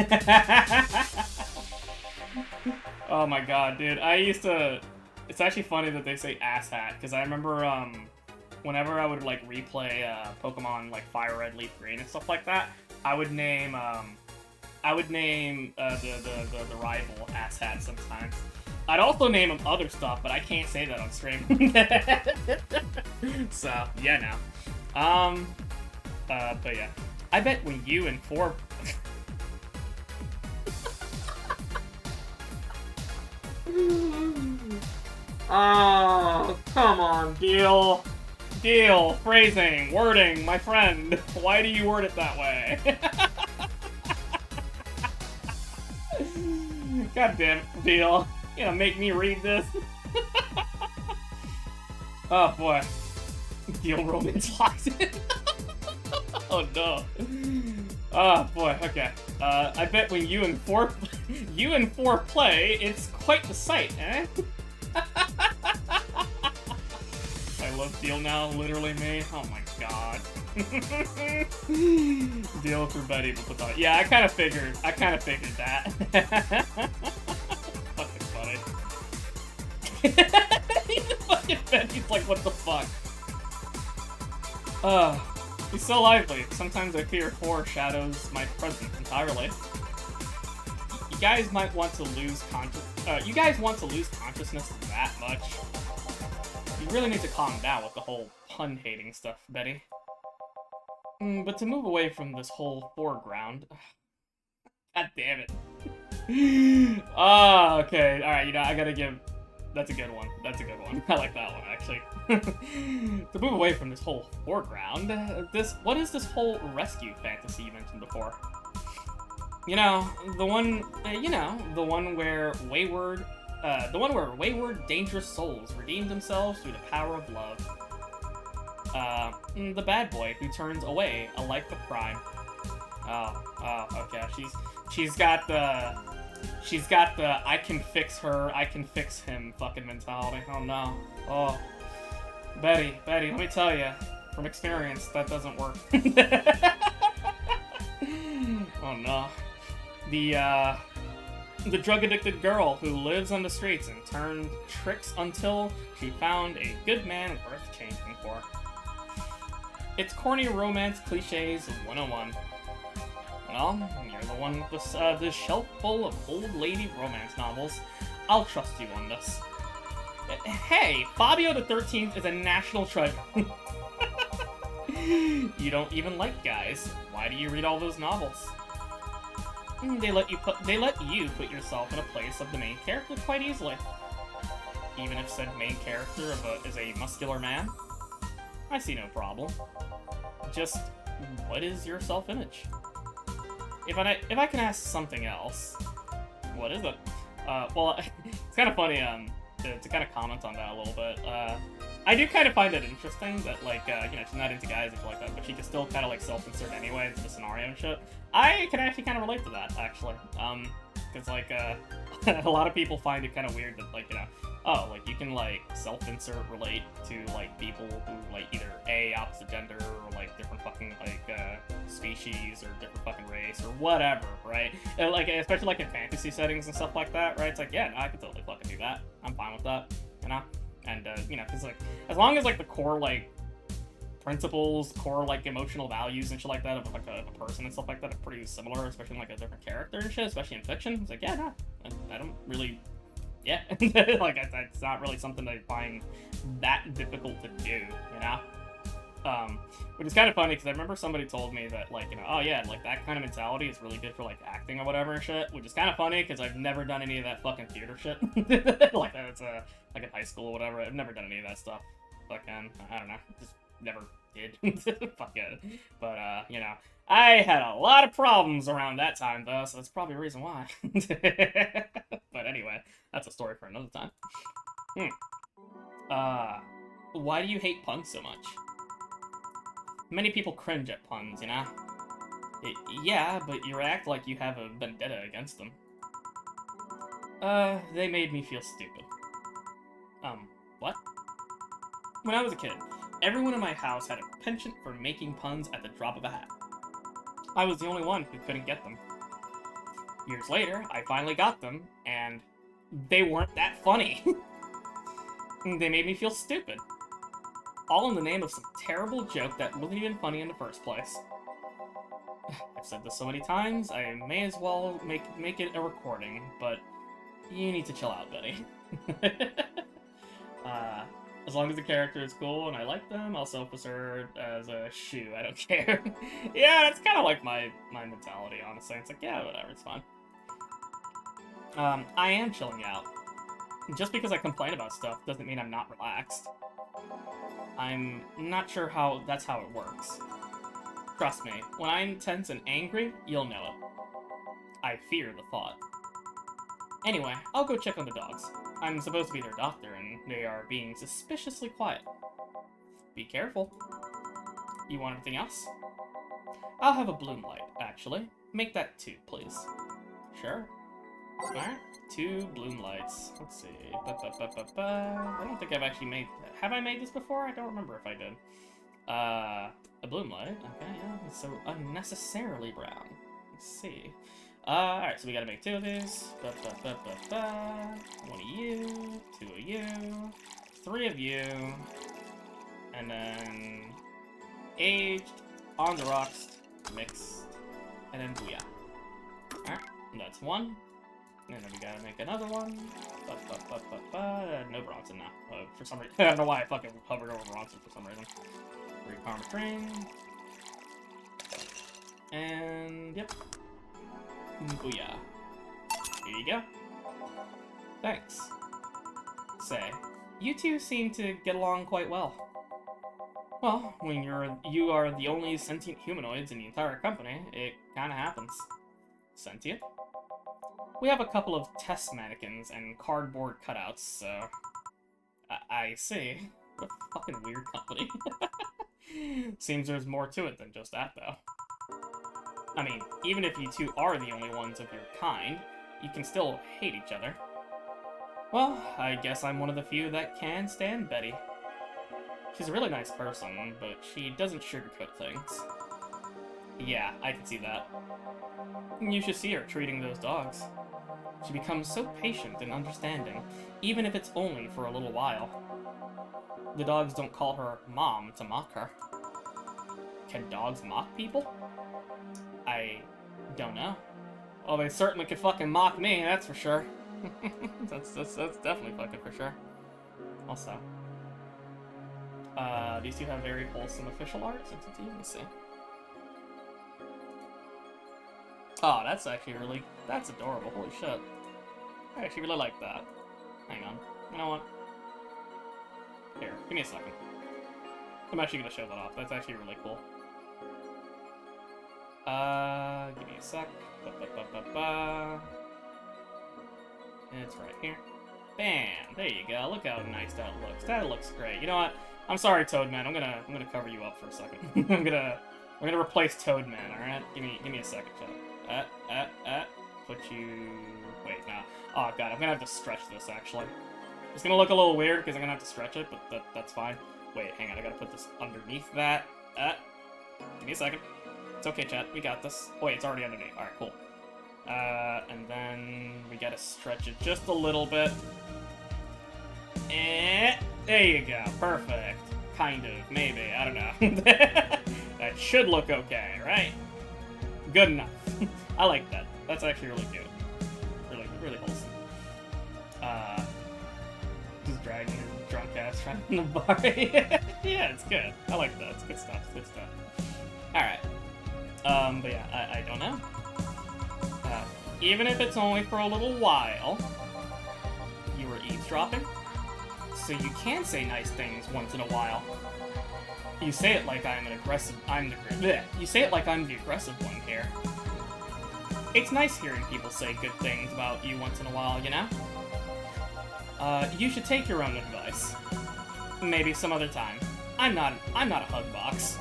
Oh my god, dude. It's actually funny that they say Ass Hat, because I remember, whenever I would, like, replay, Pokemon, like, Fire Red, Leaf Green and stuff like that, I would name, the rival Ass Hat sometimes. I'd also name him other stuff, but I can't say that on stream. So, yeah, no. But yeah. I bet when you and Four... Oh, come on, Deal, phrasing, wording, my friend. Why do you word it that way? God damn it, Deal. You gonna make me read this? Oh boy. Deal romance locked in. Oh no. Oh boy, okay. I bet when you and four play, it's quite the sight, eh? I love Deal now, literally me. Oh my god. Deal for Betty with the thought. Yeah, I kinda figured that. Fucking funny. Fucking Betty's like, what the fuck? He's so lively. Sometimes I fear foreshadows my presence entirely. You guys might want to lose consciousness that much. You really need to calm down with the whole pun-hating stuff, Betty. But to move away from this whole foreground... God damn it. Oh, okay. Alright, you know, I gotta give... That's a good one. That's a good one. I like that one, actually. To move away from this whole foreground, what is this whole rescue fantasy you mentioned before? You know, the one where wayward, dangerous souls redeem themselves through the power of love. The bad boy who turns away a life of crime. Oh, okay. She's got the I can fix her, I can fix him fucking mentality. Oh no. Oh. Betty, let me tell you, from experience, that doesn't work. Oh no. The drug-addicted girl who lives on the streets and turned tricks until she found a good man worth changing for. It's corny romance cliches 101. Well, you're the one with this shelf full of old lady romance novels. I'll trust you on this. Hey, Fabio the 13th is a national treasure. You don't even like guys. Why do you read all those novels? They let you put yourself in a place of the main character quite easily. Even if said main character is a muscular man. I see no problem. Just, what is your self-image? If I can ask something else, what is it? Well, it's kind of funny, to kind of comment on that a little bit. I do kind of find it interesting that, like, you know, she's not into guys and shit like that, but she can still kind of, like, self-insert anyway into the scenario and shit. I can actually kind of relate to that, actually. Because, like, a lot of people find it kind of weird that, like, you know, oh, like, you can, like, self-insert relate to, like, people who, like, either A, opposite gender, or, like, different fucking, like, species, or different fucking race, or whatever, right? And, like, especially, like, in fantasy settings and stuff like that, right? It's like, yeah, no, I could totally fucking do that. I'm fine with that, you know? And, you know, because, like, as long as, like, the core, like, principles, core, like, emotional values and shit like that of, like, a person and stuff like that are pretty similar, especially in, like, a different character and shit, especially in fiction. It's like, yeah, no, I don't really... Yeah, like, it's not really something I find that difficult to do, you know? Which is kind of funny, because I remember somebody told me that, like, you know, oh yeah, like, that kind of mentality is really good for, like, acting or whatever and shit, which is kind of funny, because I've never done any of that fucking theater shit. Like, that's, like, in high school or whatever, I've never done any of that stuff. Fucking, I don't know, just never did. Fuck it. But, you know, I had a lot of problems around that time, though, so that's probably a reason why. But anyway, that's a story for another time. Why do you hate puns so much? Many people cringe at puns, you know? Yeah, but you act like you have a vendetta against them. They made me feel stupid. What? When I was a kid, everyone in my house had a penchant for making puns at the drop of a hat. I was the only one who couldn't get them. Years later, I finally got them, and they weren't that funny. They made me feel stupid. All in the name of some terrible joke that wasn't even funny in the first place. I've said this so many times, I may as well make it a recording, but you need to chill out, Betty. As long as the character is cool and I like them, I'll self-assert as a shoe, I don't care. Yeah, that's kind of like my mentality, honestly. It's like, yeah, whatever, it's fine. I am chilling out. Just because I complain about stuff doesn't mean I'm not relaxed. I'm not sure that's how it works. Trust me, when I'm tense and angry, you'll know it. I fear the thought. Anyway, I'll go check on the dogs. I'm supposed to be their doctor, and they are being suspiciously quiet. Be careful. You want anything else? I'll have a bloom light, actually. Make that 2, please. Sure. Alright, 2 bloom lights. Let's see. I don't think I've actually made... Have I made this before? I don't remember if I did. A bloom light. Okay, yeah. It's so unnecessarily brown. Let's see. Alright, so we gotta make 2 of these. 1 of you, 2 of you, 3 of you, and then aged, on the rocks, mixed, and then booyah. Alright, that's 1. And then we gotta make another one. No bronze in now. For some reason. I don't know why I fucking hovered over bronze for some reason. 3 karma train. And yep. Booyah. Here you go. Thanks. Say, you two seem to get along quite well. Well, when you are the only sentient humanoids in the entire company, it kinda happens. Sentient? We have a couple of test mannequins and cardboard cutouts, so... I see. What a fucking weird company. Seems there's more to it than just that, though. I mean, even if you two are the only ones of your kind, you can still hate each other. Well, I guess I'm one of the few that can stand Betty. She's a really nice person, but she doesn't sugarcoat things. Yeah, I can see that. You should see her treating those dogs. She becomes so patient and understanding, even if it's only for a little while. The dogs don't call her Mom to mock her. Can dogs mock people? I don't know. Well, they certainly could fucking mock me, that's for sure. that's definitely fucking for sure. Also, these two have very wholesome official art, since it's easy to see. Oh, that's actually really... That's adorable. Holy shit. I actually really like that. Hang on. You know what? Here, give me a second. I'm actually gonna show that off. That's actually really cool. Give me a sec. It's right here. Bam! There you go. Look how nice that looks. That looks great. You know what? I'm sorry, Toadman. I'm gonna cover you up for a second. We're gonna replace Toadman. All right? Give me a second, chat. Put you... Wait, no. Oh, God, I'm gonna have to stretch this, actually. It's gonna look a little weird, because I'm gonna have to stretch it, but that's fine. Wait, hang on, I gotta put this underneath that. Give me a second. It's okay, chat, we got this. Oh, wait, it's already underneath. Alright, cool. And then we gotta stretch it just a little bit. There you go, perfect. Kind of, maybe, I don't know. That should look okay, right? Good enough. I like that. That's actually really cute. Really wholesome. Just dragging his drunk ass around in the bar. Yeah, it's good. I like that. It's good stuff. It's good stuff. Alright. But yeah, I don't know. Even if it's only for a little while, you were eavesdropping? So you can say nice things once in a while. You say it like you say it like I'm the aggressive one here. It's nice hearing people say good things about you once in a while, you know? You should take your own advice. Maybe some other time. I'm not a hug box.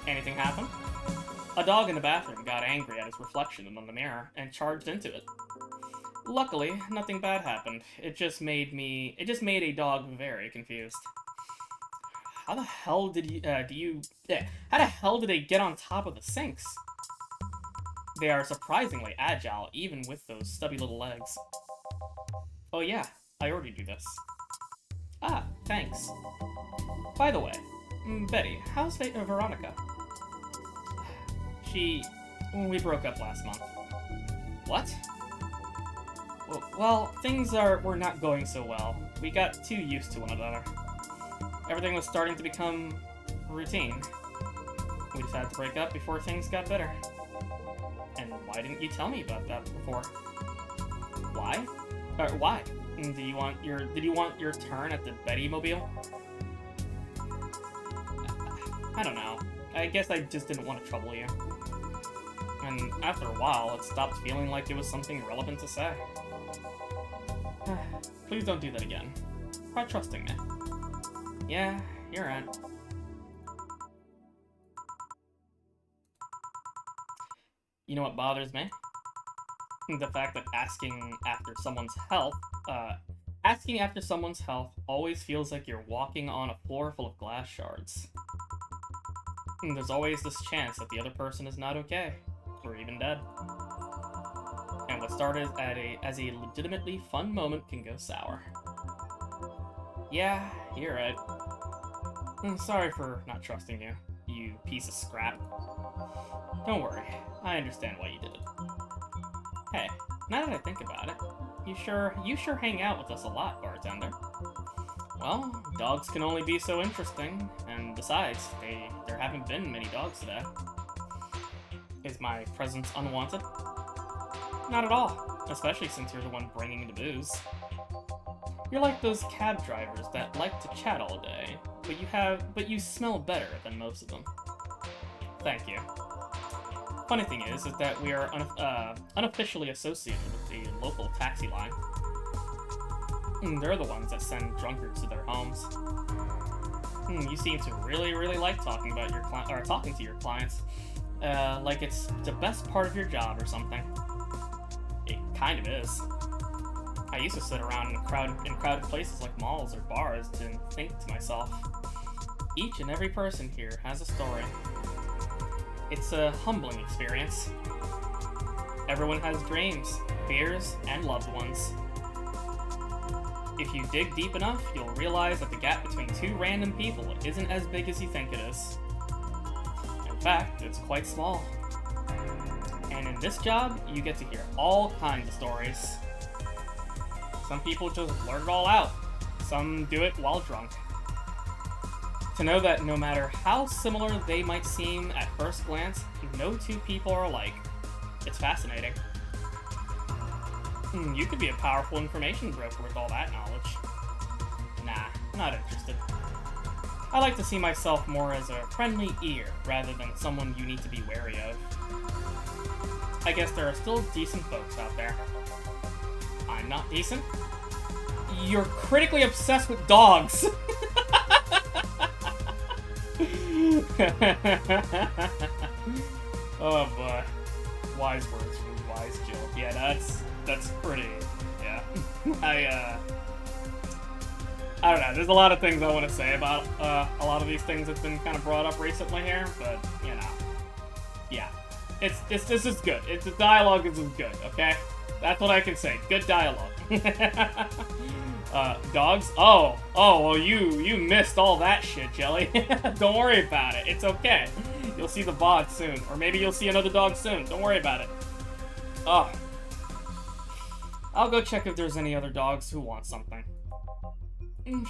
Anything happen? A dog in the bathroom got angry at his reflection on the mirror and charged into it. Luckily, nothing bad happened. It just made a dog very confused. How the hell did how the hell did they get on top of the sinks? They are surprisingly agile, even with those stubby little legs. Oh yeah, I already do this. Ah, thanks. By the way, Betty, how's Veronica? We broke up last month. What? Well, things were not going so well. We got too used to one another. Everything was starting to become routine. We decided to break up before things got better. And why didn't you tell me about that before? Why? Why? Did you want your turn at the Betty Mobile? I don't know. I guess I just didn't want to trouble you. And after a while, it stopped feeling like it was something relevant to say. Please don't do that again. Try trusting me. Yeah, you're right. You know what bothers me? The fact that asking after someone's health always feels like you're walking on a floor full of glass shards. There's always this chance that the other person is not okay, or even dead. And what started as a legitimately fun moment can go sour. Yeah, you're right. I'm sorry for not trusting you, you piece of scrap. Don't worry, I understand why you did it. Hey, now that I think about it, you sure hang out with us a lot, bartender. Well, dogs can only be so interesting, and besides, there haven't been many dogs today. Is my presence unwanted? Not at all, especially since you're the one bringing the booze. You're like those cab drivers that like to chat all day, but you smell better than most of them. Thank you. Funny thing is that we are unofficially associated with the local taxi line. They're the ones that send drunkards to their homes. You seem to really like talking about talking to your clients, like it's the best part of your job or something. It kind of is. I used to sit around in crowded places like malls or bars and think to myself, each and every person here has a story. It's a humbling experience. Everyone has dreams, fears, and loved ones. If you dig deep enough, you'll realize that the gap between two random people isn't as big as you think it is. In fact, it's quite small. And in this job, you get to hear all kinds of stories. Some people just blurt it all out. Some do it while drunk. To know that no matter how similar they might seem at first glance, no two people are alike. It's fascinating. You could be a powerful information broker with all that knowledge. Nah, not interested. I like to see myself more as a friendly ear, rather than someone you need to be wary of. I guess there are still decent folks out there. I'm not decent? You're critically obsessed with dogs! Oh boy. Wise words from Wise Jill. Yeah, that's pretty, yeah. I don't know, there's a lot of things I want to say about a lot of these things that's been kind of brought up recently here, but, you know. Yeah. This is good. The dialogue is good, okay? That's what I can say. Good dialogue. Dogs? Oh, well, you missed all that shit, Jelly. Don't worry about it. It's okay. You'll see the VOD soon. Or maybe you'll see another dog soon. Don't worry about it. Oh. I'll go check if there's any other dogs who want something.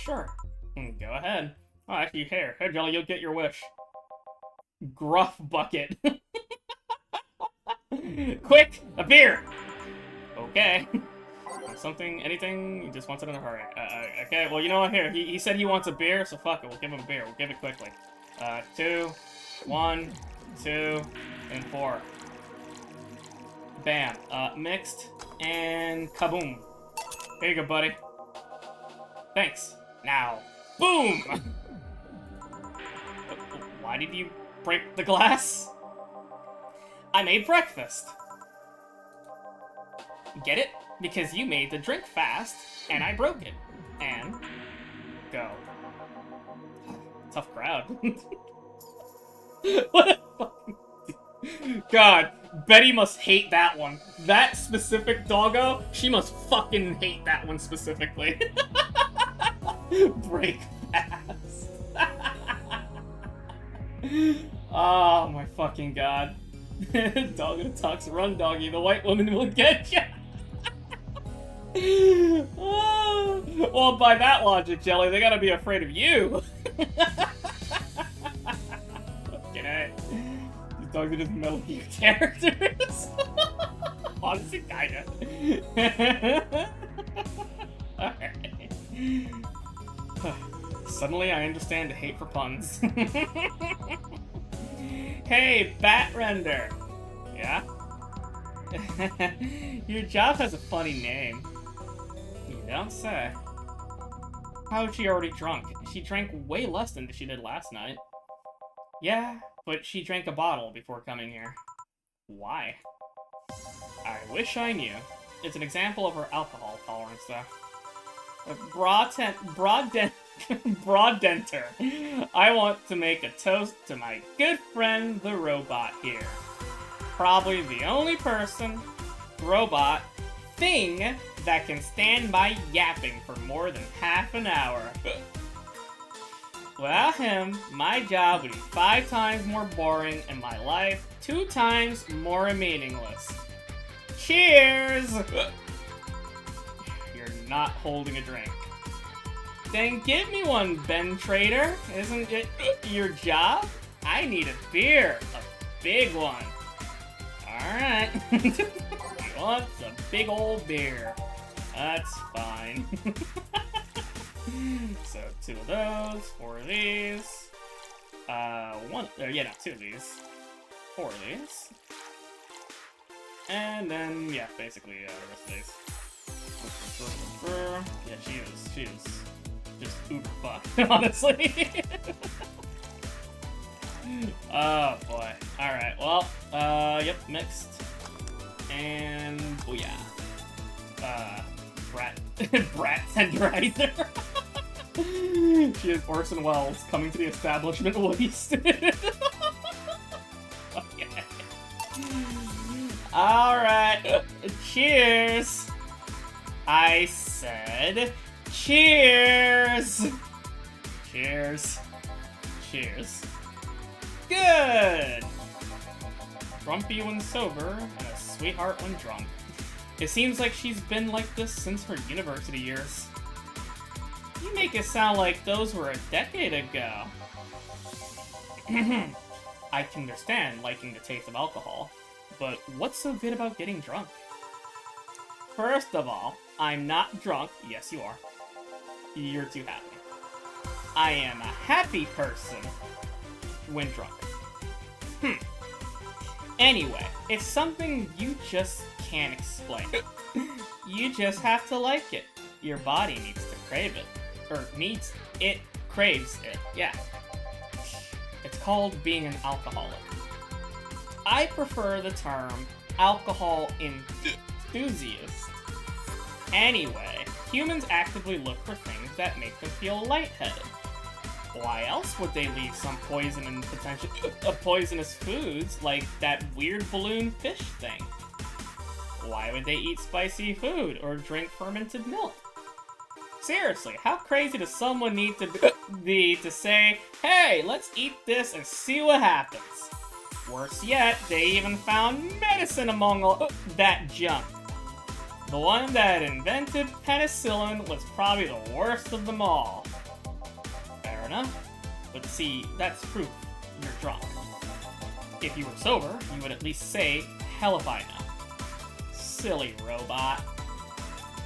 Sure. Go ahead. Oh, actually, here, Jelly, you'll get your wish. Gruff bucket. Quick! A beer! Okay. Anything? He just wants it in a hurry. Okay, well, you know what? Here, he said he wants a beer, so fuck it. We'll give him a beer. We'll give it quickly. 2, 1, 2, and 4. Bam. Mixed, and kaboom. Here you go, buddy. Thanks. Now, boom! Why did you break the glass? I made breakfast. Get it? Because you made the drink fast, and I broke it. And go. Tough crowd. What a fucking... God, Betty must hate that one. That specific doggo, she must fucking hate that one specifically. Break fast. Oh my fucking god. Dog in a tux, run doggy, the white woman will get ya. Oh, well, by that logic, Jelly, they gotta be afraid of you. Okay. These dogs are just Metal Gear characters. Honestly, kinda. Alright. Suddenly, I understand the hate for puns. Hey, Bat Render! Yeah? Your job has a funny name. You don't say. How is she already drunk? She drank way less than she did last night. Yeah, but she drank a bottle before coming here. Why? I wish I knew. It's an example of her alcohol tolerance, though. Broad-denter. I want to make a toast to my good friend, the robot here. Probably the only person, robot, thing that can stand by yapping for more than half an hour. Without him, my job would be 5 times more boring and my life 2 times more meaningless. Cheers! You're not holding a drink. Then give me one, Ben Trader. Isn't it your job? I need a beer. A big one. Alright. He wants a big old beer. That's fine. So 2 of those, 4 of these. 2 of these. 4 of these. And then, yeah, basically the rest of these. Yeah, she was just uber fucked, honestly. Oh boy. Alright, well, yep, mixed. And booyah. Brat tenderizer. She is Orson Welles coming to the establishment wasted. Okay. Alright, cheers. I said cheers. Cheers. Cheers. Good. Grumpy when sober and a sweetheart when drunk. It seems like she's been like this since her university years. You make it sound like those were a decade ago. I can understand liking the taste of alcohol, but what's so good about getting drunk? First of all, I'm not drunk. Yes, you are. You're too happy. I am a happy person when drunk. Anyway, it's something you just can't explain. You just have to like it. Your body needs to crave it. Or craves it, yeah. It's called being an alcoholic. I prefer the term alcohol enthusiast. Anyway, humans actively look for things that make them feel lightheaded. Why else would they leave some poison and poisonous foods like that weird balloon fish thing? Why would they eat spicy food or drink fermented milk? Seriously, how crazy does someone need to be to say, hey, let's eat this and see what happens? Worse yet, they even found medicine among all that junk. The one that invented penicillin was probably the worst of them all. Fair enough. But see, that's proof you're drunk. If you were sober, you would at least say, hell if I know. Silly robot.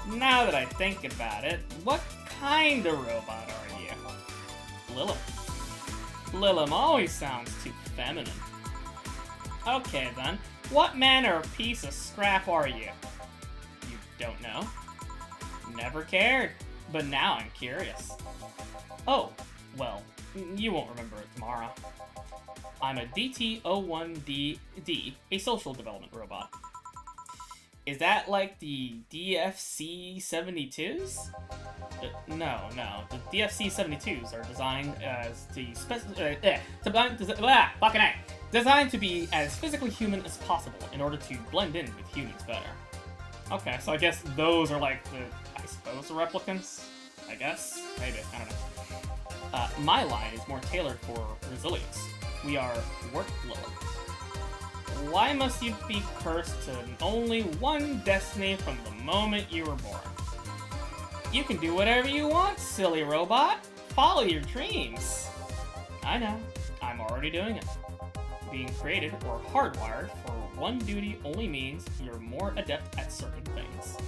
Now that I think about it, what kind of robot are you? Lilith. Lilith always sounds too feminine. Okay then, what manner of piece of scrap are you? You don't know? Never cared, but now I'm curious. Oh, well, you won't remember it tomorrow. I'm a DT-01D, a social development robot. Is that like the DFC-72s? No. The DFC-72s are designed as designed to be as physically human as possible in order to blend in with humans better. Okay, so I guess those are like the replicants? I guess? Maybe, I don't know. My line is more tailored for resilience. We are work Lilith. Why must you be cursed to only one destiny from the moment you were born? You can do whatever you want, silly robot. Follow your dreams. I know. I'm already doing it. Being created or hardwired for one duty only means you're more adept at certain things.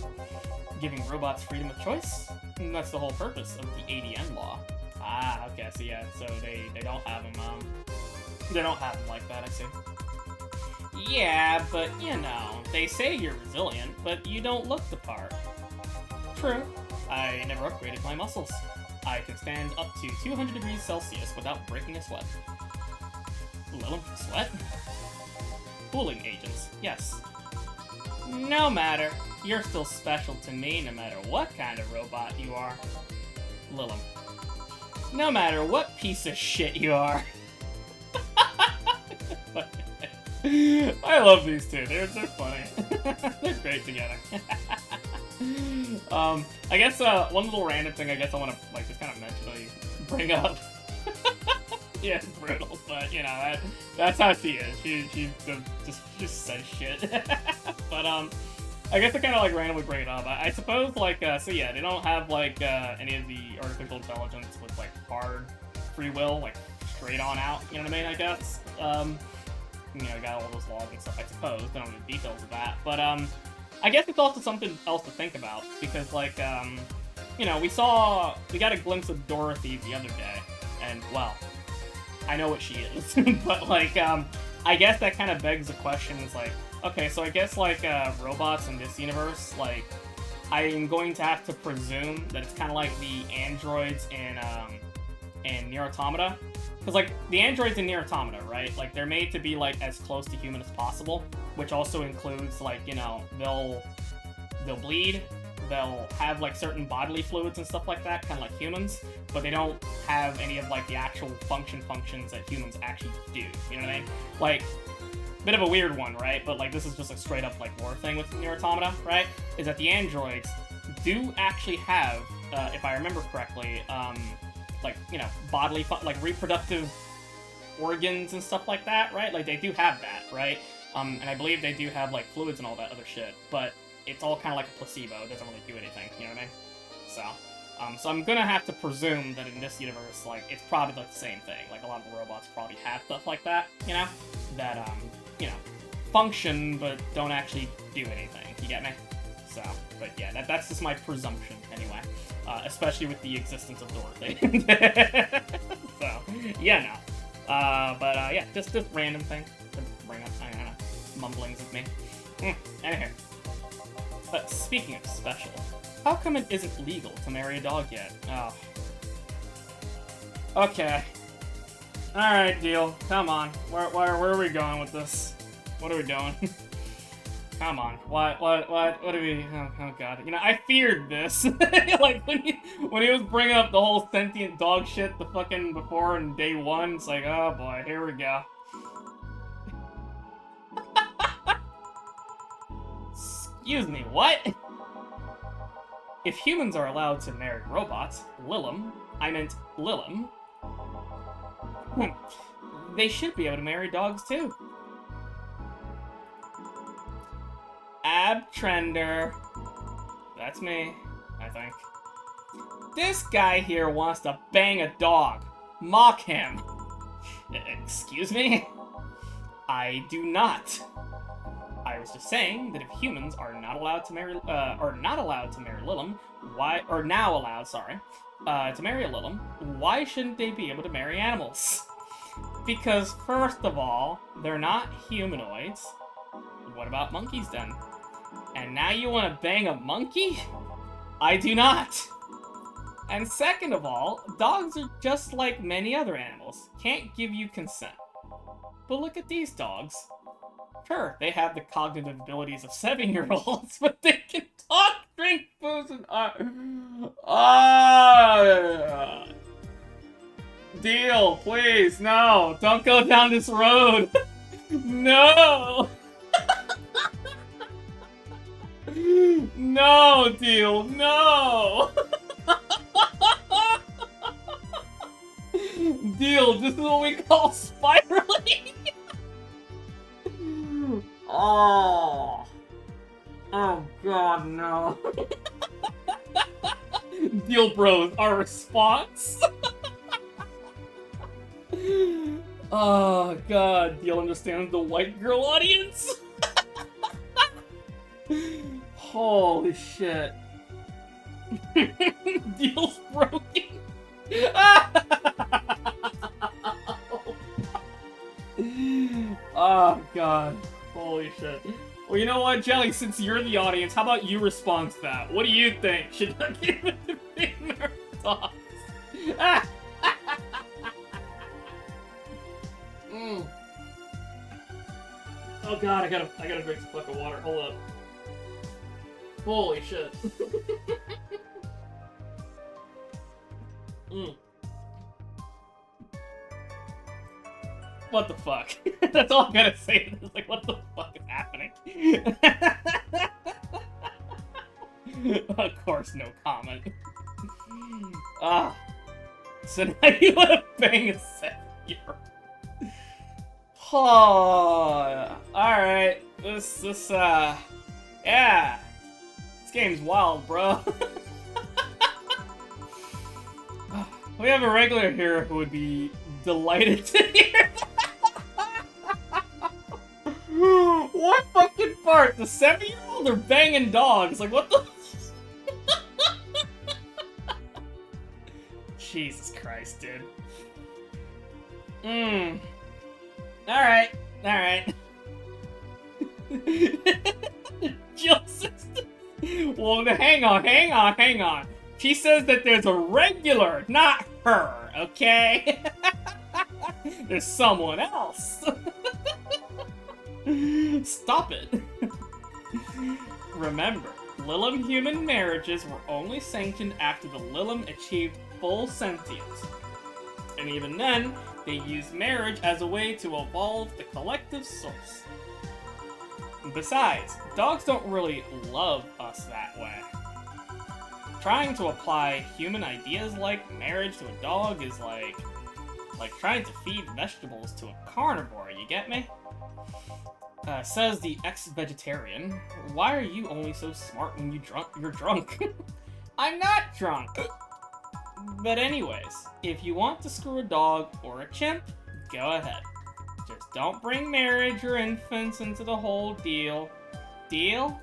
Giving robots freedom of choice? That's the whole purpose of the ADN law. Ah, okay, so yeah, so they don't have them, they don't have them like that, I see. Yeah, but you know, they say you're resilient, but you don't look the part. True. I never upgraded my muscles. I can stand up to 200 degrees Celsius without breaking a sweat. Little sweat? Cooling agents, yes. No matter. You're still special to me no matter what kind of robot you are. Lilum. No matter what piece of shit you are. I love these two. They're funny. They're great together. I guess one little random thing I guess I want to like just kind of mention, bring up. Yeah, it's brutal, but you know that's how she is. She just says shit. But I guess I kind of like randomly bring it up. I suppose like so yeah, they don't have like any of the artificial intelligence with like hard free will, like straight on out. You know what I mean? I guess. You know, got all those laws and stuff. I suppose I don't know the details of that, but I guess it's also something else to think about because like you know, we got a glimpse of Dorothy the other day, and well, I know what she is, but like I guess that kind of begs the question. Is like, okay, so I guess like robots in this universe, like I'm going to have to presume that it's kind of like the androids in Nier Automata. Because, like, the androids in Nier Automata, right? Like, they're made to be, like, as close to human as possible, which also includes, like, you know, they'll bleed, they'll have, like, certain bodily fluids and stuff like that, kind of like humans, but they don't have any of, like, the actual functions that humans actually do, you know what I mean? Like, bit of a weird one, right? But, like, this is just a straight-up, like, lore thing with Nier Automata, right? Is that the androids do actually have, if I remember correctly, like, you know, bodily, like, reproductive organs and stuff like that, right? Like, they do have that, right? And I believe they do have, like, fluids and all that other shit, but it's all kind of like a placebo. It doesn't really do anything, you know what I mean? So I'm gonna have to presume that in this universe, like, it's probably, like, the same thing. Like, a lot of the robots probably have stuff like that, you know? That, you know, function, but don't actually do anything. You get me? So, but yeah, that's just my presumption, anyway. Especially with the existence of Dorothy. So, yeah, no. But yeah, just random thing to bring up, I don't know, mumblings of me. Anyway. But speaking of special, how come it isn't legal to marry a dog yet? Oh. Okay. Alright, deal. Come on. Where are we going with this? What are we doing? Come on. What do we... Oh god. You know, I feared this. Like, when he was bringing up the whole sentient dog shit the fucking before in day one, it's like, oh boy, here we go. Excuse me, what? If humans are allowed to marry robots, Lilum, they should be able to marry dogs too. Abtrender. That's me, I think. This guy here wants to bang a dog. Mock him. Excuse me? I do not. I was just saying that if humans are not allowed to marry, Lilum, to marry a Lilum, why shouldn't they be able to marry animals? Because first of all, they're not humanoids. What about monkeys then? And now you want to bang a monkey? I do not. And second of all, dogs are just like many other animals. Can't give you consent. But look at these dogs. Sure, they have the cognitive abilities of 7-year-olds, but they can talk, drink, booze, and... Deal, please, no. Don't go down this road. No. No, Deal, no. Deal, this is what we call spiraling. Oh. Oh god, no. Deal bros, our response. Oh god, Deal understands the white girl audience. Holy shit. Deal's broken. Oh god. Well, you know what, Jelly? Since you're the audience, how about you respond to that? What do you think? Should I give it to finger dogs? Oh god, I gotta drink some fucking water. Hold up. Holy shit. What the fuck? That's all I'm gonna say. It's like, what the fuck is happening? Of course, no comment. So now you want to bang a 7-year-old. Oh, alright. Yeah. This game's wild, bro. We have a regular here who would be delighted to hear what fucking part? The 7-year-old are banging dogs? Like, what the? Jesus Christ, dude. Alright. Jill says, well, hang on. She says that there's a regular, not her, okay? There's someone else. Stop it. Remember, Lilim human marriages were only sanctioned after the Lilim achieved full sentience. And even then, they used marriage as a way to evolve the collective source. Besides, dogs don't really love us that way. Trying to apply human ideas like marriage to a dog is like trying to feed vegetables to a carnivore, you get me? Says the ex-vegetarian, why are you only so smart when you're drunk? I'm not drunk! But anyways, if you want to screw a dog or a chimp, go ahead. Just don't bring marriage or infants into the whole deal. Deal?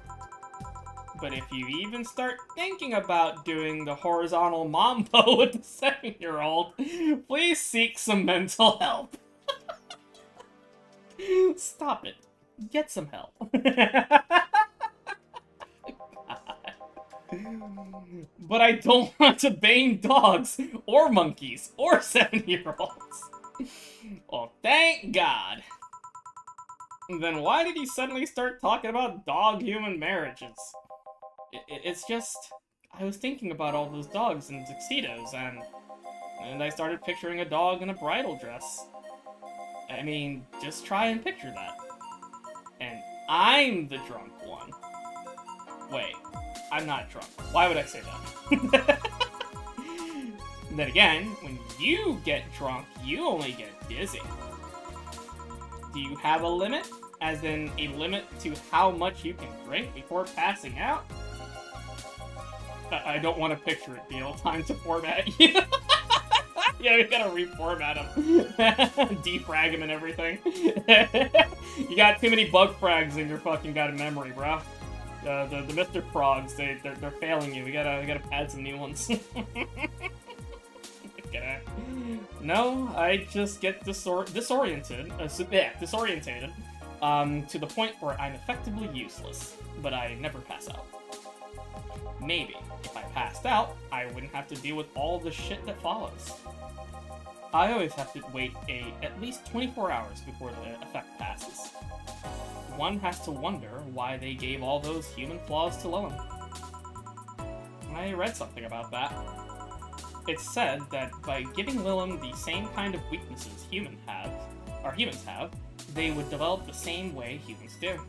But if you even start thinking about doing the horizontal mambo with the 7-year-old, please seek some mental help. Stop it. Get some help. But I don't want to bang dogs, or monkeys, or 7-year-olds. Well, thank God. Then why did he suddenly start talking about dog-human marriages? It's just, I was thinking about all those dogs in tuxedos, and I started picturing a dog in a bridal dress. I mean, just try and picture that. And I'm the drunk one. Wait, I'm not drunk. Why would I say that? Then again, when you get drunk, you only get dizzy. Do you have a limit? As in, a limit to how much you can drink before passing out? I don't want to picture it, Deal. Time to format you. Yeah, we gotta reformat him. Defrag him and everything. You got too many bug frags in your fucking memory, bro. The Mr. Progs, they're failing you. We gotta add some new ones. No, I just get disoriented, to the point where I'm effectively useless, but I never pass out. Maybe, if I passed out, I wouldn't have to deal with all the shit that follows. I always have to wait at least 24 hours before the effect passes. One has to wonder why they gave all those human flaws to Lilim. I read something about that. It's said that by giving Lilim the same kind of weaknesses humans have, they would develop the same way humans do.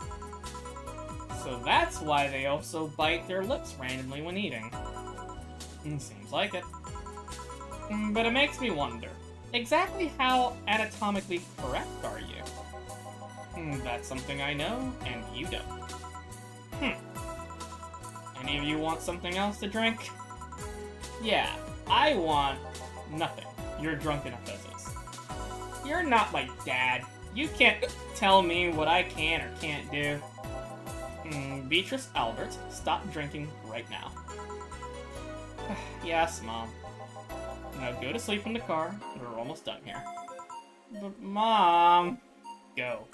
So that's why they also bite their lips randomly when eating. Seems like it. But it makes me wonder, exactly how anatomically correct are you? That's something I know, and you don't. Any of you want something else to drink? Yeah, I want nothing. You're drunk enough as is. You're not my dad. You can't tell me what I can or can't do. Beatrice Albert, stop drinking right now. Yes, Mom. Now go to sleep in the car. We're almost done here. But Mom... Go.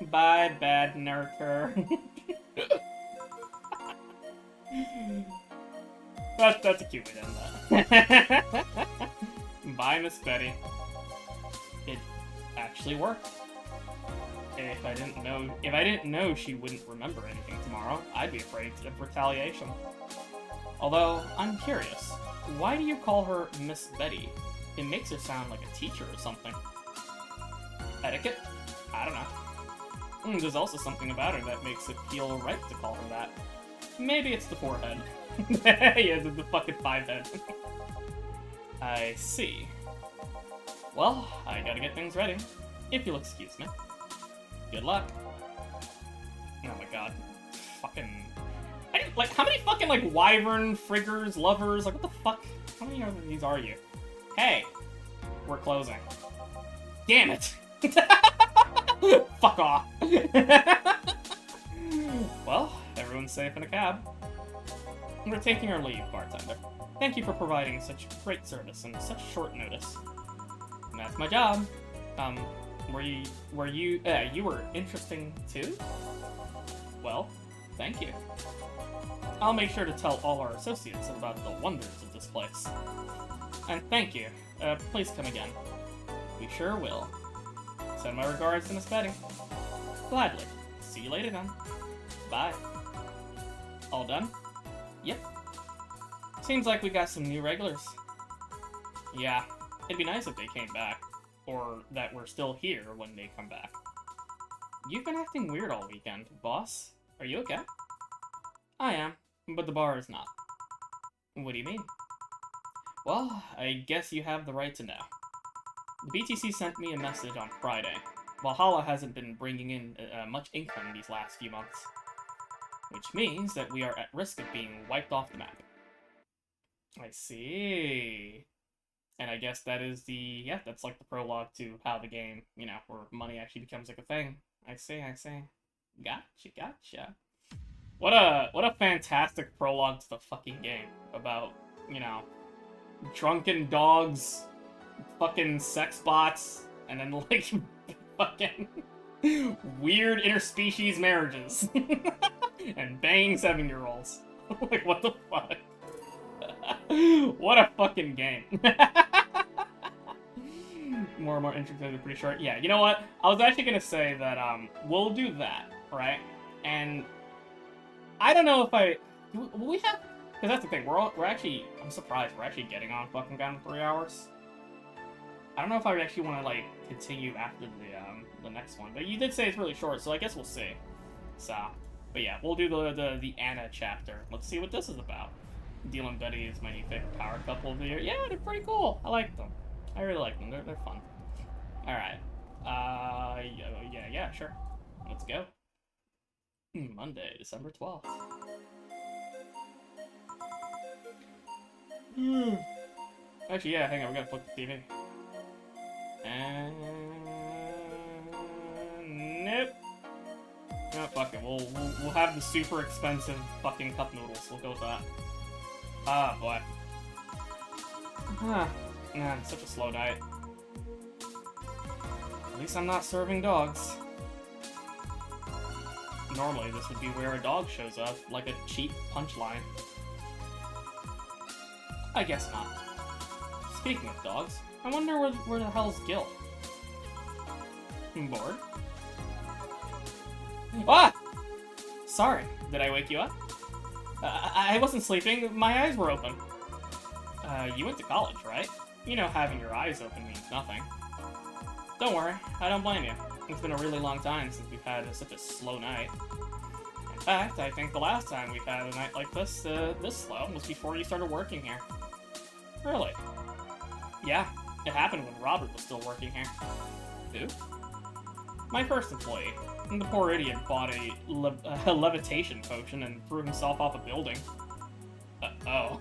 Bye, bad nurture. That's a cute way to end that. Bye, Miss Betty. It actually worked. If I didn't know she wouldn't remember anything tomorrow, I'd be afraid of retaliation. Although, I'm curious, why do you call her Miss Betty? It makes her sound like a teacher or something. Etiquette? I don't know. There's also something about her that makes it feel right to call her that. Maybe it's the forehead. Yeah, the fucking 5-head. I see. Well, I gotta get things ready. If you'll excuse me. Good luck. Oh my god. Fucking... like, how many fucking, like, wyvern, friggers, lovers, like, what the fuck? How many of these are you? Hey! We're closing. Damn it! Fuck off! Well, everyone's safe in a cab. We're taking our leave, bartender. Thank you for providing such great service in such short notice. And that's my job. You were interesting too? Well, thank you. I'll make sure to tell all our associates about the wonders of this place. And thank you. Please come again. We sure will. Send my regards to Miss Betty. Gladly. See you later then. Bye. All done? Yep. Seems like we got some new regulars. Yeah, it'd be nice if they came back. Or that we're still here when they come back. You've been acting weird all weekend, boss. Are you okay? I am, but the bar is not. What do you mean? Well, I guess you have the right to know. The BTC sent me a message on Friday. Valhalla hasn't been bringing in much income these last few months. Which means that we are at risk of being wiped off the map. I see. And I guess that is that's like the prologue to how the game, where money actually becomes like a thing. I see. Gotcha. What a fantastic prologue to the fucking game about, drunken dogs, fucking sex bots, and then like fucking weird interspecies marriages. And banging 7-year-olds. Like, what the fuck? What a fucking game. More and more interesting, pretty short. Yeah, you know what? I was actually gonna say that, we'll do that, right? And I don't know if we have, because that's the thing, we're actually, I'm surprised, we're actually getting on fucking down 3 hours. I don't know if I would actually want to, like, continue after the next one, but you did say it's really short, so I guess we'll see. So, but yeah, we'll do the Anna chapter. Let's see what this is about. Deal and Betty is my new favorite power couple of the year. Yeah, they're pretty cool. I like them. I really like them. They're fun. Alright. Yeah, sure. Let's go. Monday, December 12th. Actually, yeah, hang on, we gotta flip the TV. And... nope. No, fuck it. We'll have the super expensive fucking cup noodles. We'll go with that. Ah, boy. Man, such a slow night. At least I'm not serving dogs. Normally, this would be where a dog shows up, like a cheap punchline. I guess not. Speaking of dogs, I wonder where the hell's Gil? Bored? Ah! Sorry, did I wake you up? I wasn't sleeping, my eyes were open. You went to college, right? You know having your eyes open means nothing. Don't worry, I don't blame you. It's been a really long time since we've had such a slow night. In fact, I think the last time we've had a night like this, this slow, was before you started working here. Really? Yeah, it happened when Robert was still working here. Who? My first employee. And the poor idiot bought a levitation potion and threw himself off a building. Oh.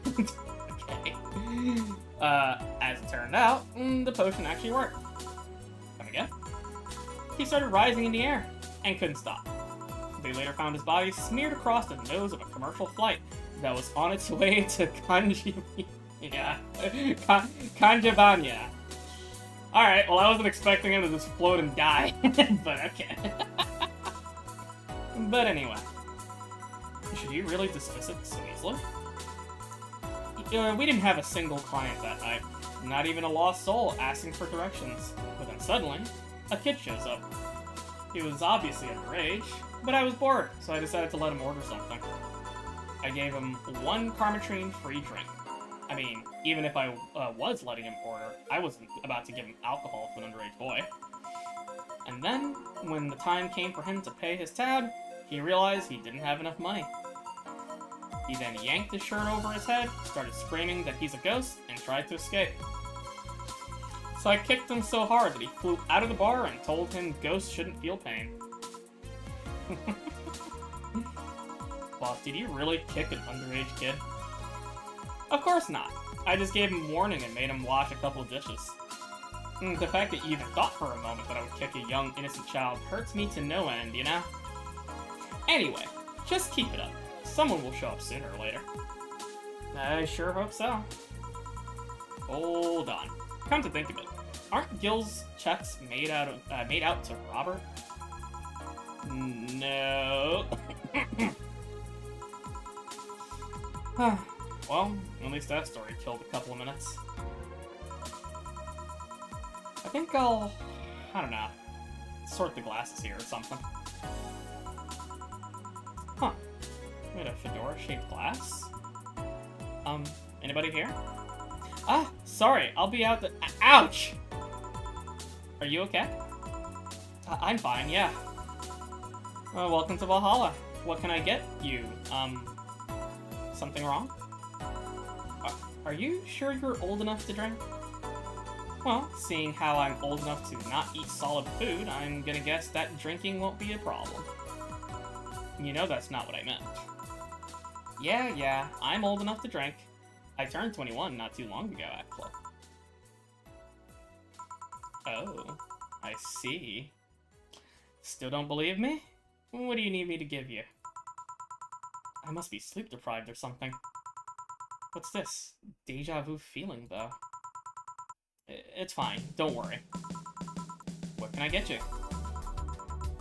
Okay. As it turned out, the potion actually worked. Come again? He started rising in the air, and couldn't stop. They later found his body smeared across the nose of a commercial flight that was on its way to Kanjabanya. Alright, well I wasn't expecting him to just float and die, but okay. But anyway, should you really dismiss it so easily? We didn't have a single client that night, not even a lost soul asking for directions. But then suddenly, a kid shows up. He was obviously underage, but I was bored, so I decided to let him order something. I gave him 1 Karmatrine free drink. I mean, even if I was letting him order, I wasn't about to give him alcohol to an underage boy. And then, when the time came for him to pay his tab, he realized he didn't have enough money. He then yanked his shirt over his head, started screaming that he's a ghost, and tried to escape. So I kicked him so hard that he flew out of the bar and told him ghosts shouldn't feel pain. Boss, did you really kick an underage kid? Of course not. I just gave him warning and made him wash a couple of dishes. The fact that you even thought for a moment that I would kick a young, innocent child hurts me to no end, you know? Anyway, just keep it up. Someone will show up sooner or later. I sure hope so. Hold on. Come to think of it, aren't Gil's checks made out to Robert? No. Well, at least that story killed a couple of minutes. I think I don't know, sort the glasses here or something. Huh. We had a fedora-shaped glass? Anybody here? Ah, sorry, I'll be out the- Ouch! Are you okay? I'm fine, yeah. Well, welcome to Valhalla. What can I get you? Something wrong? Are you sure you're old enough to drink? Well, seeing how I'm old enough to not eat solid food, I'm gonna guess that drinking won't be a problem. You know that's not what I meant. Yeah, I'm old enough to drink. I turned 21 not too long ago, actually. Oh, I see. Still don't believe me? What do you need me to give you? I must be sleep deprived or something. What's this? Deja vu feeling, though. It's fine, don't worry. What can I get you?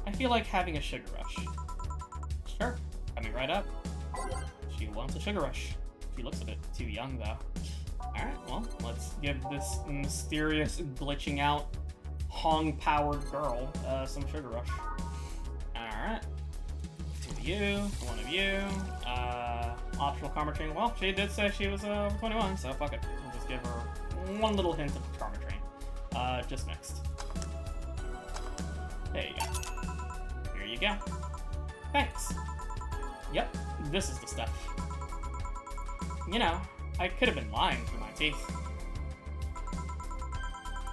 I feel like having a sugar rush. Sure, coming right up. She wants a sugar rush. She looks a bit too young, though. Alright, well, let's give this mysterious, glitching out, Hong-powered girl some sugar rush. Alright. 2 of you, 1 of you, optional Karmatrine. Well, she did say she was 21, so fuck it. We'll just give her 1 little hint of Karmatrine. Just mixed. There you go. Here you go. Thanks. Yep, this is the stuff. You know, I could have been lying through my teeth.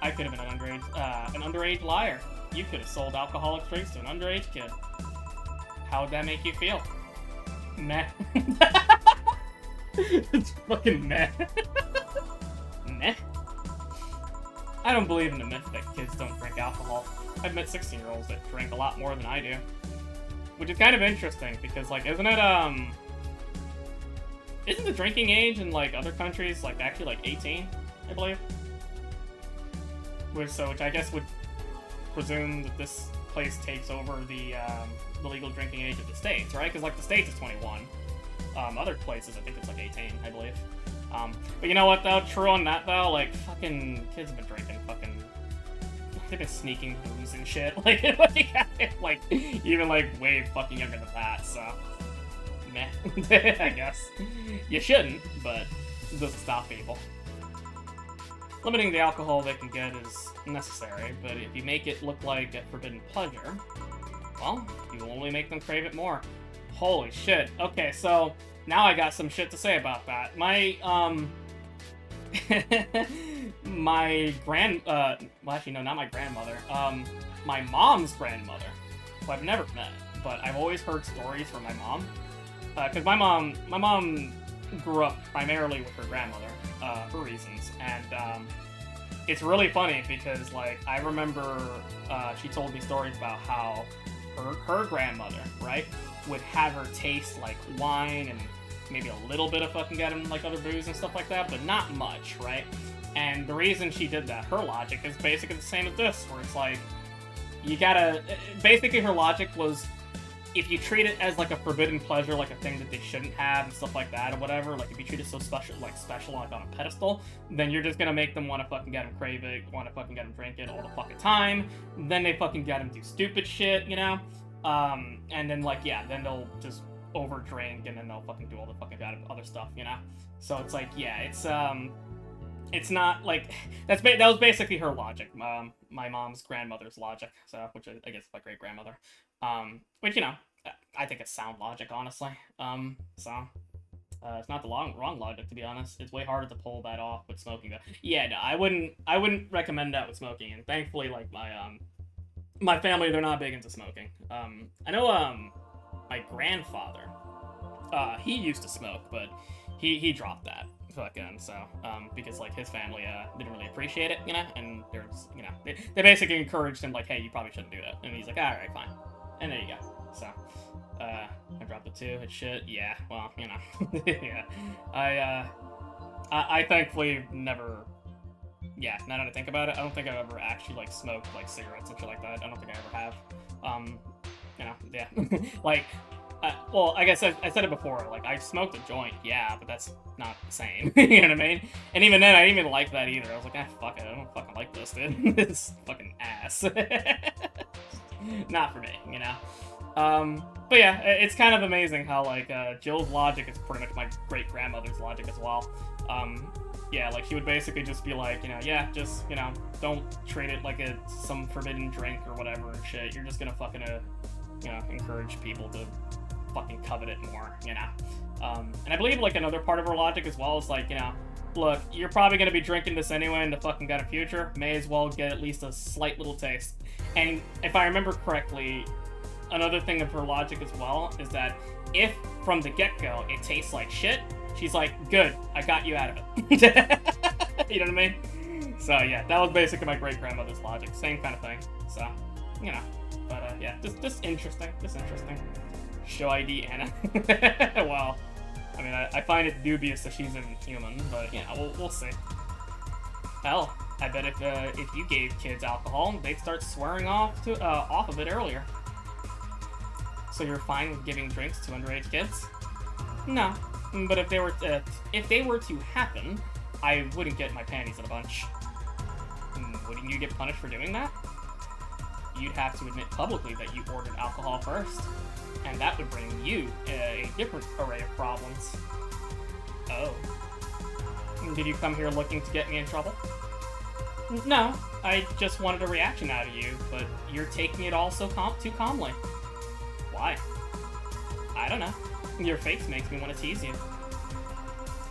I could have been an underage liar. You could have sold alcoholic drinks to an underage kid. How would that make you feel? Meh. It's fucking meh. Meh. I don't believe in the myth that kids don't drink alcohol. I've met 16-year-olds that drink a lot more than I do. Which is kind of interesting, because, like, isn't the drinking age in, like, other countries, like, actually, like, 18, I believe? Which I guess would presume that this place takes over the legal drinking age of the States, right? Because, like, the States is 21. Other places, I think it's, like, 18, I believe. But you know what, though? True on that, though, like, fucking kids have been drinking fucking... They've been sneaking booze and shit, like, like, even, like, way fucking younger than that, so... Meh, I guess. You shouldn't, but it doesn't stop people. Limiting the alcohol they can get is necessary, but if you make it look like a forbidden pleasure, well, you will only make them crave it more. Holy shit. Okay, so now I got some shit to say about that. My, well, actually, no, not my grandmother. My mom's grandmother, who I've never met, but I've always heard stories from my mom. Because my mom grew up primarily with her grandmother, for reasons, and, it's really funny because, like, I remember, she told me stories about how her grandmother, right, would have her taste, like, wine and maybe a little bit of fucking getting, like, other booze and stuff like that, but not much, right? And the reason she did that, her logic is basically the same as this, where it's like, you gotta... Basically, her logic was, if you treat it as like a forbidden pleasure, like a thing that they shouldn't have and stuff like that or whatever, like if you treat it so special, like on a pedestal, then you're just gonna make them want to fucking get them crave it, want to fucking get them drink it all the fucking time. Then they fucking get them do stupid shit, you know? And then like, yeah, then they'll just overdrink and then they'll fucking do all the fucking other stuff, you know? So it's like, yeah, it's not like that was basically her logic, my mom's grandmother's logic, so which I guess my great grandmother, which, you know, I think it's sound logic, honestly. It's not the wrong logic, to be honest. It's way harder to pull that off with smoking, though. Yeah, no, I wouldn't recommend that with smoking, and thankfully, like my family, they're not big into smoking. I know my grandfather, he used to smoke, but he dropped that. Fucking so because like his family didn't really appreciate it, you know, and there's, you know, they basically encouraged him like, hey, you probably shouldn't do that, and he's like, all right, fine, and there you go. So I dropped it too. It's shit. Yeah, well, you know. Yeah, I thankfully never. Yeah, now that I think about it, I don't think I've ever actually like smoked like cigarettes and shit like that. I don't think I ever have. You know, yeah, like. Well, I guess I said it before, like, I smoked a joint, yeah, but that's not the same, you know what I mean? And even then, I didn't even like that either. I was like, fuck it, I don't fucking like this, dude. It's fucking ass. Not for me, you know? But yeah, it's kind of amazing how, like, Jill's logic is pretty much my great-grandmother's logic as well. Yeah, like, she would basically just be like, you know, yeah, just, you know, don't treat it like it's some forbidden drink or whatever and shit. You're just gonna fucking, you know, encourage people to fucking covet it more, you know? And I believe, like, another part of her logic as well is, like, you know, look, you're probably gonna be drinking this anyway in the fucking got a future, may as well get at least a slight little taste. And if I remember correctly, another thing of her logic as well is that if, from the get-go, it tastes like shit, she's like, good, I got you out of it. You know what I mean? So, yeah, that was basically my great-grandmother's logic, same kind of thing, so, you know. But, yeah, just interesting, Show ID Anna. Well, I mean, I find it dubious that she's inhuman, but, you know, we'll see. Hell, I bet if you gave kids alcohol, they'd start swearing off of it earlier. So you're fine with giving drinks to underage kids? No, but if they were to happen, I wouldn't get my panties in a bunch. Wouldn't you get punished for doing that? You'd have to admit publicly that you ordered alcohol first, and that would bring you a different array of problems. Oh. Did you come here looking to get me in trouble? No, I just wanted a reaction out of you, but you're taking it all so too calmly. Why? I don't know. Your face makes me want to tease you.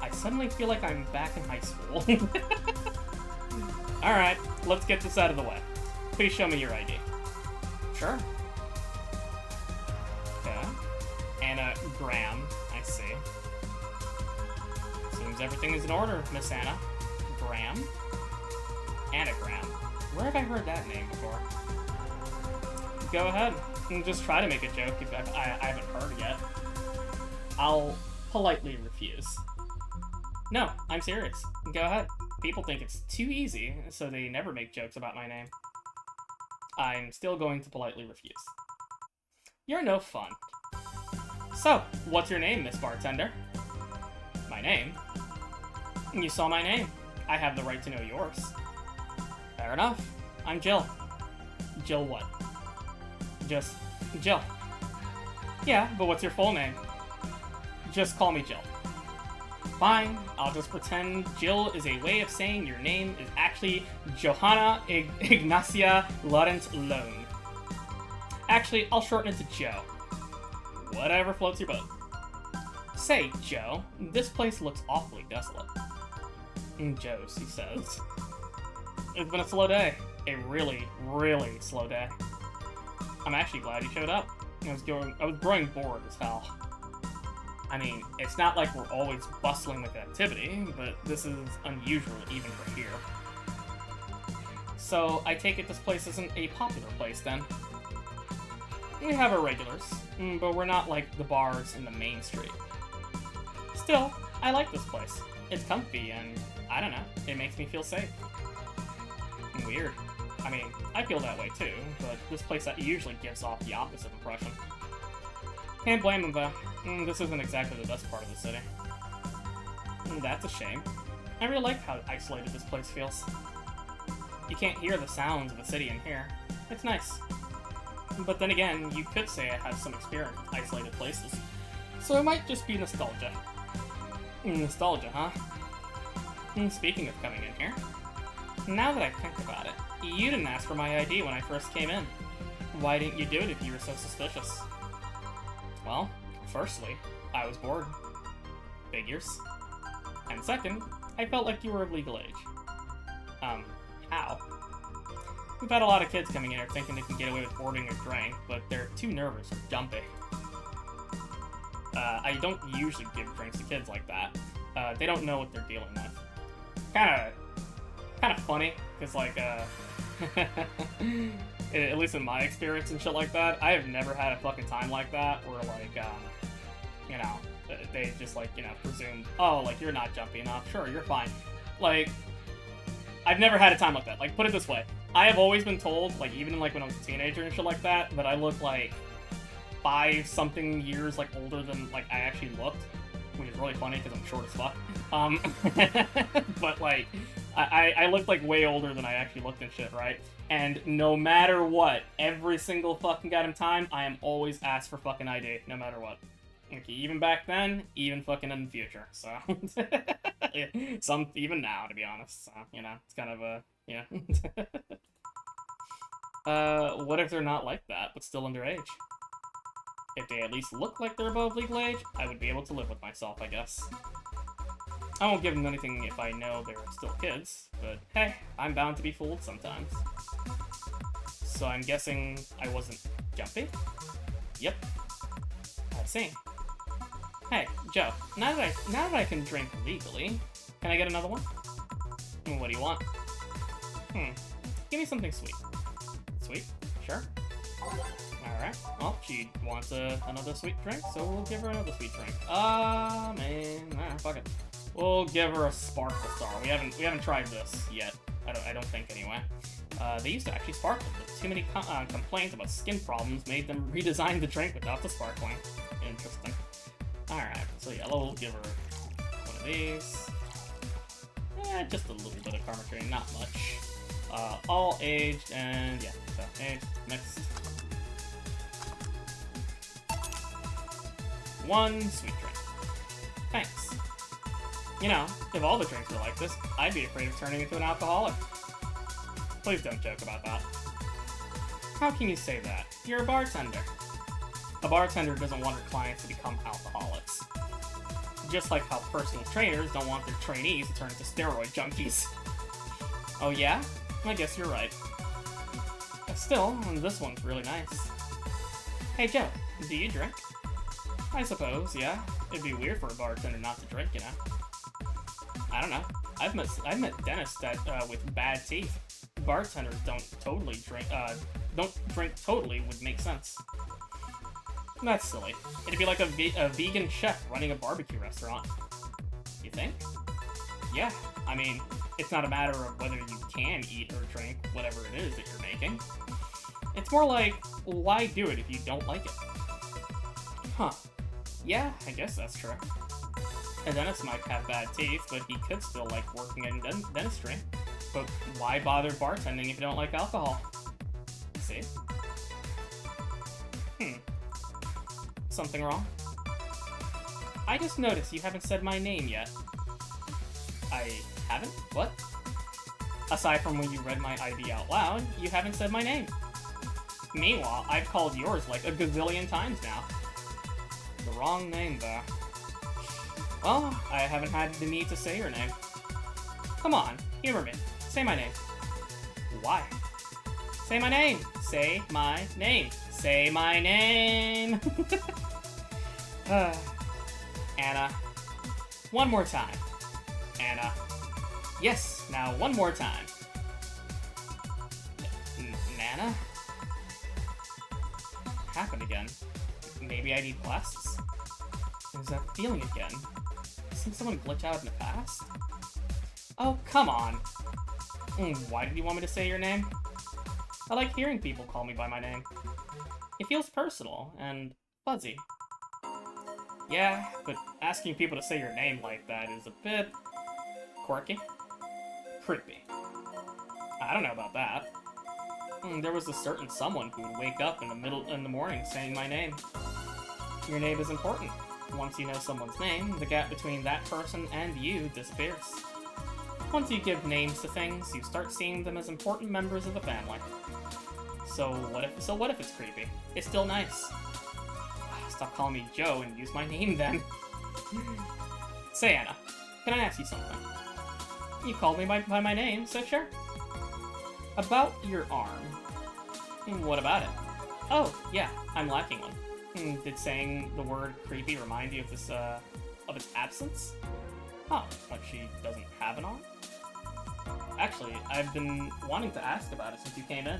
I suddenly feel like I'm back in high school. Alright, let's get this out of the way. Please show me your ID. Sure. Okay. Anna Graham, I see. Seems everything is in order, Miss Anna. Graham? Anna Graham. Where have I heard that name before? Go ahead, and just try to make a joke if I haven't heard it yet. I'll politely refuse. No, I'm serious. Go ahead. People think it's too easy, so they never make jokes about my name. I'm still going to politely refuse. You're no fun. So, what's your name, Miss Bartender? My name? You saw my name. I have the right to know yours. Fair enough. I'm Jill. Jill what? Just Jill. Yeah, but what's your full name? Just call me Jill. Fine, I'll just pretend Jill is a way of saying your name is actually Johanna Ignacia Laurent Lone. Actually, I'll shorten it to Joe. Whatever floats your boat. Say, Joe, this place looks awfully desolate. Joe, he says. It's been a slow day. A really, really slow day. I'm actually glad you showed up. I was growing bored as hell. I mean, it's not like we're always bustling with activity, but this is unusual even for here. So, I take it this place isn't a popular place, then? We have our regulars, but we're not like the bars in the main street. Still, I like this place. It's comfy, and, I don't know, it makes me feel safe. Weird. I mean, I feel that way too, but this place usually gives off the opposite impression. Can't blame him, though. This isn't exactly the best part of the city. That's a shame. I really like how isolated this place feels. You can't hear the sounds of the city in here. It's nice. But then again, you could say I have some experience with isolated places. So it might just be nostalgia. Nostalgia, huh? Speaking of coming in here, now that I think about it, you didn't ask for my ID when I first came in. Why didn't you do it if you were so suspicious? Well, firstly, I was bored. Figures. And second, I felt like you were of legal age. How? We've had a lot of kids coming in here thinking they can get away with ordering a drink, but they're too nervous or dumpy. I don't usually give drinks to kids like that. They don't know what they're dealing with. Kinda funny, because, like, at least in my experience and shit like that, I have never had a fucking time like that where, like, you know, they just, like, you know, presume, oh, like, you're not jumpy enough, sure, you're fine. Like, I've never had a time like that. Like, put it this way, I have always been told, like, even, like, when I was a teenager and shit like that I look, like, 5-something years, like, older than, like, I actually looked, which is really funny, because I'm short as fuck. But, like, I looked, like, way older than I actually looked and shit, right? And no matter what, every single fucking goddamn time, I am always asked for fucking ID, no matter what. Okay, even back then, even fucking in the future, so... even now, to be honest, so, you know, it's kind of a... yeah. What if they're not like that, but still underage? If they at least look like they're above legal age, I would be able to live with myself, I guess. I won't give them anything if I know they're still kids, but hey, I'm bound to be fooled sometimes. So I'm guessing I wasn't jumpy? Yep. I see. Hey, Joe, now that I can drink legally, can I get another one? What do you want? Give me something sweet. Sweet? Sure. Alright, well, she wants another sweet drink, so we'll give her another sweet drink. Fuck it. We'll give her a Sparkle Star. We haven't tried this yet. I don't think anyway. They used to actually sparkle, but too many complaints about skin problems made them redesign the drink without the sparkling. Interesting. Alright, so yellow, we'll give her one of these. Just a little bit of Karma, not much. All aged, and yeah, so aged, mixed. One sweet drink. Thanks. You know, if all the drinks were like this, I'd be afraid of turning into an alcoholic. Please don't joke about that. How can you say that? You're a bartender. A bartender doesn't want her clients to become alcoholics. Just like how personal trainers don't want their trainees to turn into steroid junkies. Oh yeah? I guess you're right. Still, this one's really nice. Hey Joe, do you drink? I suppose, yeah. It'd be weird for a bartender not to drink, you know. I don't know. I've met dentists that with bad teeth. Bartenders don't drink totally would make sense. That's silly. It'd be like a vegan chef running a barbecue restaurant. You think? Yeah. I mean, it's not a matter of whether you can eat or drink whatever it is that you're making. It's more like, why do it if you don't like it? Huh. Yeah, I guess that's true. A dentist might have bad teeth, but he could still like working in dentistry. But why bother bartending if you don't like alcohol? See? Something wrong? I just noticed you haven't said my name yet. I haven't? What? Aside from when you read my ID out loud, you haven't said my name. Meanwhile, I've called yours like a gazillion times now. The wrong name, though. Well, I haven't had the need to say your name. Come on, humor me. Say my name. Why? Say my name. Say my name. Say my name. Anna. One more time. Anna. Yes, now one more time. Nana? Happened again. Maybe I need glasses. There's that feeling again. Seen someone glitch out in the past? Oh, come on. Why did you want me to say your name? I like hearing people call me by my name. It feels personal and fuzzy. Yeah, but asking people to say your name like that is a bit... quirky? Creepy. I don't know about that. There was a certain someone who would wake up in the morning saying my name. Your name is important. Once you know someone's name, the gap between that person and you disappears. Once you give names to things, you start seeing them as important members of the family. So what if it's creepy? It's still nice. Stop calling me Joe and use my name then. Say, Anna, can I ask you something? You called me by my name, so sure. About your arm. What about it? Oh, yeah, I'm lacking one. Did saying the word creepy remind you of this, of its absence? Huh, like she doesn't have an arm? Actually, I've been wanting to ask about it since you came in.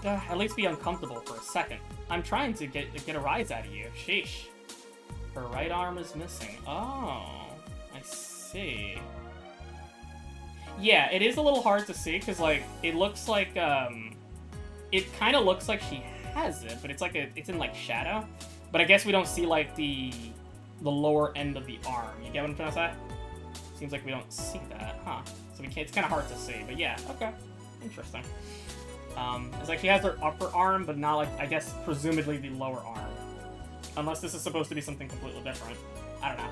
At least be uncomfortable for a second. I'm trying to get a rise out of you. Sheesh. Her right arm is missing. Oh, I see. Yeah, it is a little hard to see, because, like, it looks like, it kind of looks like she has it, but it's like it's in, like, shadow. But I guess we don't see, like, the lower end of the arm. You get what I'm trying to say? Seems like we don't see that, huh? So we can't, it's kind of hard to see, but yeah, okay. Interesting. It's like she has her upper arm, but not, like, I guess, presumably the lower arm. Unless this is supposed to be something completely different. I don't know.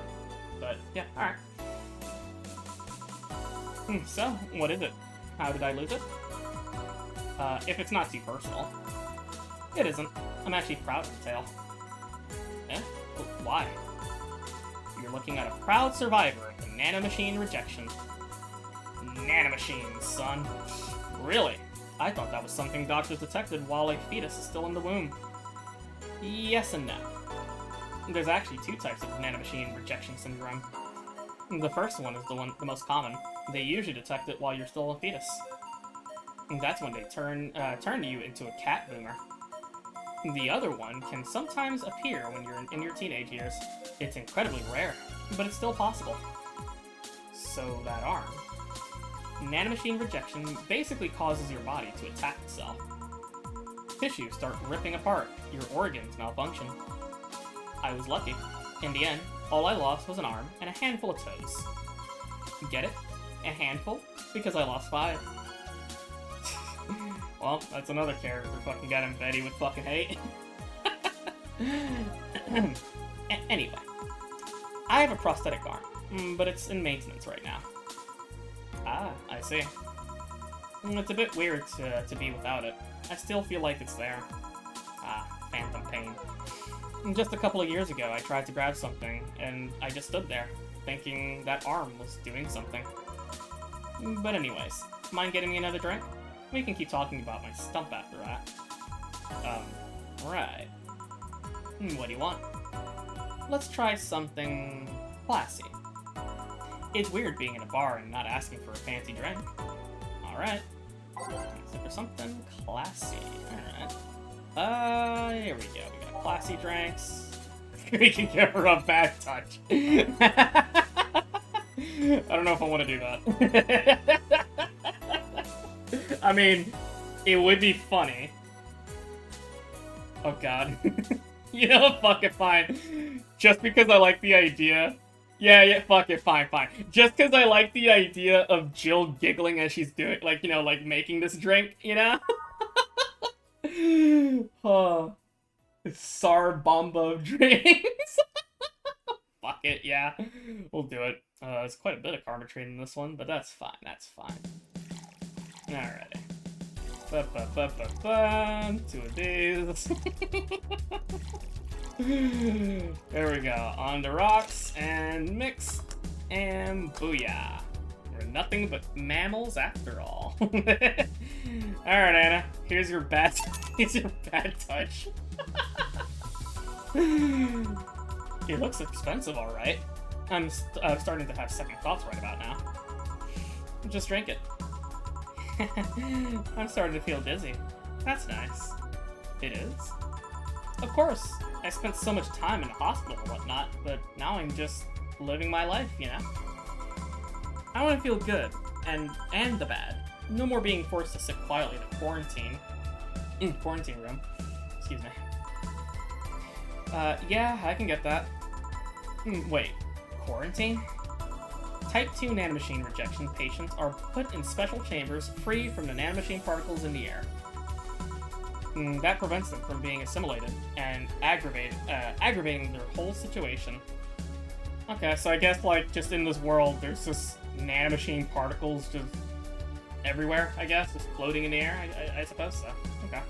But, yeah, alright. So, what is it? How did I lose it? If it's not too personal. It isn't. I'm actually proud of the tale. Eh? But why? You're looking at a proud survivor of the nanomachine rejection. Nanomachines, son. Really? I thought that was something doctors detected while a fetus is still in the womb. Yes and no. There's actually two types of nanomachine rejection syndrome. The first one is the most common. They usually detect it while you're still a fetus. And that's when they turn you into a cat boomer. The other one can sometimes appear when you're in your teenage years. It's incredibly rare, but it's still possible. So that arm. Nanomachine rejection basically causes your body to attack itself. Tissues start ripping apart, your organs malfunction. I was lucky. In the end, all I lost was an arm and a handful of toes. Get it? A handful? Because I lost 5. Well, that's another character fucking got embedded with fucking hate. Anyway, I have a prosthetic arm, but it's in maintenance right now. Ah, I see. It's a bit weird to be without it. I still feel like it's there. Ah, phantom pain. Just a couple of years ago, I tried to grab something, and I just stood there, thinking that arm was doing something. But anyways, mind getting me another drink? We can keep talking about my stump after that. Right. What do you want? Let's try something classy. It's weird being in a bar and not asking for a fancy drink. Alright. Let's look for something classy. Alright. Here we go. We got classy drinks. We can give her a bad touch. I don't know if I want to do that. I mean, it would be funny. Oh god. You know, fuck it, fine. Just because I like the idea. Yeah, fuck it, fine. Just because I like the idea of Jill giggling as she's doing, like, you know, like, making this drink, you know? Oh. Sarbomba of drinks. Fuck it, yeah. We'll do it. There's quite a bit of karma trade in this one, but that's fine, Alrighty. Two of these. There we go. On the rocks, and mix, and booyah. We're nothing but mammals after all. Alright, Anna. Here's your bad touch. It looks expensive, alright. I'm starting to have second thoughts right about now. Just drink it. I'm starting to feel dizzy. That's nice. It is? Of course. I spent so much time in the hospital and whatnot, but now I'm just living my life, you know? I want to feel good, and the bad. No more being forced to sit quietly in quarantine room. Excuse me. Yeah, I can get that. Wait, quarantine? Type 2 nanomachine rejection patients are put in special chambers free from the nanomachine particles in the air. That prevents them from being assimilated and aggravating their whole situation. Okay, so I guess, like, just in this world, there's just nanomachine particles just everywhere, I guess, just floating in the air, I suppose so. Okay.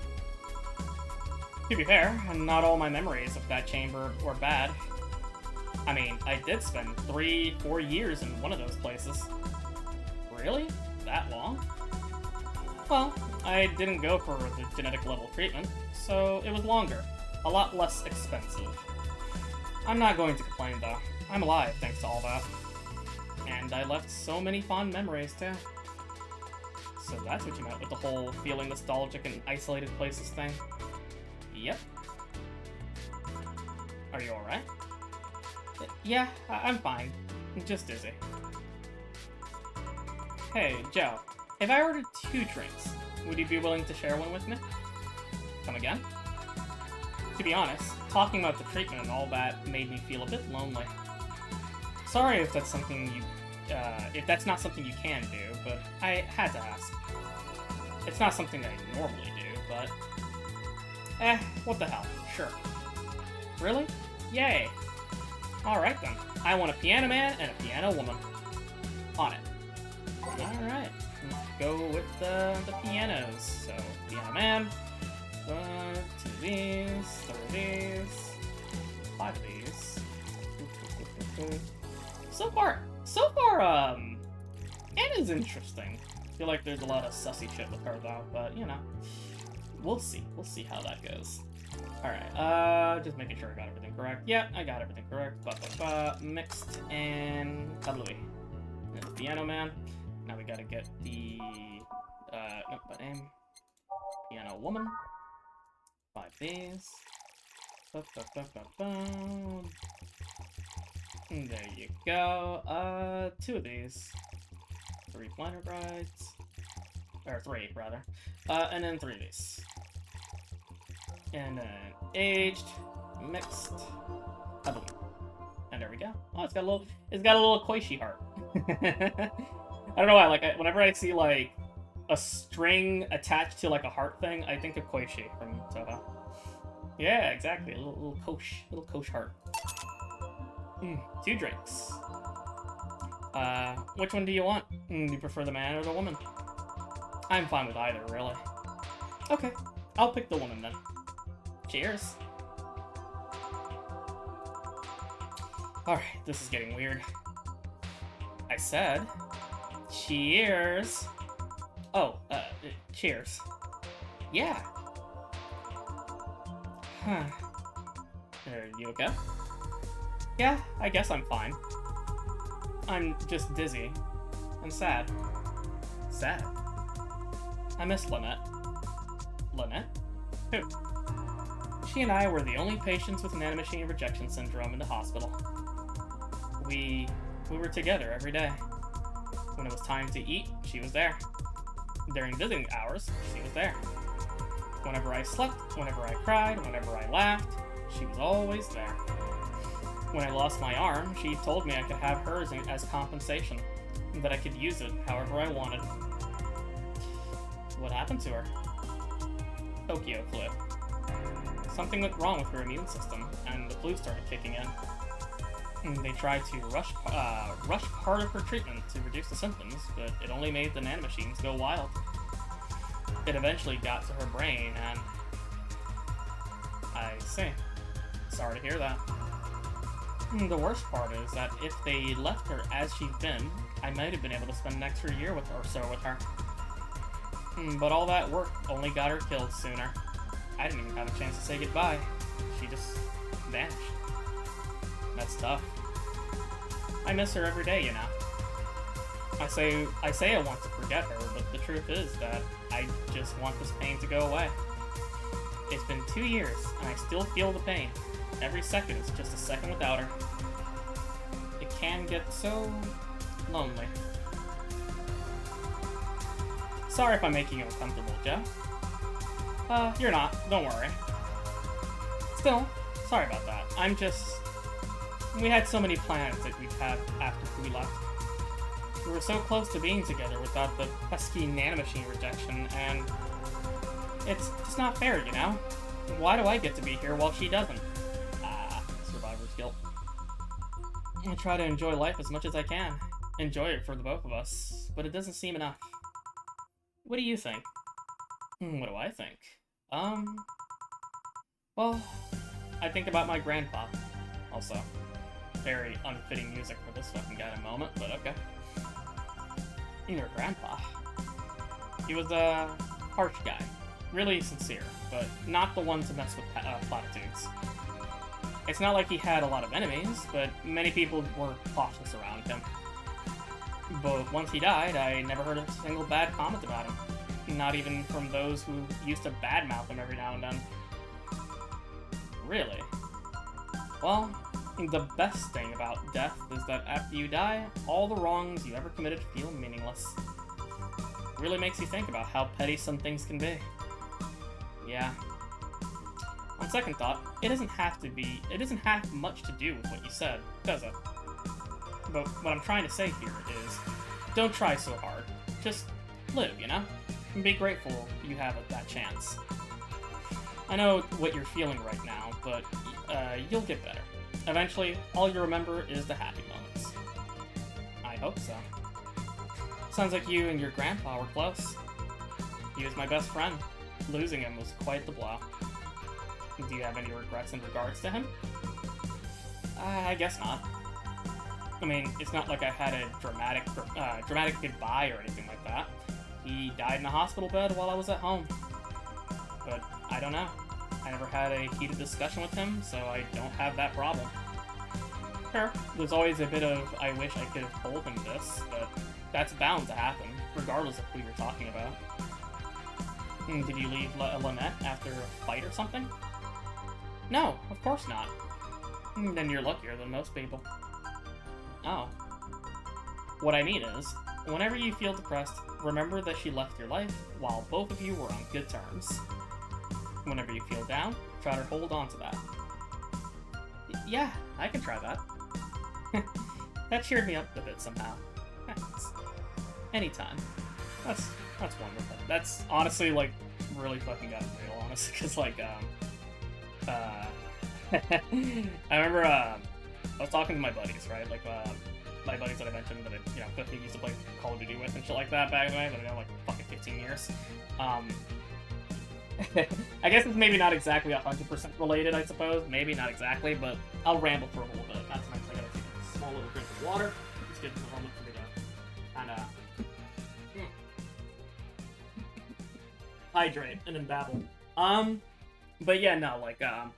To be fair, not all my memories of that chamber were bad. I mean, I did spend 3-4 years in one of those places. Really? That long? Well, I didn't go for the genetic level treatment, so it was longer. A lot less expensive. I'm not going to complain, though. I'm alive thanks to all that. And I left so many fond memories, too. So that's what you meant with the whole feeling nostalgic in isolated places thing? Yep. Are you alright? Yeah, I'm fine. I'm just dizzy. Hey, Joe. If I ordered 2 drinks, would you be willing to share one with me? Come again? To be honest, talking about the treatment and all that made me feel a bit lonely. Sorry if that's something you, if that's not something you can do, but I had to ask. It's not something I normally do, but... what the hell, sure. Really? Yay! Alright then, I want a piano man and a piano woman. On it. Alright, let's go with the pianos. So, piano man, 2 of these, 3 of these, 5 of these. So far, Anna's interesting. I feel like there's a lot of sussy shit with her though, but you know, we'll see how that goes. Alright, just making sure I got everything correct. Yeah, I got everything correct. Mixed and tabloui. And the piano man. Now we gotta get the, nope, that name. Piano woman. 5 these. And there you go. 2 of these. 3 flanner brides. Or 3, rather. And then 3 of these. And then aged, mixed, and there we go. Oh, it's got a little Koishi heart. I don't know why. Like, whenever I see like a string attached to like a heart thing, I think of Koishi from Toho. Yeah, exactly. A little Kosh heart. 2 drinks. Which one do you want? Do you prefer the man or the woman? I'm fine with either, really. Okay, I'll pick the woman then. Cheers. Alright, this is getting weird. I said, cheers. Oh, cheers. Yeah. Huh. Are you okay? Yeah, I guess I'm fine. I'm just dizzy. And sad. Sad? I miss Lynette. Lynette? Who? She and I were the only patients with nanomachine rejection syndrome in the hospital. We were together every day. When it was time to eat, she was there. During visiting hours, she was there. Whenever I slept, whenever I cried, whenever I laughed, she was always there. When I lost my arm, she told me I could have hers as compensation, and that I could use it however I wanted. What happened to her? Tokyo flu. Something went wrong with her immune system, and the flu started kicking in. And they tried to rush part of her treatment to reduce the symptoms, but it only made the nanomachines go wild. It eventually got to her brain, and... I see. Sorry to hear that. The worst part is that if they left her as she'd been, I might have been able to spend an extra year with her or so with her. But all that work only got her killed sooner. I didn't even have a chance to say goodbye. She just vanished. That's tough. I miss her every day, you know. I say I want to forget her, but the truth is that I just want this pain to go away. It's been 2 years, and I still feel the pain. Every second is just a second without her. It can get so lonely. Sorry if I'm making you uncomfortable, Joe. You're not. Don't worry. Still, Sorry about that. We had so many plans that we'd have after we left. We were so close to being together without the pesky nanomachine rejection, and it's just not fair, you know? Why do I get to be here while she doesn't? Survivor's guilt. I try to enjoy life as much as I can. Enjoy it for the both of us, but it doesn't seem enough. What do you think? What do I think? Well, I think about my grandpa, also. Very unfitting music for this fucking guy in a moment, but okay. Your grandpa. He was a harsh guy. Really sincere, but not the one to mess with platitudes. It's not like he had a lot of enemies, but many people were cautious around him. But once he died, I never heard a single bad comment about him. Not even from those who used to badmouth him every now and then. Really? Well, the best thing about death is that after you die, all the wrongs you ever committed feel meaningless. It really makes you think about how petty some things can be. Yeah. On second thought, it doesn't have much to do with what you said, does it? But what I'm trying to say here is, don't try so hard. Just live, you know? And be grateful you have that chance. I know what you're feeling right now, but you'll get better. Eventually, all you remember is the happy moments. I hope so. Sounds like you and your grandpa were close. He was my best friend. Losing him was quite the blow. Do you have any regrets in regards to him? I guess not. I mean, it's not like I had a dramatic goodbye or anything like that. He died in a hospital bed while I was at home. But I don't know. I never had a heated discussion with him, so I don't have that problem. Sure, there's always a bit of, I wish I could have told him this, but that's bound to happen, regardless of who you're talking about. Did you leave Lynette after a fight or something? No, of course not. Then you're luckier than most people. Oh. What I mean is, whenever you feel depressed, remember that she left your life while both of you were on good terms. Whenever you feel down, try to hold on to that. Yeah, I can try that. That cheered me up a bit somehow. Thanks. Anytime. That's wonderful. That's honestly, like, really fucking got real, honestly, because, like, I remember, I was talking to my buddies, right, like, my buddies that I mentioned that I, quickly used to play Call of Duty with and shit like that back then, that I know, like, fucking 15 years. I guess it's maybe not exactly 100% related, I suppose. Maybe not exactly, but I'll ramble for a little bit. Not tonight, I gotta take a small little drink of water. It's good for a moment for me to kind of hydrate and then babble. But yeah, no, like, I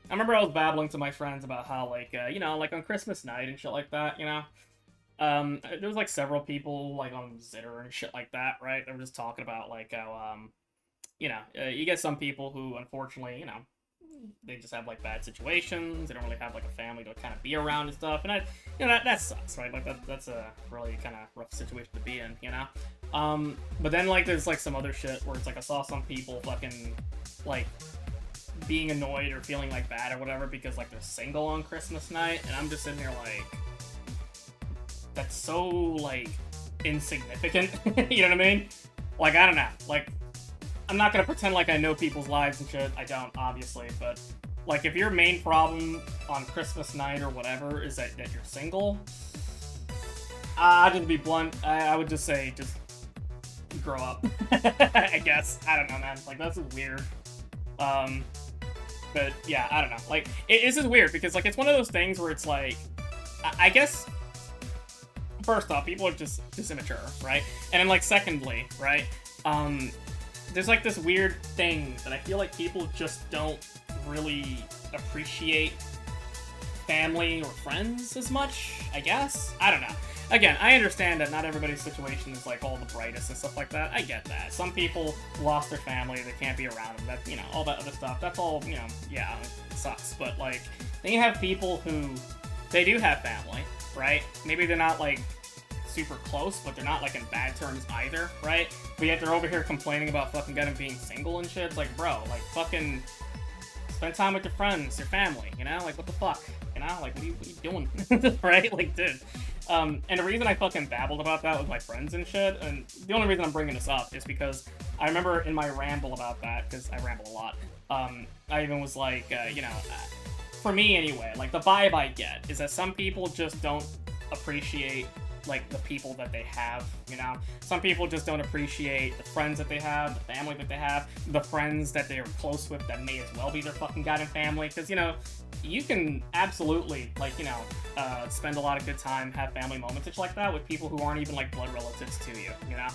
remember I was babbling to my friends about how, like, like on Christmas night and shit like that, there was, like, several people, like, on Zitter and shit like that, right? They were just talking about, like, how, you get some people who, unfortunately, they just have, like, bad situations. They don't really have, like, a family to kind of be around and stuff. And that sucks, right? Like, that's a really kind of rough situation to be in, But then, like, there's, like, some other shit where it's, like, I saw some people fucking, like, being annoyed or feeling, like, bad or whatever because, like, they're single on Christmas night. And I'm just sitting there, like, that's so, like, insignificant. You know what I mean? Like, I don't know. Like, I'm not gonna pretend like I know people's lives and shit. I don't, obviously, but like if your main problem on Christmas night or whatever is that you're single, I'll just be blunt. I would just say just grow up. I guess. I don't know, man. Like that's weird. But yeah, I don't know. Like it's just weird because like it's one of those things where it's like, I guess. First off, people are just immature, right? And then like secondly, right? There's like this weird thing that I feel like people just don't really appreciate family or friends as much, I guess? I don't know. Again, I understand that not everybody's situation is like all the brightest and stuff like that. I get that. Some people lost their family, they can't be around them, that, all that other stuff. That's all, yeah, it sucks. But like, then you have people who, they do have family, right? Maybe they're not like super close, but they're not like in bad terms either, right? But yet they're over here complaining about fucking being single and shit. It's like, bro, like fucking Spend time with your friends, your family, you know? Like, what the fuck? You know? Like, what are you doing? Right? Like, dude. And the reason I fucking babbled about that with my friends and shit, and the only reason I'm bringing this up is because I remember in my ramble about that, because I ramble a lot, I even was like, you know, for me anyway, like, the vibe I get is that some people just don't appreciate, like, the people that they have, you know? Some people just don't appreciate the friends that they have, the family that they have, the friends that they're close with that may as well be their fucking goddamn family, because, you know, you can absolutely, like, you know, spend a lot of good time, have family moments and shit like that with people who aren't even, like, blood relatives to you, you know?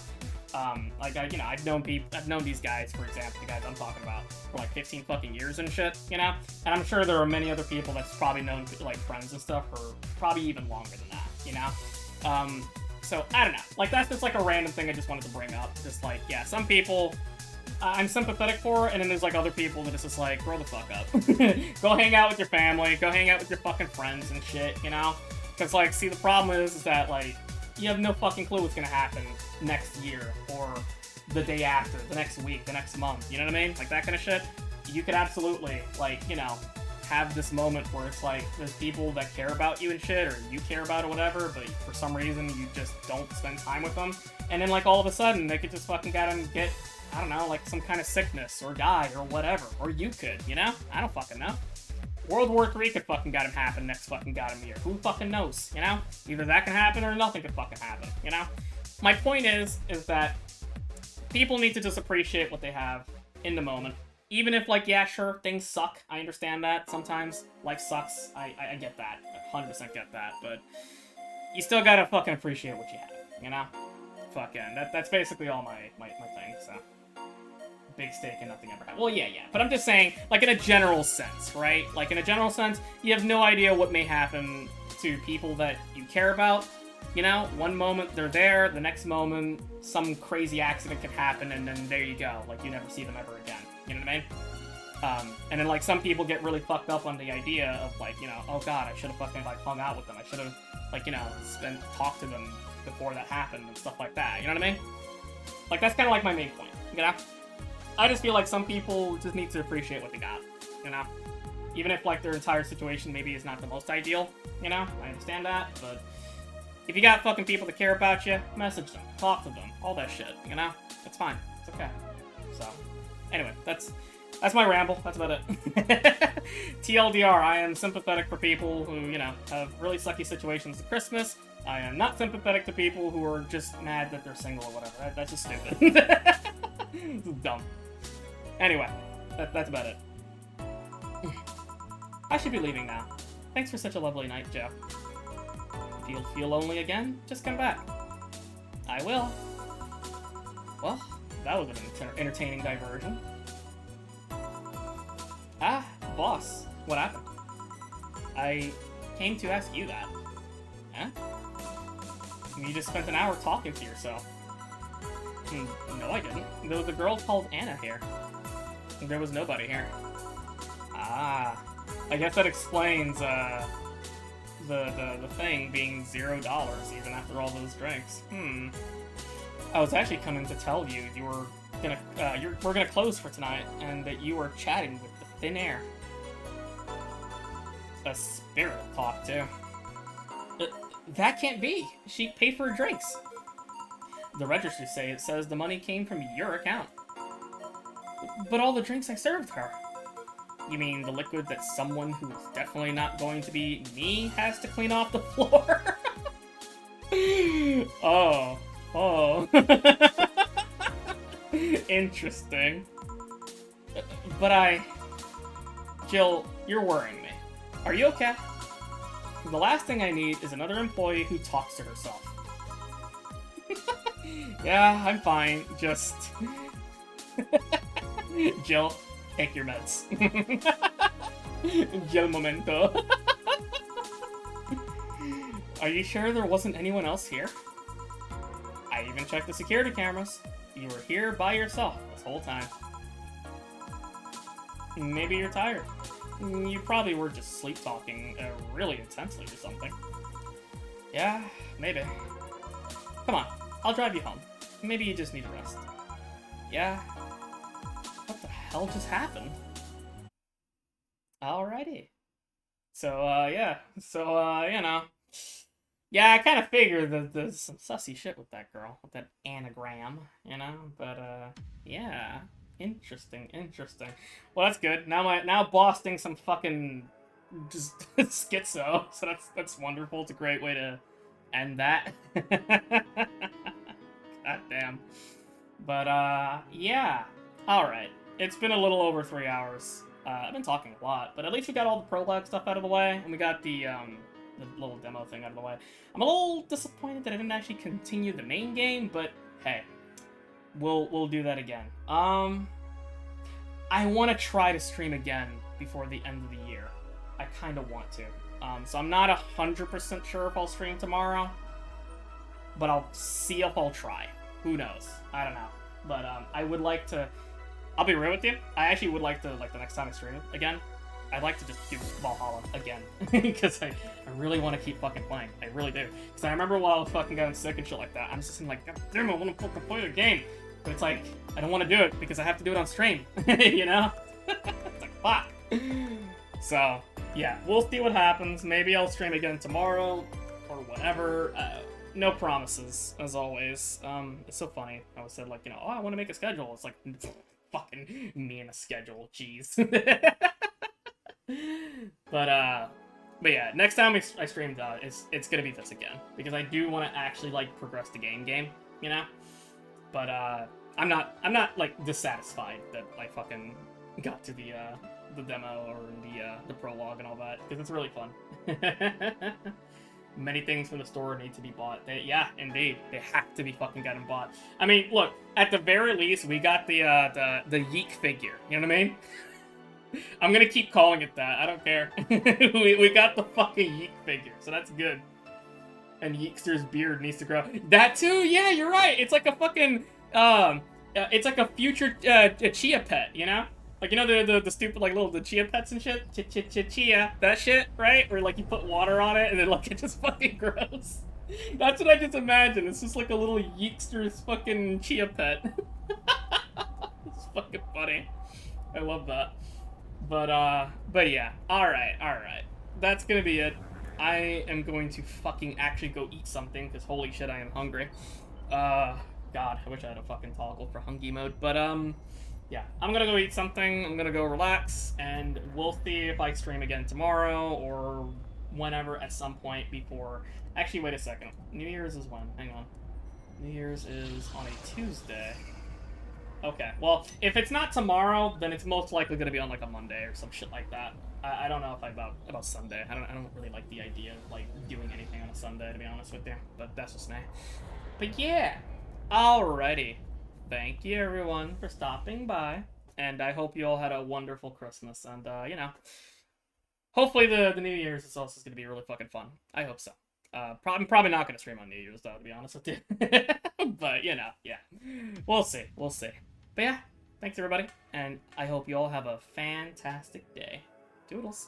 Like, you know, I've known these guys, for example, the guys I'm talking about, for like 15 fucking years and shit, you know? And I'm sure there are many other people that's probably known, like, friends and stuff for probably even longer than that, you know? So, I don't know. Like, that's just, like, a random thing I just wanted to bring up. Just, like, yeah, some people I'm sympathetic for, and then there's, like, other people that it's just like, grow the fuck up. Go hang out with your family, go hang out with your fucking friends and shit, you know? Because, like, see, the problem is that, like, you have no fucking clue what's gonna happen next year, or the day after, the next week, the next month, you know what I mean? Like, that kind of shit. You could absolutely, like, you know, have this moment where it's like, there's people that care about you and shit, or you care about or whatever, but for some reason you just don't spend time with them, and then, like, all of a sudden, they could just fucking get, I don't know, like, some kind of sickness, or die, or whatever, or you could, you know? I don't fucking know. World War III could fucking goddamn happen next fucking goddamn year. Who fucking knows, you know? Either that can happen, or nothing could fucking happen, you know? My point is that people need to just appreciate what they have in the moment. Even if, like, yeah, sure, things suck. I understand that. Sometimes life sucks. I get that. I 100% get that. But you still gotta fucking appreciate what you have, you know? Fucking, that's basically all my thing, so. Big stake and nothing ever happened. Well, yeah. But I'm just saying, like, in a general sense, right? Like, in a general sense, you have no idea what may happen to people that you care about. You know, one moment they're there, the next moment some crazy accident could happen, and then there you go. Like, you never see them ever again. You know what I mean? And then, like, some people get really fucked up on the idea of, like, you know, oh god, I should have fucking, like, hung out with them. I should have, like, you know, talked to them before that happened and stuff like that. You know what I mean? Like, that's kind of like my main point, you know? I just feel like some people just need to appreciate what they got, you know? Even if, like, their entire situation maybe is not the most ideal, you know? I understand that, but if you got fucking people that care about you, message them, talk to them, all that shit, you know? It's fine. It's okay. So, anyway, that's my ramble. That's about it. TLDR, I am sympathetic for people who, you know, have really sucky situations at Christmas. I am not sympathetic to people who are just mad that they're single or whatever. That's just stupid. This is dumb. Anyway, that's about it. I should be leaving now. Thanks for such a lovely night, Joe. If you'll feel lonely again, just come back. I will. Well, that was an entertaining diversion. Ah, boss. What happened? I came to ask you that. Huh? You just spent an hour talking to yourself. No, I didn't. There was a girl called Anna here. There was nobody here. Ah. I guess that explains, the thing being $0 even after all those drinks. I was actually coming to tell you we're gonna close for tonight, and that you were chatting with the thin air. A spirit talk, too. That can't be. She paid for her drinks. The registers say it says the money came from your account. But all the drinks I served her. You mean the liquid that someone who's definitely not going to be me has to clean off the floor? Oh. Interesting. But Jill, you're worrying me. Are you okay? The last thing I need is another employee who talks to herself. Yeah, I'm fine. Just... Jill, take your meds. Jill momento. Are you sure there wasn't anyone else here? I even checked the security cameras. You were here by yourself this whole time. Maybe you're tired. You probably were just sleep-talking really intensely or something. Yeah, maybe. Come on, I'll drive you home. Maybe you just need a rest. Yeah? What the hell just happened? Alrighty. So, yeah. So, yeah, I kind of figured that there's some sussy shit with that girl, with that anagram, But, yeah. Interesting, interesting. Well, that's good. Now Boston's some fucking just schizo, so that's wonderful. It's a great way to end that. God damn. But, yeah. Alright. It's been a little over 3 hours. I've been talking a lot, but at least we got all the prologue stuff out of the way, and we got the little demo thing out of the way. I'm a little disappointed that I didn't actually continue the main game, but hey, we'll do that again. I want to try to stream again before the end of the year. I kind of want to. So I'm not 100% sure if I'll stream tomorrow, but I'll see if I'll try. Who knows? I don't know. But I would like to. I'll be real with you. I actually would like to, like, the next time I stream it again, I'd like to just do Valhalla again. Because I really want to keep fucking playing. I really do. Because I remember while I was fucking getting sick and shit like that, I'm just like, God damn, I want to fucking play the game. But it's like, I don't want to do it because I have to do it on stream. You know? It's like, fuck. So, yeah, we'll see what happens. Maybe I'll stream again tomorrow or whatever. No promises, as always. It's so funny. I was said, like, oh, I want to make a schedule. It's like, fucking me and a schedule, jeez. But yeah, next time I stream, it's gonna be this again because I do want to actually like progress the game, But I'm not like dissatisfied that I fucking got to the demo or the prologue and all that because it's really fun. Many things from the store need to be bought. Yeah, indeed, they have to be fucking getting bought. I mean, look, at the very least, we got the Yeek figure. You know what I mean? I'm gonna keep calling it that. I don't care. we got the fucking Yeek figure, so that's good. And Yeekster's beard needs to grow. That too? Yeah, you're right. It's like a fucking it's like a future chia pet, Like, the stupid, like, the chia pets and shit? Chia. That shit, right? Where, like, you put water on it and then, like, it just fucking grows. That's what I just imagined. It's just like a little Yeekster's fucking chia pet. It's fucking funny. I love that. But yeah. Alright. That's gonna be it. I am going to fucking actually go eat something, because holy shit, I am hungry. God, I wish I had a fucking toggle for hungry mode. But, yeah, I'm gonna go eat something, I'm gonna go relax, and we'll see if I stream again tomorrow, or whenever at some point before... Actually, wait a second. New Year's is when? Hang on. New Year's is on a Tuesday. Okay, well, if it's not tomorrow, then it's most likely gonna be on, like, a Monday or some shit like that. I don't know if about Sunday. I don't really like the idea of, like, doing anything on a Sunday, to be honest with you. But that's just me. But yeah. Alrighty. Thank you, everyone, for stopping by. And I hope you all had a wonderful Christmas. And, hopefully the New Year's is also going to be really fucking fun. I hope so. I'm probably not going to stream on New Year's, though, to be honest with you. But, yeah. We'll see. But yeah, thanks, everybody. And I hope you all have a fantastic day. Doodles.